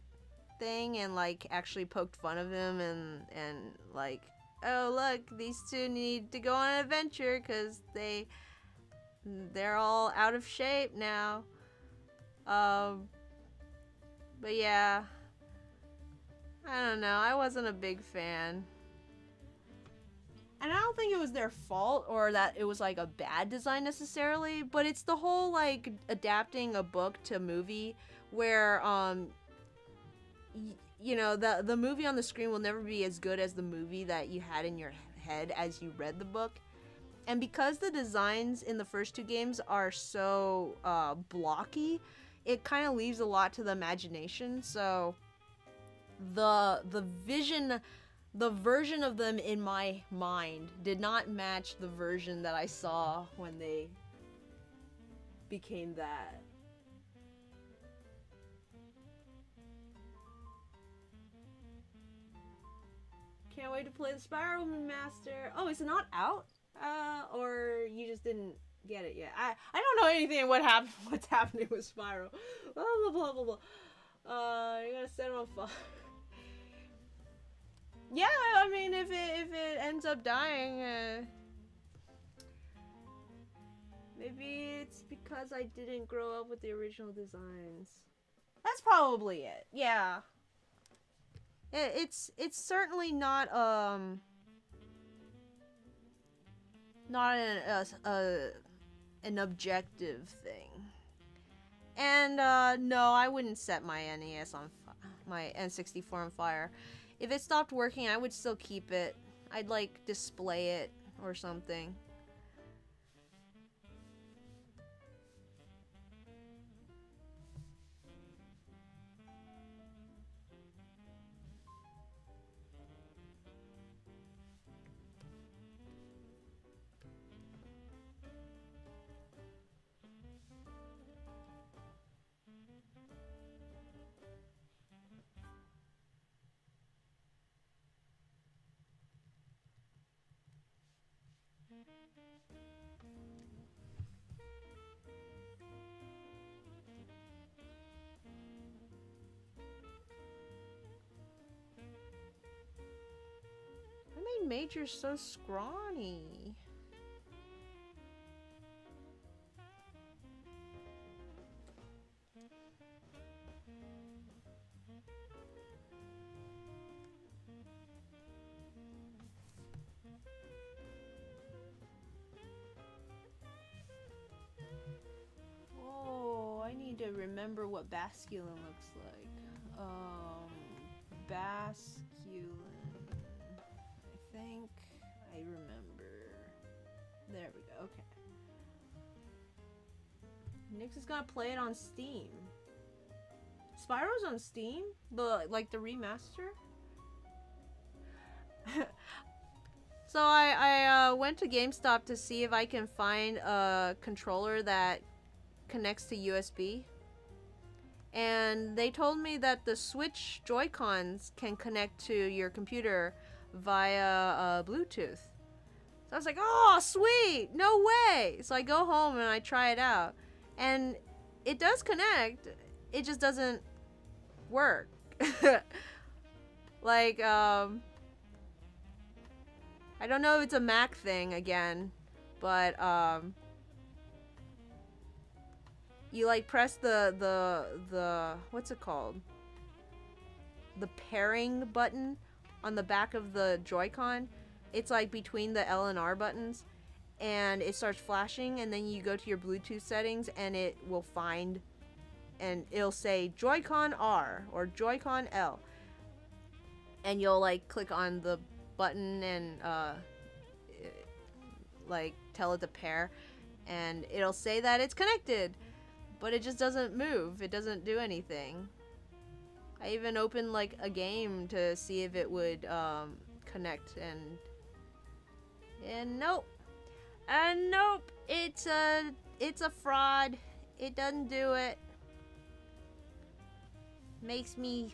thing and like actually poked fun of him and like, oh look, these two need to go on an adventure because they're all out of shape now. But yeah, I don't know, I wasn't a big fan. And I don't think it was their fault or that it was like a bad design necessarily, but it's the whole like adapting a book to movie where you know, the movie on the screen will never be as good as the movie that you had in your head as you read the book. And because the designs in the first two games are so blocky, it kind of leaves a lot to the imagination. So the version of them in my mind did not match the version that I saw when they became that. Can't wait to play the Spiral Master. Oh, is it not out? Or you just didn't get it yet? I don't know anything what's happening with Spiral. Blah blah blah blah blah. You gotta set him on fire. Yeah, I mean, if it ends up dying, maybe it's because I didn't grow up with the original designs. That's probably it. Yeah. It's certainly not an objective thing. And no, I wouldn't set my NES on my N64 on fire. If it stopped working, I would still keep it. I'd like display it or something. I made Major so scrawny. Oh, I need to remember what Basculin looks like. Basculin. I think I remember. There we go. Okay. Nix is gonna play it on Steam. Spyro's on Steam? The remaster? So I went to GameStop to see if I can find a controller that connects to USB. And they told me that the Switch Joy-Cons can connect to your computer via Bluetooth. So I was like, oh, sweet! No way! So I go home and I try it out. And it does connect. It just doesn't work. Like, I don't know if it's a Mac thing again, but, you, like, press the, what's it called? The pairing button on the back of the Joy-Con. It's, like, between the L and R buttons. And it starts flashing, and then you go to your Bluetooth settings, and it will find, and it'll say Joy-Con R, or Joy-Con L. And you'll, like, click on the button and, like, tell it to pair. And it'll say that it's connected. But it just doesn't move. It doesn't do anything. I even opened, like, a game to see if it would, connect, and nope. And nope. It's a fraud. It doesn't do it. Makes me,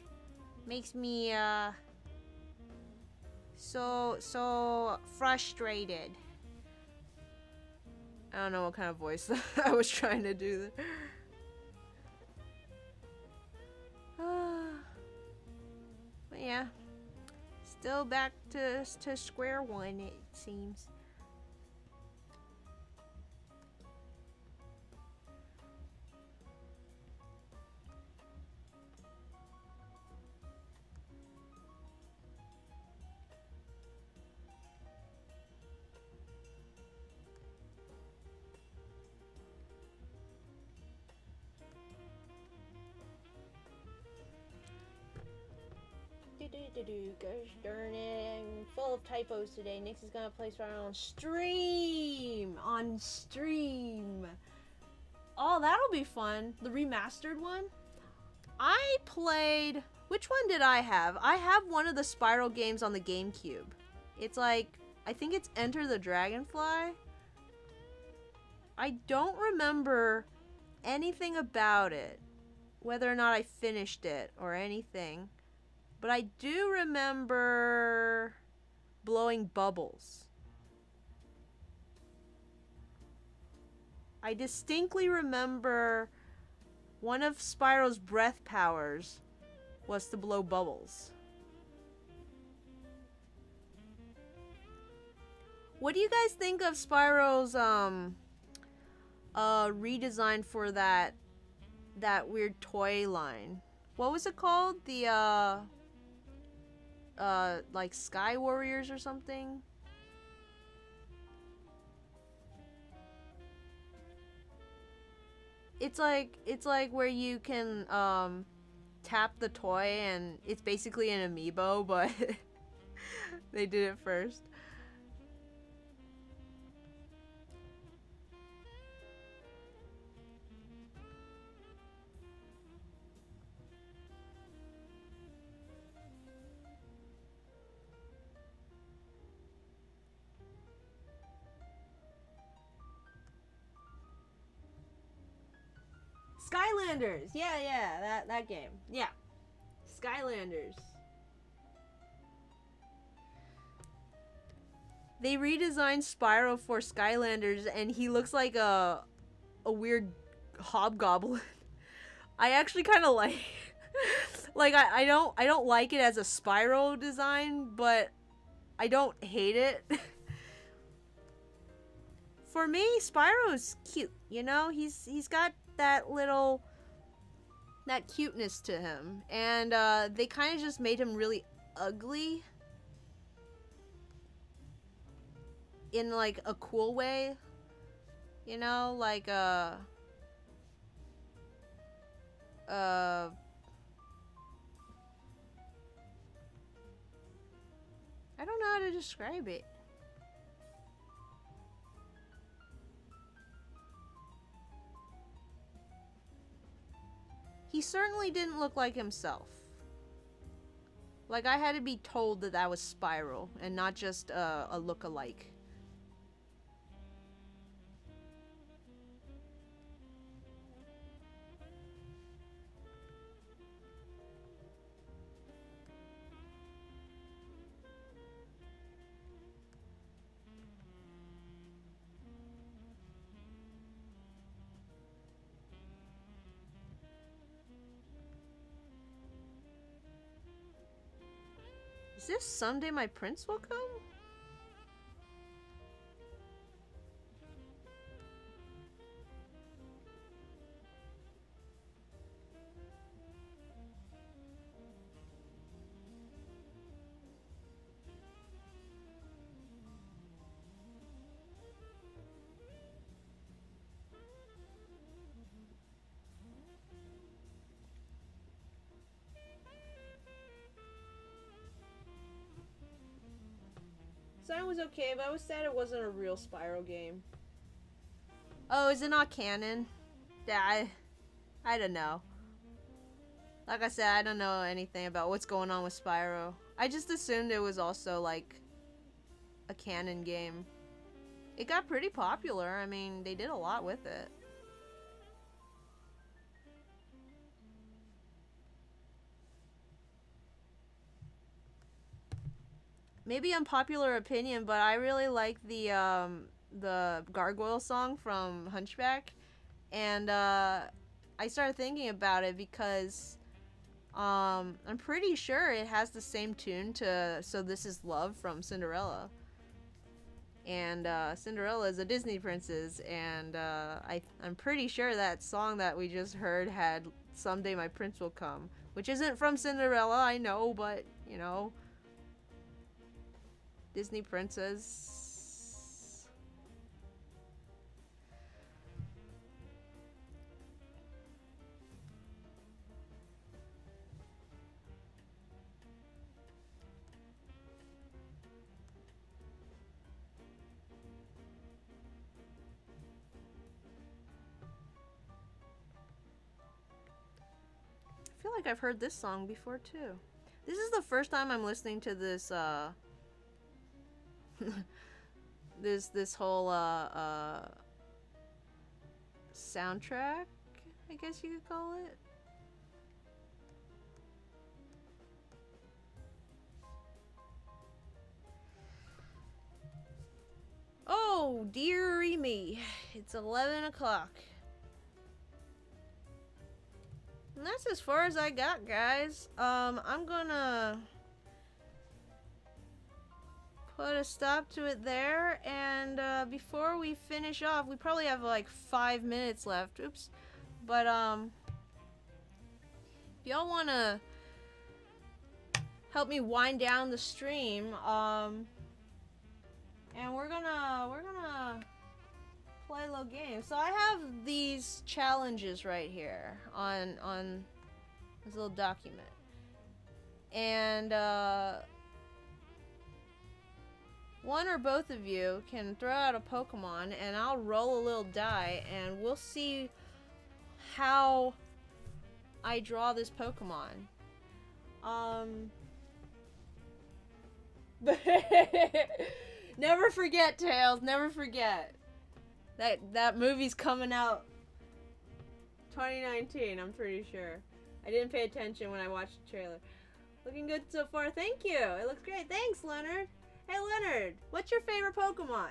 so frustrated. I don't know what kind of voice I was trying to do there. But yeah, still back to square one, it seems. Gosh darn it, I'm full of typos today. Nix is gonna play Spiral on stream! On stream! Oh, that'll be fun. The remastered one? I played... Which one did I have? I have one of the Spiral games on the GameCube. It's like... I think it's Enter the Dragonfly? I don't remember anything about it. Whether or not I finished it or anything. But I do remember blowing bubbles. I distinctly remember one of Spyro's breath powers was to blow bubbles. What do you guys think of Spyro's redesign for that weird toy line? What was it called? The like Sky Warriors or something? It's like where you can tap the toy and it's basically an amiibo, but they did it first. Skylanders! Yeah, that game. Yeah. Skylanders. They redesigned Spyro for Skylanders and he looks like a weird hobgoblin. I actually kind of like I don't like it as a Spyro design, but I don't hate it. For me, Spyro's cute, you know? He's got that cuteness to him, and they kind of just made him really ugly in like a cool way, you know, like I don't know how to describe it. He certainly didn't look like himself. Like, I had to be told that that was Spyro, and not just a look-alike. Is this Someday My Prince Will Come? Sound was okay, but I was sad it wasn't a real Spyro game. Oh, is it not canon? Yeah, I don't know. Like I said, I don't know anything about what's going on with Spyro. I just assumed it was also like a canon game. It got pretty popular. I mean, they did a lot with it. Maybe unpopular opinion, but I really like the gargoyle song from Hunchback, and I started thinking about it because I'm pretty sure it has the same tune to So This Is Love from Cinderella. And Cinderella is a Disney princess, and I'm pretty sure that song that we just heard had Someday My Prince Will Come, which isn't from Cinderella, I know, but you know, Disney princess. I feel like I've heard this song before too. This is the first time I'm listening to this this whole soundtrack, I guess you could call it. Oh, dearie me. It's 11 o'clock. And that's as far as I got, guys. I'm gonna put a stop to it there, and before we finish off, we probably have like 5 minutes left. Oops. But if y'all wanna help me wind down the stream, and we're gonna play a little game. So I have these challenges right here on this little document, and one or both of you can throw out a Pokemon, and I'll roll a little die, and we'll see how I draw this Pokemon. Never forget, Tails. Never forget. That movie's coming out 2019, I'm pretty sure. I didn't pay attention when I watched the trailer. Looking good so far. Thank you. It looks great. Thanks, Leonard. Hey, Leonard, what's your favorite Pokemon?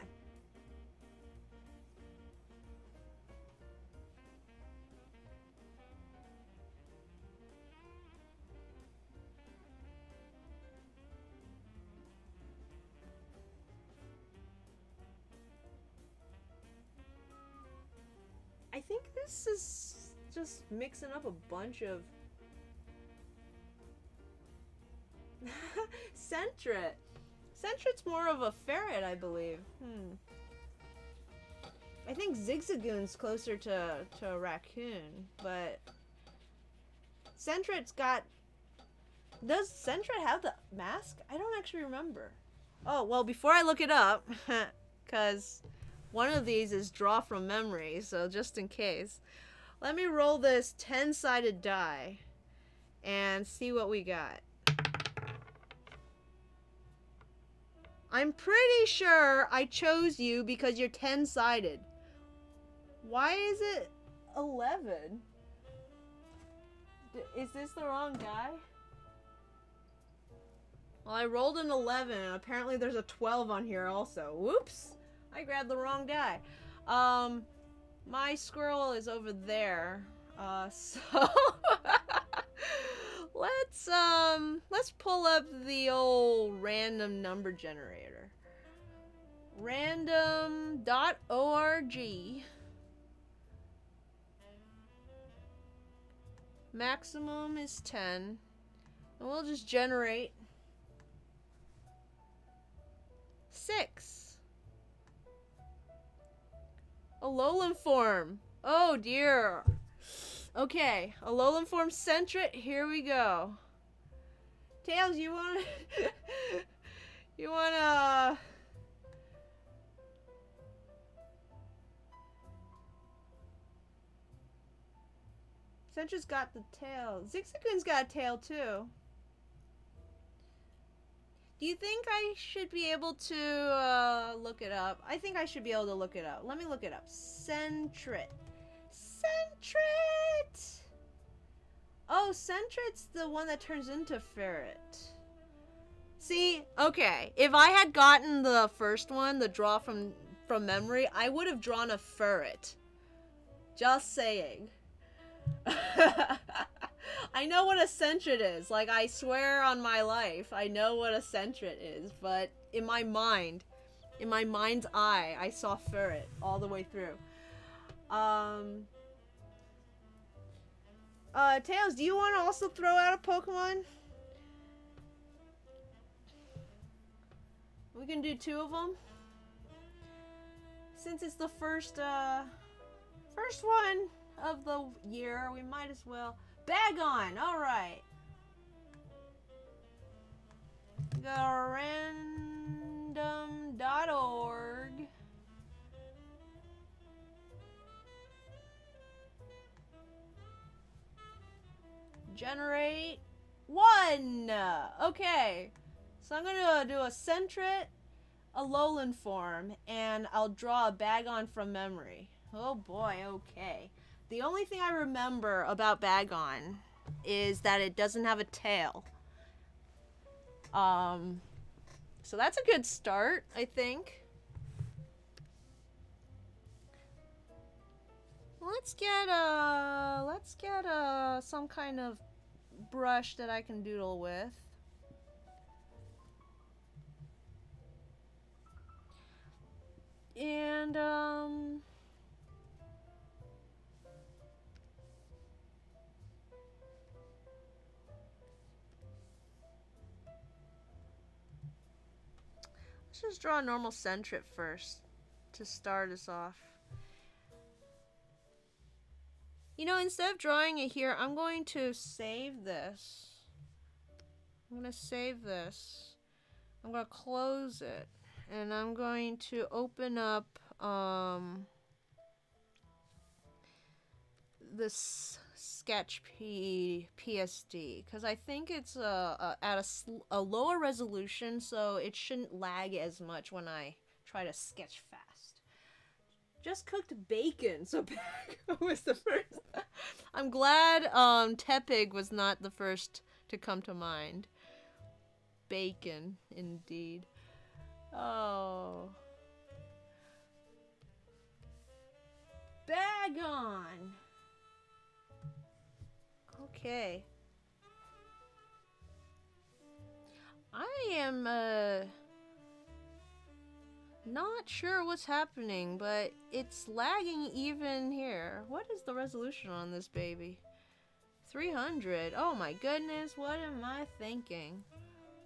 I think this is just mixing up a bunch of Sentret. Sentret's more of a ferret, I believe. I think Zigzagoon's closer to a raccoon, but Sentret's got... Does Sentret have the mask? I don't actually remember. Oh, well, before I look it up, because one of these is draw from memory, so just in case, let me roll this 10-sided die and see what we got. I'm pretty sure I chose you because you're 10-sided. Why is it 11? Is this the wrong die? Well, I rolled an 11, and apparently there's a 12 on here also. Whoops! I grabbed the wrong die. My squirrel is over there. So... Let's pull up the old random number generator. Random.org. Maximum is 10. And we'll just generate 6. Alolan form. Oh dear. Okay, Alolan form Sentret, here we go. Tails, you wanna you wanna Sentret's got the tail. Zigzagoon's got a tail too. Do you think I should be able to look it up? I think I should be able to look it up. Let me look it up. Sentret. Sentret! Oh, Sentret's the one that turns into Ferret. See, okay. If I had gotten the first one, the draw from memory, I would have drawn a Ferret. Just saying. I know what a Sentret is. Like, I swear on my life, I know what a Sentret is. But in my mind's eye, I saw Ferret all the way through. Tails, do you want to also throw out a Pokemon? We can do 2 of them. Since it's the first one of the year, we might as well. Bagon, alright. Go random.org. Generate 1. Okay. So I'm gonna do a Sentret, Alolan form, and I'll draw a Bagon from memory. Oh boy, okay. The only thing I remember about Bagon is that it doesn't have a tail. So that's a good start, I think. Let's get some kind of brush that I can doodle with. And let's just draw a normal Sentret first to start us off. You know, instead of drawing it here, I'm going to save this. I'm going to save this. I'm going to close it. And I'm going to open up this sketch PSD, because I think it's at a lower resolution, so it shouldn't lag as much when I try to sketch fast. Just cooked bacon, so Bagon was the first. I'm glad Tepig was not the first to come to mind. Bacon, indeed. Oh. Bagon! Okay. I am, not sure what's happening, but it's lagging even here. What is the resolution on this baby? 300. Oh my goodness, what am I thinking?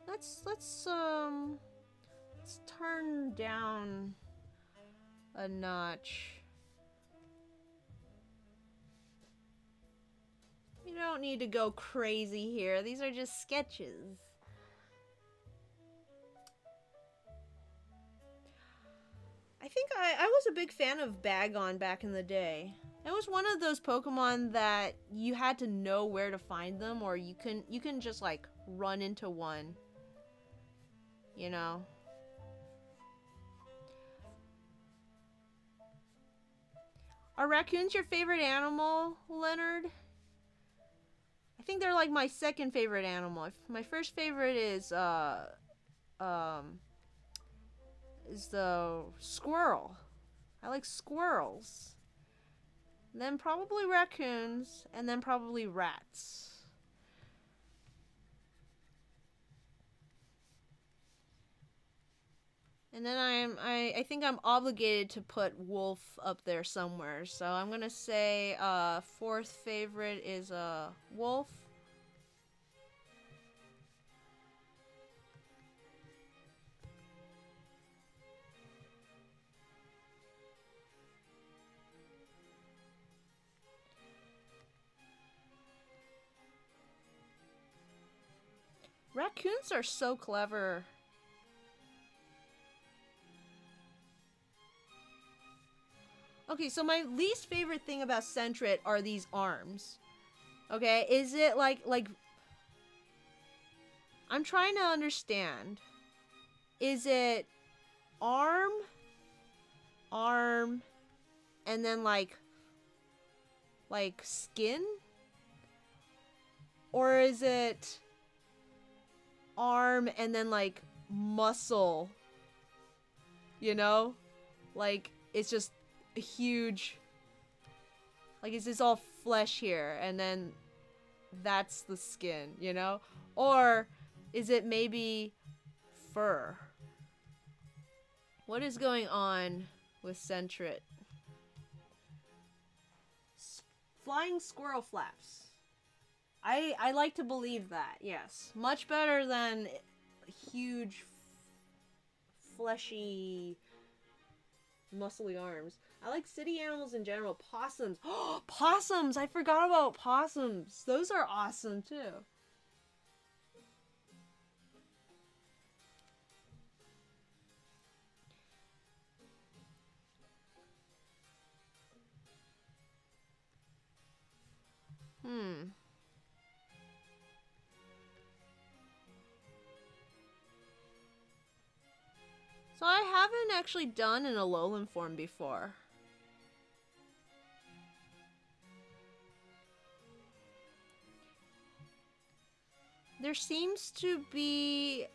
Let's turn down a notch. You don't need to go crazy here. These are just sketches. I think I was a big fan of Bagon back in the day. It was one of those Pokemon that you had to know where to find them, or you can just like run into one. You know? Are raccoons your favorite animal, Leonard? I think they're like my second favorite animal. My first favorite is the squirrel. I like squirrels. Then probably raccoons, and then probably rats. And then I think I'm obligated to put wolf up there somewhere. So I'm gonna say fourth favorite is wolf. Raccoons are so clever. Okay, so my least favorite thing about Centret are these arms. Okay, is it like I'm trying to understand. Is it arm, and then like skin? Or is it arm and then like muscle? You know? Like it's just a huge, like it's just all flesh here and then that's the skin, you know? Or is it maybe fur? What is going on with Centret? Flying squirrel flaps. I like to believe that, yes. Much better than huge, fleshy, muscly arms. I like city animals in general. Possums. Oh, possums! I forgot about possums. Those are awesome, too. So I haven't actually done an Alolan form before. There seems to be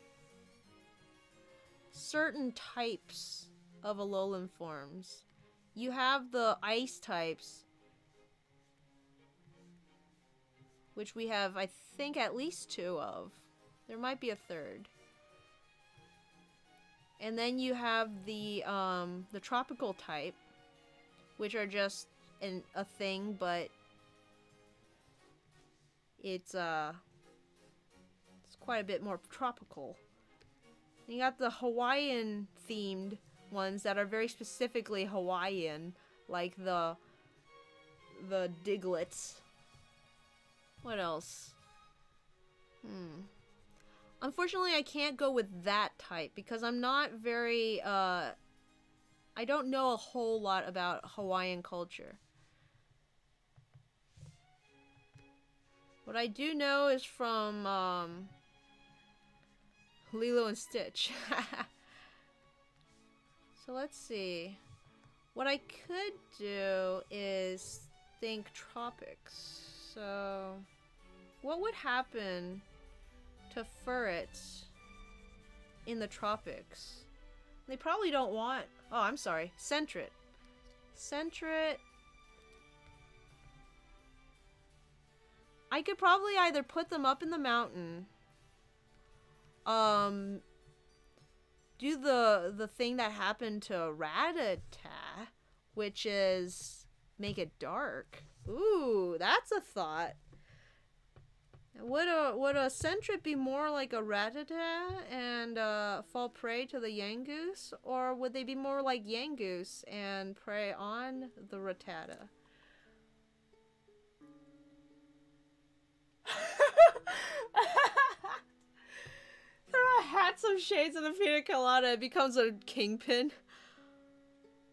certain types of Alolan forms. You have the ice types, which we have, I think, at least 2 of. There might be a third. And then you have the tropical type, which are just a thing, but it's quite a bit more tropical. And you got the Hawaiian themed ones that are very specifically Hawaiian, like the Diglets. What else? Unfortunately, I can't go with that type because I'm not very, I don't know a whole lot about Hawaiian culture. What I do know is from, Lilo and Stitch. So let's see. What I could do is think tropics. So, what would happen to ferrets in the tropics? They probably don't want... Oh, I'm sorry. Centret. Centret... I could probably either put them up in the mountain, do the thing that happened to Rattata, which is make it dark. Ooh, that's a thought. Would a Centret be more like a Rattata and fall prey to the Yangoose, or would they be more like Yangoose and prey on the Rattata? Throw a hat, some shades, and a pina colada. It becomes a kingpin.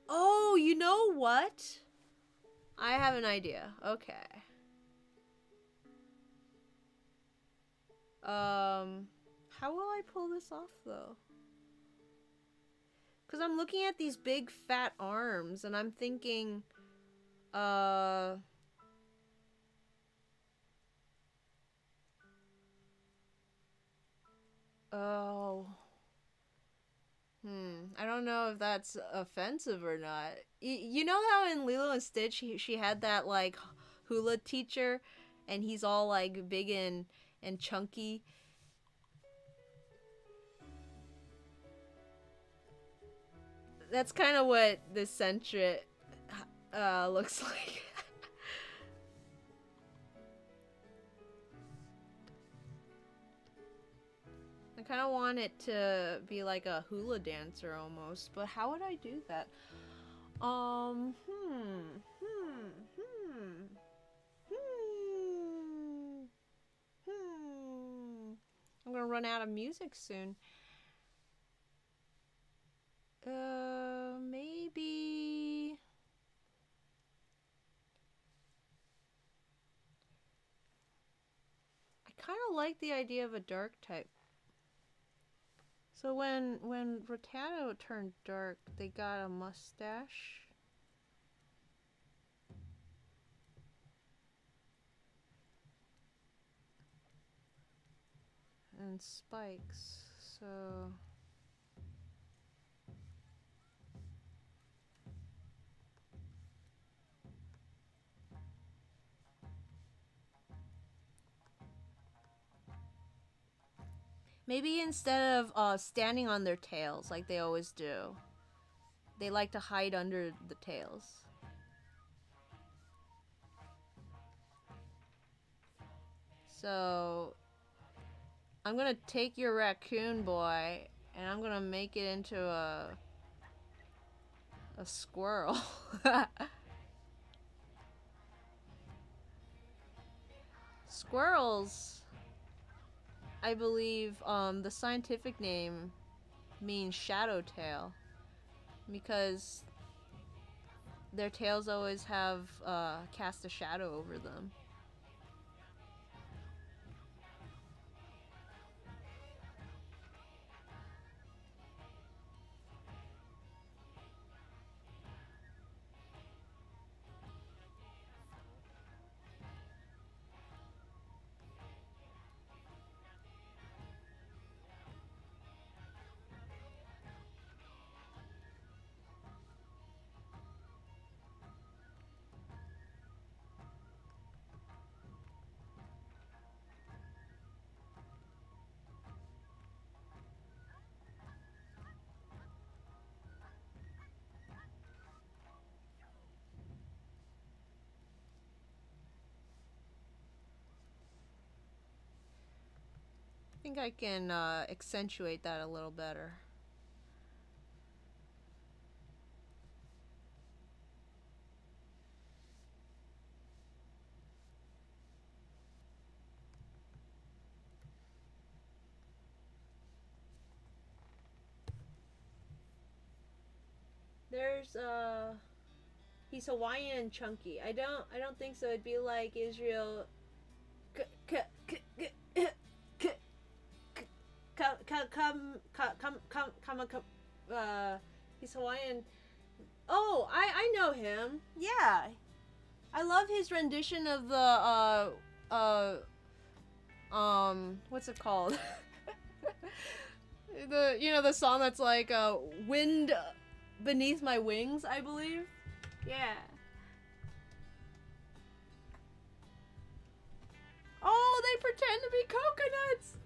Oh, you know what? I have an idea. Okay. How will I pull this off, though? Because I'm looking at these big, fat arms, and I'm thinking, oh. I don't know if that's offensive or not. You know how in Lilo and Stitch, she had that, like, hula teacher, and he's all, like, big and chunky? That's kind of what this centret looks like. I kind of want it to be like a hula dancer almost, but how would I do that? Hmm. I'm gonna run out of music soon. Maybe... I kind of like the idea of a dark type. So when Rattata turned dark, they got a mustache. And spikes, so... Maybe instead of standing on their tails like they always do, they like to hide under the tails. So I'm gonna take your raccoon boy and I'm gonna make it into a squirrel. Squirrels, I believe, the scientific name means shadow tail because their tails always have cast a shadow over them. I think I can accentuate that a little better. There's he's Hawaiian and chunky. I don't think so. It'd be like Israel. He's Hawaiian. Oh, I know him. Yeah, I love his rendition of the what's it called? The song that's like wind beneath my wings, I believe. Yeah. Oh, they pretend to be coconuts.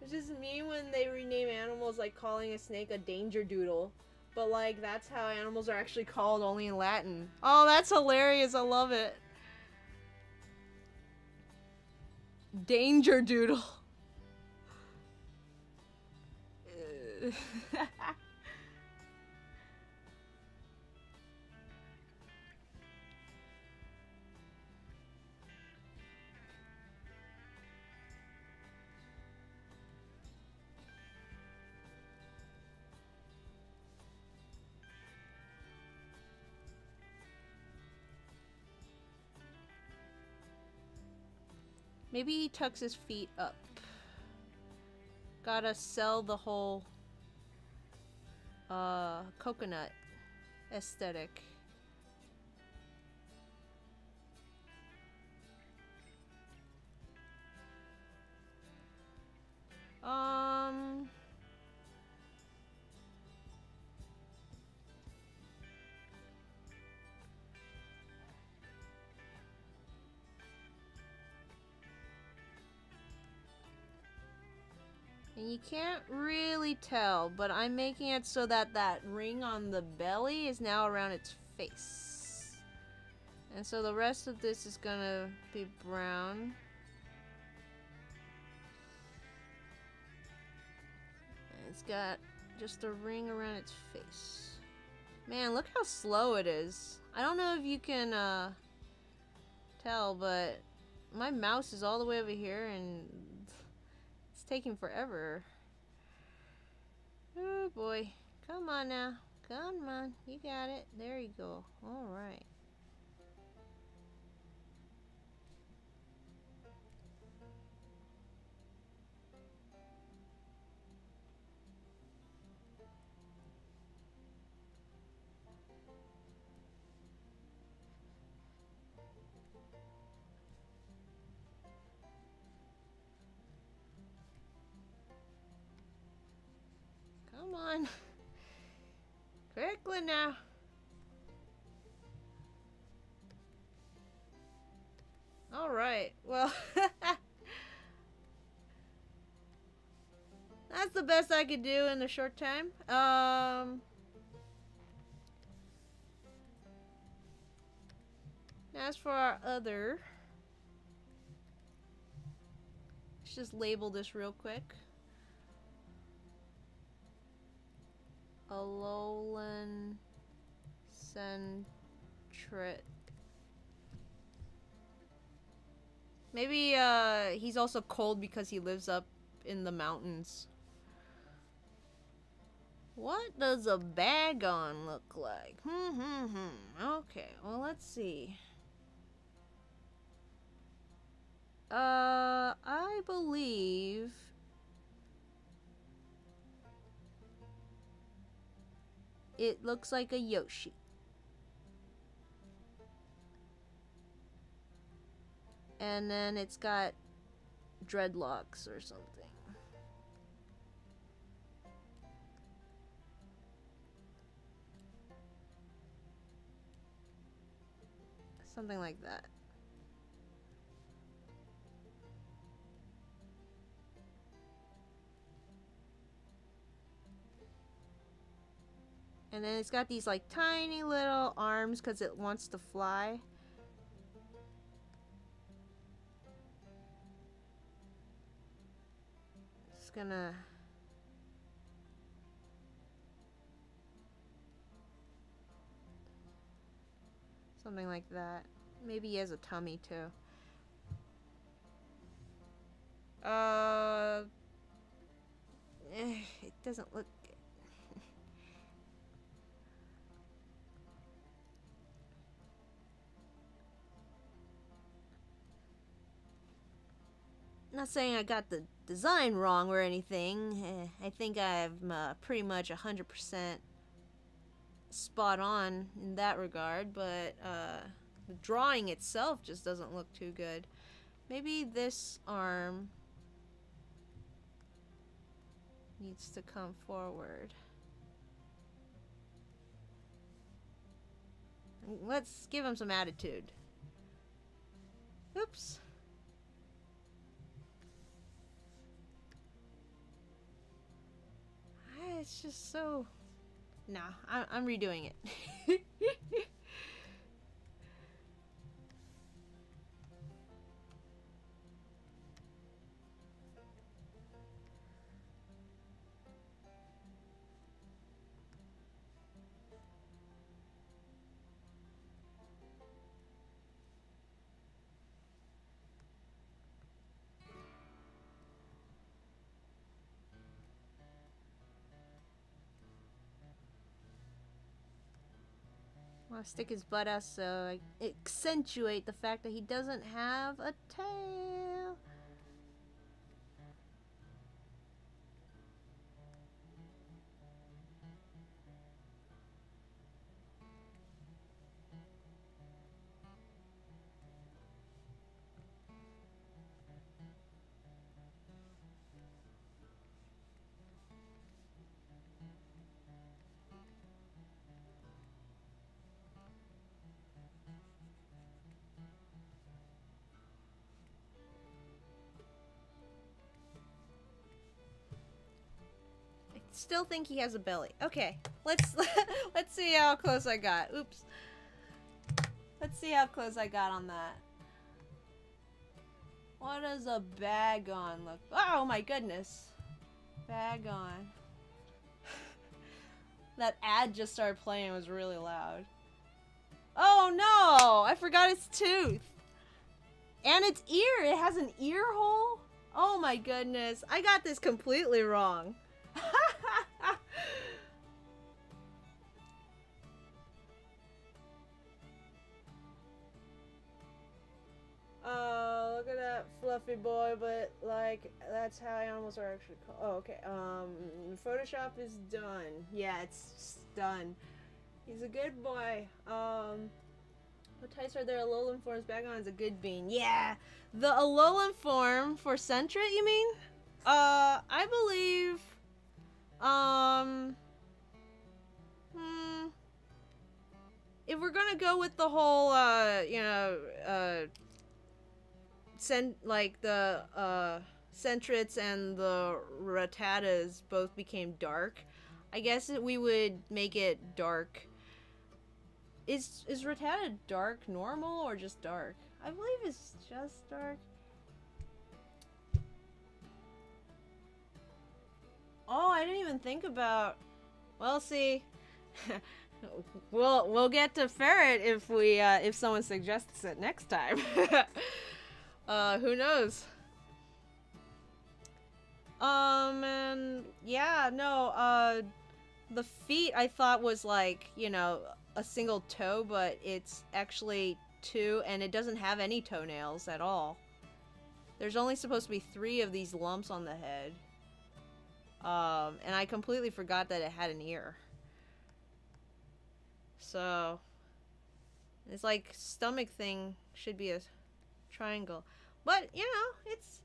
It's just mean when they rename animals, like calling a snake a danger doodle. But like that's how animals are actually called, only in Latin. Oh, that's hilarious. I love it. Danger doodle. Maybe he tucks his feet up. Gotta sell the whole coconut aesthetic. And you can't really tell, but I'm making it so that that ring on the belly is now around its face. And so the rest of this is gonna be brown. And it's got just a ring around its face. Man, look how slow it is. I don't know if you can tell, but my mouse is all the way over here and it's taking forever. Oh boy. Come on now. Come on. You got it. There you go. Alright. Come on. Quickly now. Alright, well, that's the best I could do in the short time. As for our other, let's just label this real quick. Alolan Centret. Maybe he's also cold because he lives up in the mountains. What does a Bagon look like? Okay, well, let's see. I believe it looks like a Yoshi. And then it's got dreadlocks or something. Something like that. And then it's got these like tiny little arms because it wants to fly. Just gonna something like that. Maybe he has a tummy too. It doesn't look good. Not saying I got the design wrong or anything. I think I'm pretty much 100% spot on in that regard, but the drawing itself just doesn't look too good. Maybe this arm needs to come forward. Let's give him some attitude. Oops. It's just so... Nah, I'm redoing it. I'll stick his butt out so I accentuate the fact that he doesn't have a tail. still think he has a belly. Okay, let's let's see how close I got. Oops. Let's see how close I got on that. What does a bag on look? Oh my goodness. Bag on. That ad just started playing. It was really loud. Oh no! I forgot its tooth. And its ear. It has an ear hole. Oh my goodness. I got this completely wrong. Oh, look at that fluffy boy, but like that's how animals are actually called. Oh, okay. Photoshop is done. Yeah, it's done. He's a good boy. What types are there? Alolan forms. Bagon is a good bean. Yeah, the Alolan form for Sentret, you mean? I believe. If we're gonna go with the whole, you know, like the Sentrets and the Rattatas both became dark, I guess we would make it dark. Is Rattata dark normal or just dark? I believe it's just dark. Oh, I didn't even think about. Well, see, we'll get to Ferret if we if someone suggests it next time. Who knows? And yeah, no, the feet I thought was like, you know, a single toe, but it's actually two, and it doesn't have any toenails at all. There's only supposed to be 3 of these lumps on the head. And I completely forgot that it had an ear. So, it's like stomach thing should be a triangle. But, you know, it's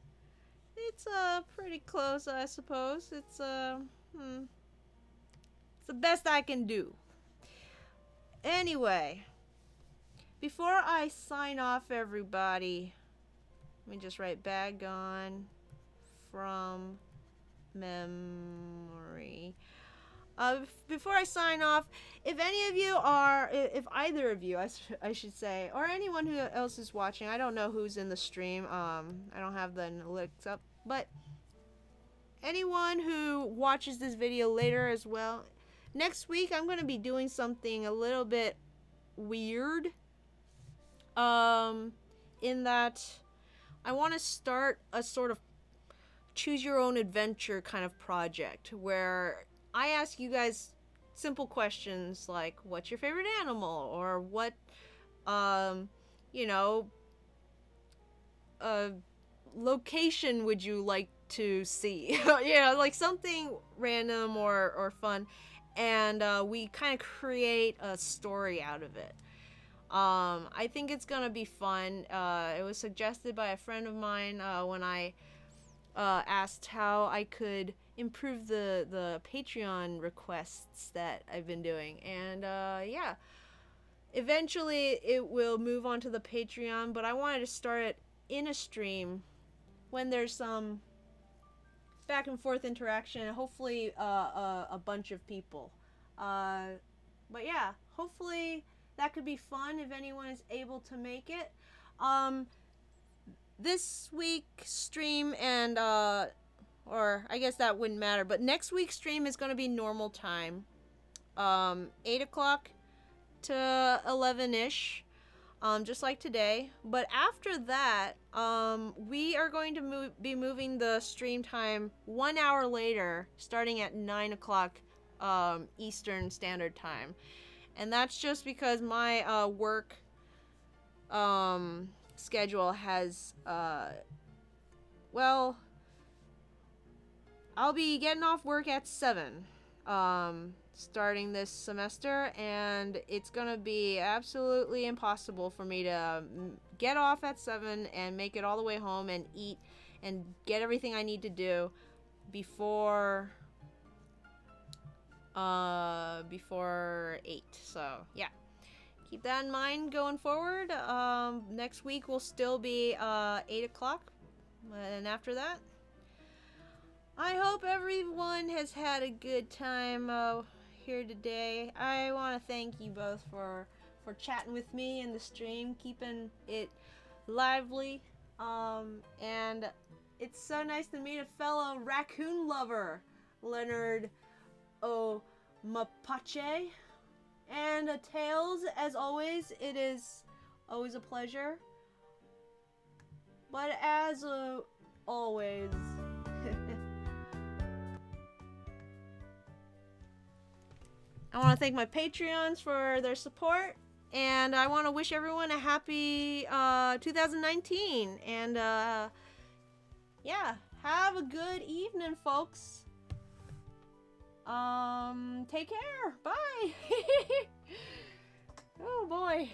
pretty close, I suppose. It's the best I can do. Anyway, before I sign off, everybody, let me just write Bagon from memory. Before I sign off, if any of you are, if either of you, I should say, or anyone who else is watching, I don't know who's in the stream, I don't have the analytics up, but anyone who watches this video later as well, next week I'm going to be doing something a little bit weird, in that I want to start a sort of choose your own adventure kind of project where I ask you guys simple questions like, what's your favorite animal? Or what, you know, location would you like to see? Yeah, like something random or fun. And we kind of create a story out of it. I think it's gonna be fun. It was suggested by a friend of mine when I asked how I could improve the Patreon requests that I've been doing, and yeah, eventually it will move on to the Patreon, but I wanted to start it in a stream when there's some back and forth interaction, and hopefully a bunch of people, but yeah, hopefully that could be fun if anyone is able to make it. This week's stream and, or I guess that wouldn't matter, but next week's stream is going to be normal time. 8 o'clock to 11-ish, just like today. But after that, we are going to be moving the stream time 1 hour later, starting at 9 o'clock Eastern Standard Time. And that's just because my work schedule has, well, I'll be getting off work at 7, starting this semester, and it's gonna be absolutely impossible for me to get off at 7 and make it all the way home and eat and get everything I need to do before 8. So yeah, keep that in mind going forward. Next week will still be 8 o'clock, and after that, I hope everyone has had a good time here today. I want to thank you both for chatting with me in the stream, keeping it lively. And it's so nice to meet a fellow raccoon lover, Leonard Mapache. And Tails, as always, it is always a pleasure. But as always, I want to thank my Patreons for their support, and I want to wish everyone a happy 2019. And yeah, have a good evening, folks. Take care. Bye. Oh boy.